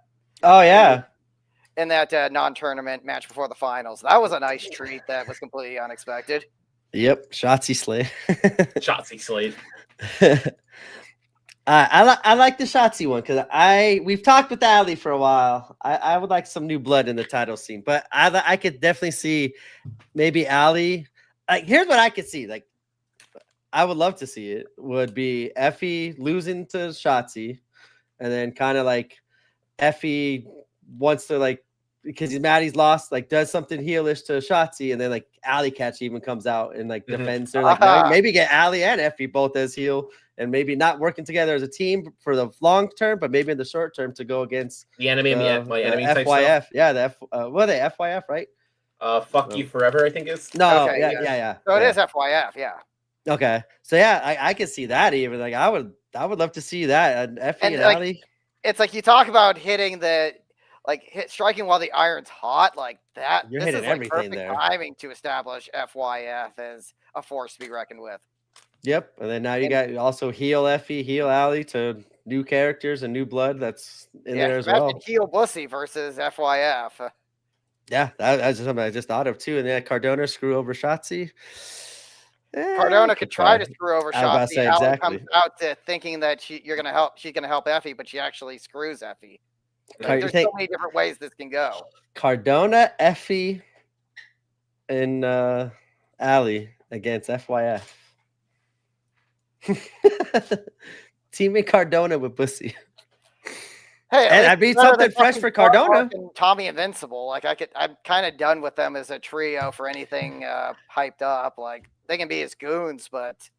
In that non-tournament match before the finals. That was a nice treat. That was completely unexpected. Yep, Shotzi Slade. Shotzi Slade. I like the Shotzi one because we've talked with Ali for a while. I would like some new blood in the title scene, but I could definitely see maybe Ali. Like here's what I could see. Like I would love to see it would be Effie losing to Shotzi, and then kind of like Effie wants to like because he's mad he's lost, like does something heelish to Shotzi, and then like Alley Catch even comes out and like defends her. Like maybe get Alley and Effie both as heel, and maybe not working together as a team for the long term, but maybe in the short term to go against the enemy, my enemy type FYF. stuff. Yeah, the what are they, FYF, right? Fuck you forever, I think is. No, Okay, yeah. So it is FYF, yeah. Okay, so yeah, I could see that even. Like I would love to see that Effie and like, Alley. It's like you talk about hitting the striking while the iron's hot, like that. You're this hitting is like everything perfect there. timing to establish FYF as a force to be reckoned with. Yep, and then now you got also heel Effie, heel Alley to new characters and new blood that's in there as well. Heel Bussy versus FYF. Yeah, that's just something I just thought of too. And then Cardona screw over Shotzi. Cardona could try to screw over I was about to Shotzi. say, Alley exactly. comes out to thinking that she's gonna help Effie, but she actually screws Effie. There's so many different ways this can go. Cardona, Effie, and Alley against FYF. Teaming Cardona with Bussy. Hey, and I mean something fresh for Cardona. Tommy Invincible. Like I'm kind of done with them as a trio for anything hyped up. Like they can be as goons, but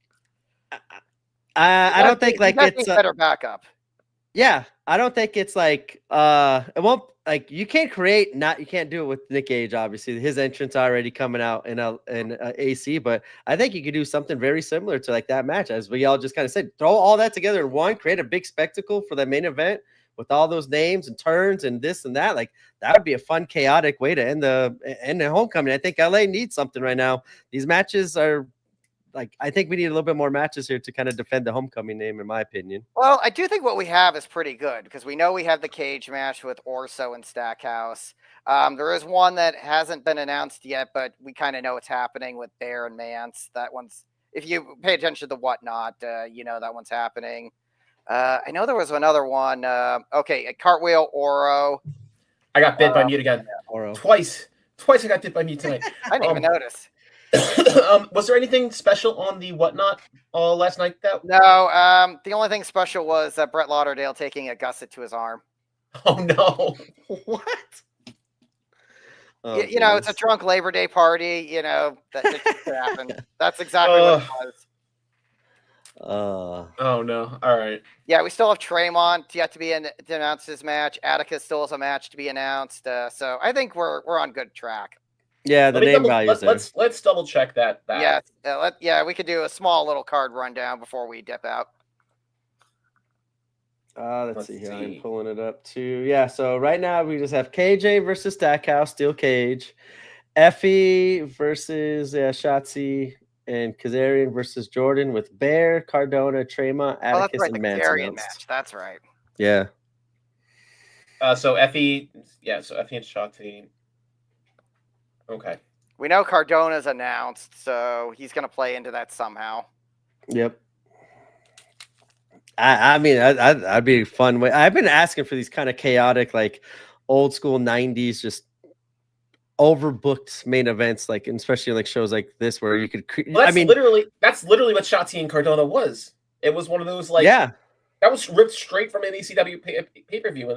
I don't think like it's better backup. Yeah, I don't think it's like it won't like you can't do it with Nick Gage. Obviously, his entrance already coming out in AC, but I think you could do something very similar to like that match, as we all just kind of said. Throw all that together in one, create a big spectacle for the main event with all those names and turns and this and that. Like that would be a fun, chaotic way to end the homecoming. I think LA needs something right now. These matches are. Like, I think we need a little bit more matches here to kind of defend the homecoming name, in my opinion. Well, I do think what we have is pretty good because we know we have the cage match with Orso and Stackhouse. There is one that hasn't been announced yet, but we kind of know it's happening with Bear and Mance. That one's, if you pay attention to Whatnot, you know that one's happening. I know there was another one. Okay, Cartwheel, Oro. I got bit by mute again. Oro. Twice I got bit by mute tonight. I didn't even notice. Was there anything special on the Whatnot last night? No. The only thing special was Brett Lauderdale taking a gusset to his arm. Oh no! What? Oh, you know, it's a drunk Labor Day party. You know that could happen. That's exactly what it was. Oh no! All right. Yeah, we still have Tremont yet to be to announce his match. Atticus still has a match to be announced. So I think we're on good track. Yeah, the name values there. Let's double check that. Yeah, we could do a small little card rundown before we dip out. Let's see here. I'm pulling it up too. Yeah, so right now we just have KJ versus Stackhouse, steel cage. Effie versus Shotzi, and Kazarian versus Jordan with Bear, Cardona, Tremont, Atticus, and Mance. Kazarian match. That's right. Yeah. So Effie and Shotzi. Okay. We know Cardona's announced, so he's going to play into that somehow. Yep. I mean, I'd be a fun way. I've been asking for these kind of chaotic, like old school 90s, just overbooked main events, like especially like shows like this where you could. That's literally what Shotzi and Cardona was. It was one of those like that was ripped straight from an ECW pay-per-view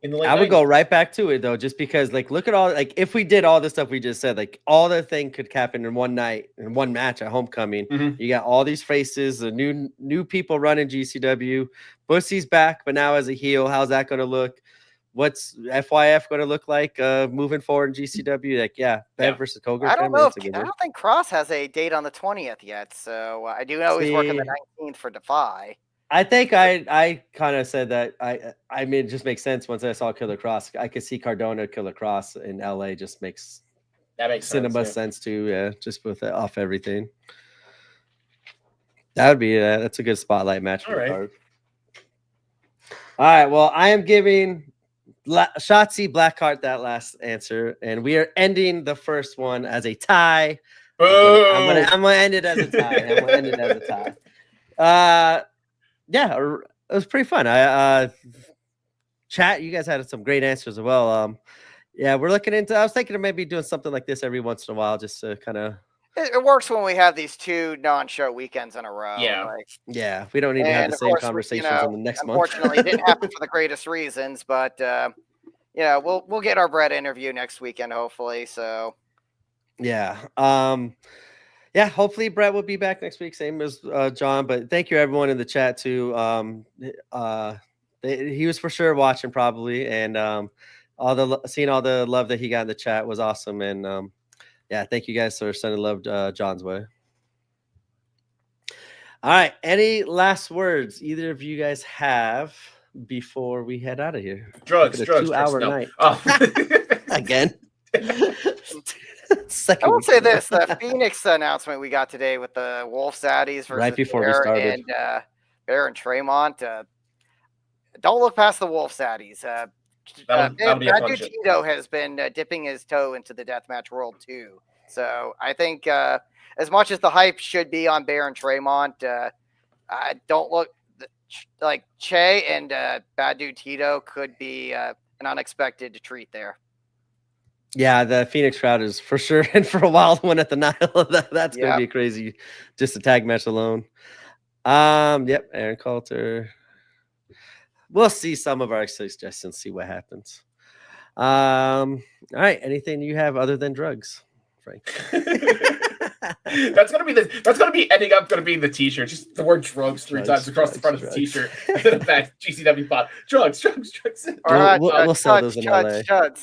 in the late 90s. I would go right back to it though, just because like look at all like if we did all the stuff we just said, like all the thing could happen in one night in one match at homecoming. Mm-hmm. You got all these faces, the new people running GCW. Bussy's back, but now as a heel, how's that going to look? What's FYF going to look like moving forward in GCW? Like Ben versus Kogan. I don't think Cross has a date on the 20th yet, so I do know he's working the 19th for Defy. I think I kind of said that I mean, it just makes sense once I saw Killer Cross. I could see Cardona Killer Cross in LA just makes cinema sense too. Yeah, just with it off everything. That would be that's a good spotlight match for the card. All right, well, I am giving Shotzi Blackheart that last answer, and we are ending the first one as a tie. I'm gonna end it as a tie. Yeah, it was pretty fun. Chat, you guys had some great answers as well. Yeah, we're looking into. I was thinking of maybe doing something like this every once in a while, just to kind of. It works when we have these two non-show weekends in a row. Yeah, we don't need to have the same conversations in the next month. Unfortunately, it didn't happen for the greatest reasons, but Yeah, we'll get our Brett interview next weekend, hopefully. So Yeah. Yeah, hopefully Brett will be back next week, same as John. But thank you everyone in the chat too. He was for sure watching probably, and seeing all the love that he got in the chat was awesome. And yeah, thank you guys for sending love John's way. All right, any last words either of you guys have before we head out of here? Drugs, 2-hour no. night Oh. again. I will say this: the Phoenix announcement we got today with the Wolf Zaddies versus Right before we Bear started. and Bear and Tremont. Don't look past the Wolf Zaddies. That'll be a fun shit. Tito has been dipping his toe into the deathmatch world too. So I think as much as the hype should be on Bear and Tremont, I don't look like Che and Bad Dude Tito could be an unexpected treat there. Yeah, the Phoenix crowd is for sure in for a wild one at the Nile. That's going to be crazy, just a tag match alone. Yep, Aaron Coulter. We'll see some of our suggestions, see what happens. All right, anything you have other than drugs, Frank? That's gonna be ending up gonna be the T-shirt. Just the word drugs three times across the front of the T-shirt, and then a back GCW bot. Drugs. All right, we'll sell those in LA. Judge.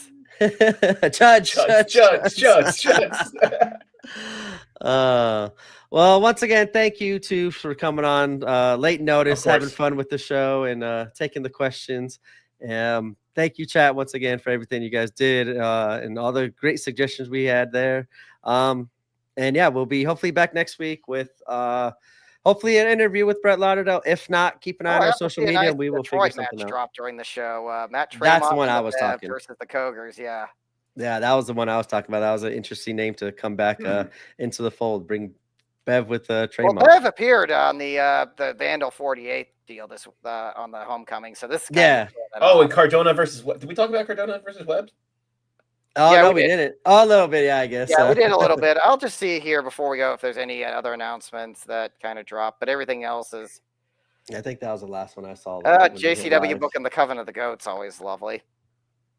Well, once again, thank you two for coming on late notice, having fun with the show and taking the questions. Thank you, chat, once again for everything you guys did and all the great suggestions we had there. And yeah, we'll be hopefully back next week with hopefully an interview with Brett Lauderdale. If not, keep an eye on our social media and we will figure something out. Drop during the show. Matt Tremont That's the one I was talking versus the Cogers. Yeah, that was the one I was talking about. That was an interesting name to come back into the fold. Bring Bev with Tremont. Well, Bev appeared on the Vandal 48 deal this on the homecoming. So this is and Cardona versus what? Did we talk about Cardona versus Webb? Oh, yeah, no, we didn't. Oh, a little bit, yeah, I guess. Yeah, we did a little bit. I'll just see here before we go if there's any other announcements that kind of dropped, but everything else is. I think that was the last one I saw. JCW booking the Coven of the Goats, always lovely.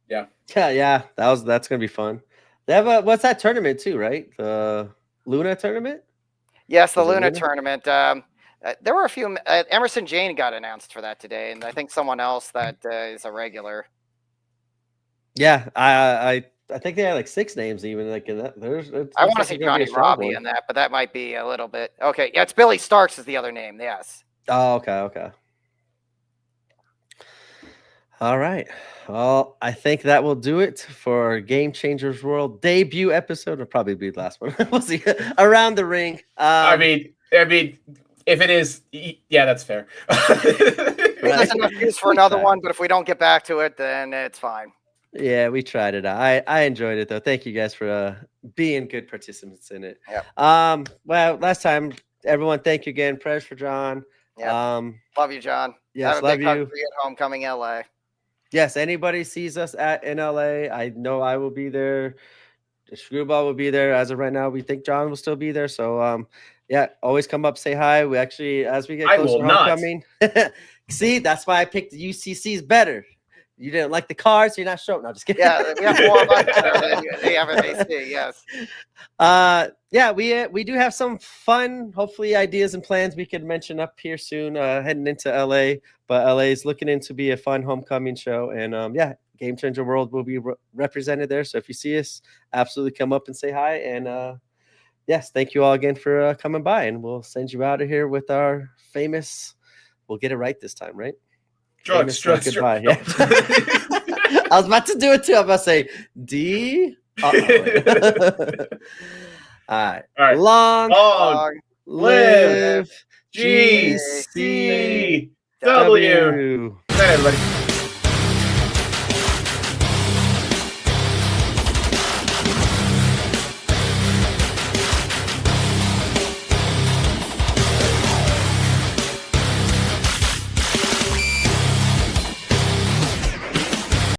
Yeah. That's gonna be fun. They have what's that tournament too, right? The Luna tournament. Yes, the Luna tournament. There were a few. Emerson Jane got announced for that today, and I think someone else that is a regular. Yeah, I think they had like 6 names even like in that. I want to see Johnny Robbie in that, but that might be a little bit okay. Yeah, it's Billy Starks is the other name. Yes. Oh, okay. All right. Well, I think that will do it for our Game Changers World debut episode. It'll probably be the last one. We'll see. Around the ring. I mean, if it is, yeah, that's fair. There's enough use for another one, but if we don't get back to it, then it's fine. Yeah, we tried it out. I enjoyed it though. Thank you guys for being good participants in it. Yep. Well, last time, everyone, thank you again. Prayers for John. Yep. Love you, John. Yes, have a love big hug you. for you at Homecoming LA. Yes, anybody sees us in LA, I know I will be there. Screwball will be there. As of right now, we think John will still be there. So yeah, always come up, say hi. We actually, as we get closer to Homecoming, see, that's why I picked the UCC's better. You didn't like the cards, so you're not showing. No, just kidding. Yeah, we have more luck than they ever see. Yes. Yeah, we do have some fun, hopefully, ideas and plans we could mention up here soon. Heading into LA, but LA is looking into be a fun homecoming show, and yeah, Game Changer World will be represented there. So if you see us, absolutely come up and say hi. And yes, thank you all again for coming by, and we'll send you out of here with our famous. We'll get it right this time, right? Drugs. Goodbye. Yeah. I was about to do it too. I'm about to say D. All right. Long live GCW. Good night, everybody.